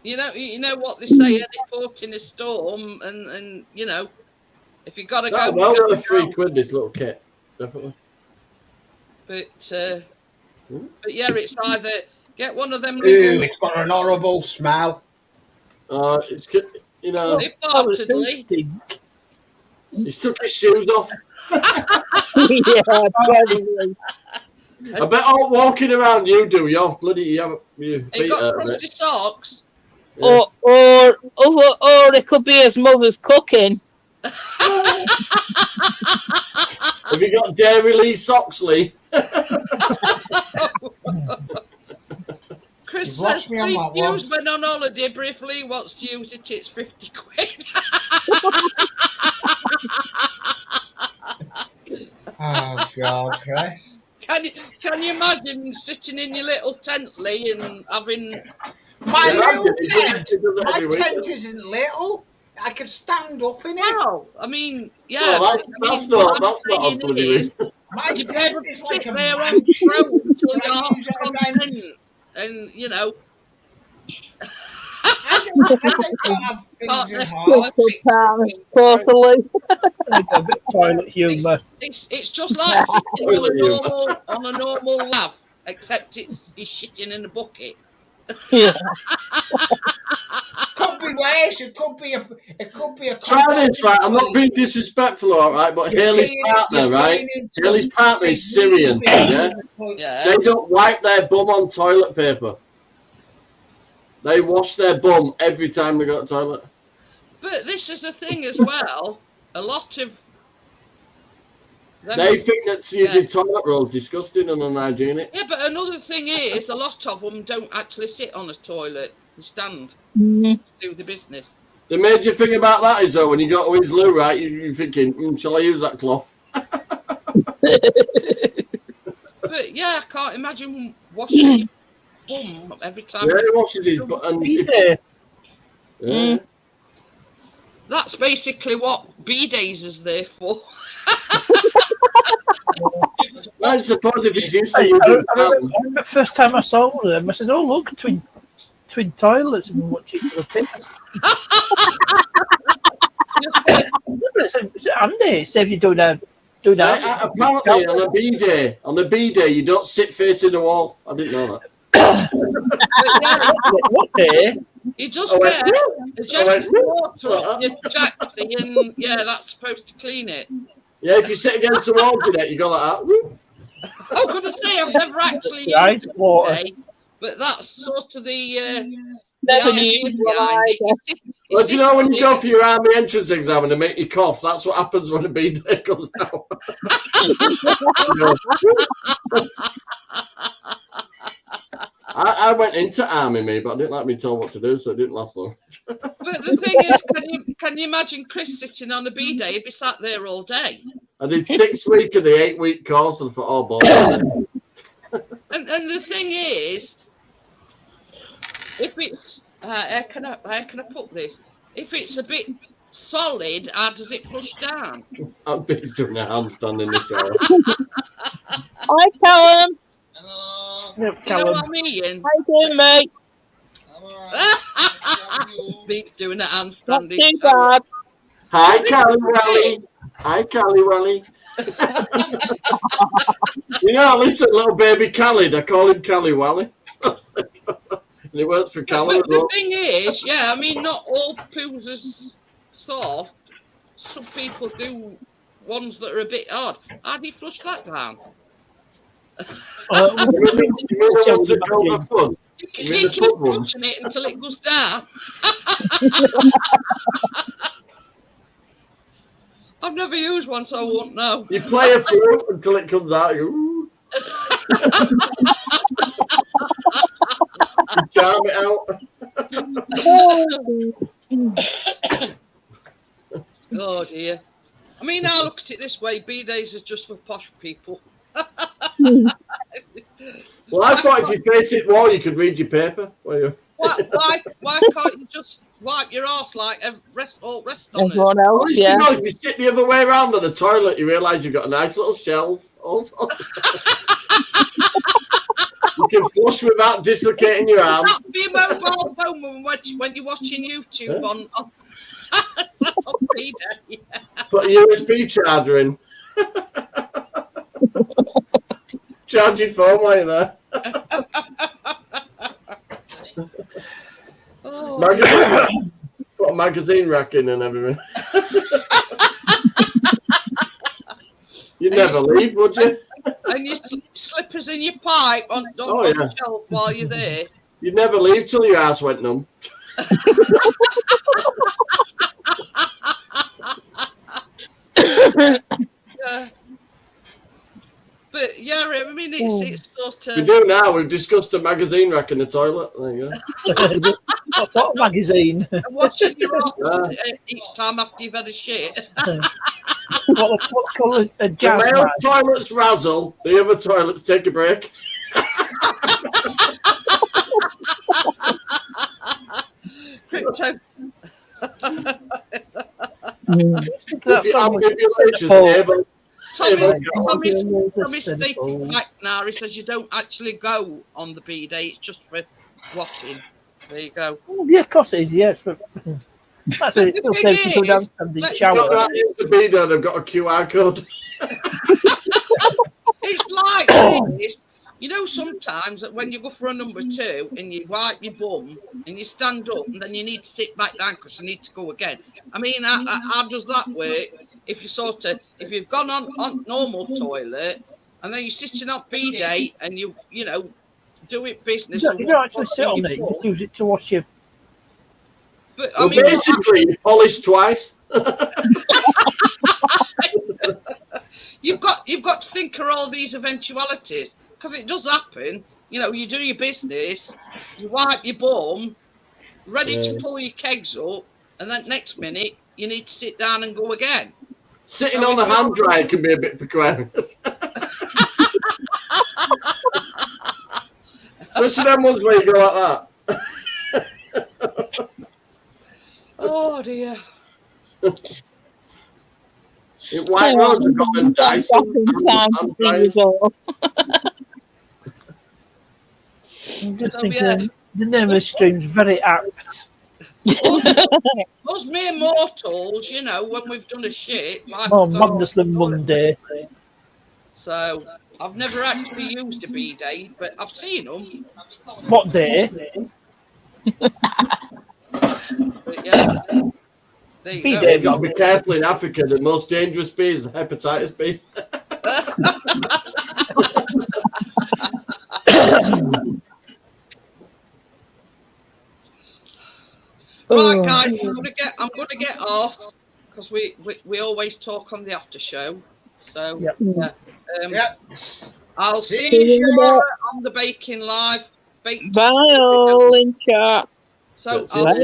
Yeah. You know what they say, any port in a storm, and if you gotta go. Well worth £3 this little kit, definitely. But yeah, it's either get one of them. Ooh, it's got an horrible smell. It's They farted, He's took his shoes off. Yeah, probably. I bet all walking around you do. You're bloody. You He got crusty socks. Yeah. Or it could be his mother's cooking. Have you got Dairy Lee socks, Lee? Chris says free views when on holiday, but if Lee wants to use it, it's £50. Oh God, Chris. Can you imagine sitting in your little tent, Lee, and having my little tent? My tent isn't little. I could stand up in it. Well, I mean, yeah. Well, that's not a bloody. You'd be able to sit there on the throne until you're half content, and I don't have things in heart. Totally. A bit toilet humour. It's just like sitting on a normal lav, except he's shitting in a bucket. Yeah. Could be worse. It could be a. Try this, right? I'm not being disrespectful, all right, but Haley's partner, right? Haley's partner is Syrian, yeah? They don't wipe their bum on toilet paper. They wash their bum every time they go to the toilet. But this is the thing as well. A lot of they think that using toilet roll is disgusting and unhygienic. Yeah, but another thing is, a lot of them don't actually sit on a toilet. They stand to do the business. The major thing about that is, though, when you go to his loo, right, you're thinking, shall I use that cloth? But yeah, I can't imagine washing your bum every time. Yeah, he washes his bum. Yeah. That's basically what B-Days is there for. I suppose if he's used to using the first time I saw one of them, I said, "Oh, look, twin toilets and watch each other piss." It's handy. It saves you doing that. Apparently, on a B-day, you don't sit facing the wall. I didn't know that. What day? You just get a jet of water up your jacksie and that's supposed to clean it. Yeah, if you sit against the wall, you go like that. I'm going to say I've never actually used it today, but that's sort of the idea behind it. Well, do you know when you go for your army entrance exam and they make you cough? That's what happens when a B-day comes out. I went into army, but I didn't like being told what to do, so it didn't last long. But the thing is, can you imagine Chris sitting on a B-day? He'd be sat there all day. I did 6 weeks of the 8-week course and thought, oh, boy. and the thing is, if it's how can I put this? If it's a bit solid, how does it flush down? I'm busy doing a handstand in the shower. Hi, Callum. Hello. You know what I mean? How you doing, mate? Beats doing a handstand. Not too bad. Hi, Callie. Hi, Callie. You know, listen, little baby Khalid. I call him Callie Wally. And he works for Callum. But the thing is, I mean, not all poos are soft. Some people do ones that are a bit odd. How do you flush that down? You keep pushing it until it goes down. I've never used one, so I won't know. You play a flute until it comes out. You charm it out. Oh dear. I mean, I look at it this way: B-Days is just for posh people. Well, I thought if you face it wall, you could read your paper. Why can't you just wipe your arse like rest on everyone it? else? You know, if you sit the other way around on the toilet, you realise you've got a nice little shelf. Also, you can flush without dislocating your arm. That'd be a mobile phone when you're watching YouTube on B-Day. Put a USB charger in. Charge your phone while you're there. Put a magazine rack in and everything. You'd never leave, would you? And your slippers in your pipe on the shelf while you're there. You'd never leave till your ass went numb. But I mean, it's sort of. We do now. We've discussed a magazine rack in the toilet. There you go. What sort of magazine? Watching your arse each time after you've had a shit. What colour? A jazz the male toilets razzle. The other toilets take a break. Crypto. Tommy's stating fact now. He says you don't actually go on the B-Day. It's just for washing. There you go. Yeah, of course it is. Yeah, that's it. It still says to go down and shower. The B-Day, they've got a QR code. It's like this. You know, sometimes that when you go for a number 2 and you wipe your bum and you stand up and then you need to sit back down because you need to go again. I mean, how does that work? If you've gone on normal toilet and then you're sitting on B-day and you do it business. You don't actually sit on it. You just use it to wash your. But well, basically, you polish twice. You've got to think of all these eventualities because it does happen. You know, you do your business, you wipe your bum, ready to pull your kegs up, and then next minute you need to sit down and go again. Sitting on the hand dryer can be a bit precarious. Especially them ones where you go like that. Oh dear. In White Rose, I've got them Dyson hand dryers. I'm just thinking the name of the stream's very apt. Us mere mortals, you know, when we've done a shit. Madness than Monday. So I've never actually used a B-day, but I've seen them. What day? But yeah. There you go. You've got to be careful in Africa. The most dangerous bee is hepatitis B. Right, guys, I'm gonna get off because we always talk on the after show. So I'll see you tomorrow on the Baking Live. Bye all in chat. So I'll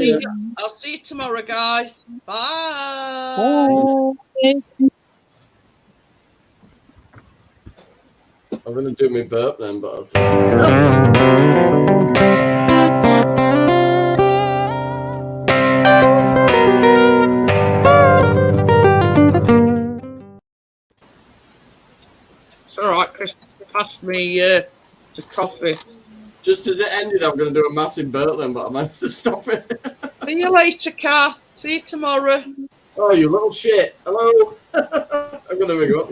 see you tomorrow, guys. Bye. Bye. I'm going to do my burp then, but It's all right, Chris. Pass me the coffee. Just as it ended, I'm going to do a massive burp then, but I managed to stop it. See you later, Kath. See you tomorrow. Oh, you little shit. Hello. I'm going to ring up now.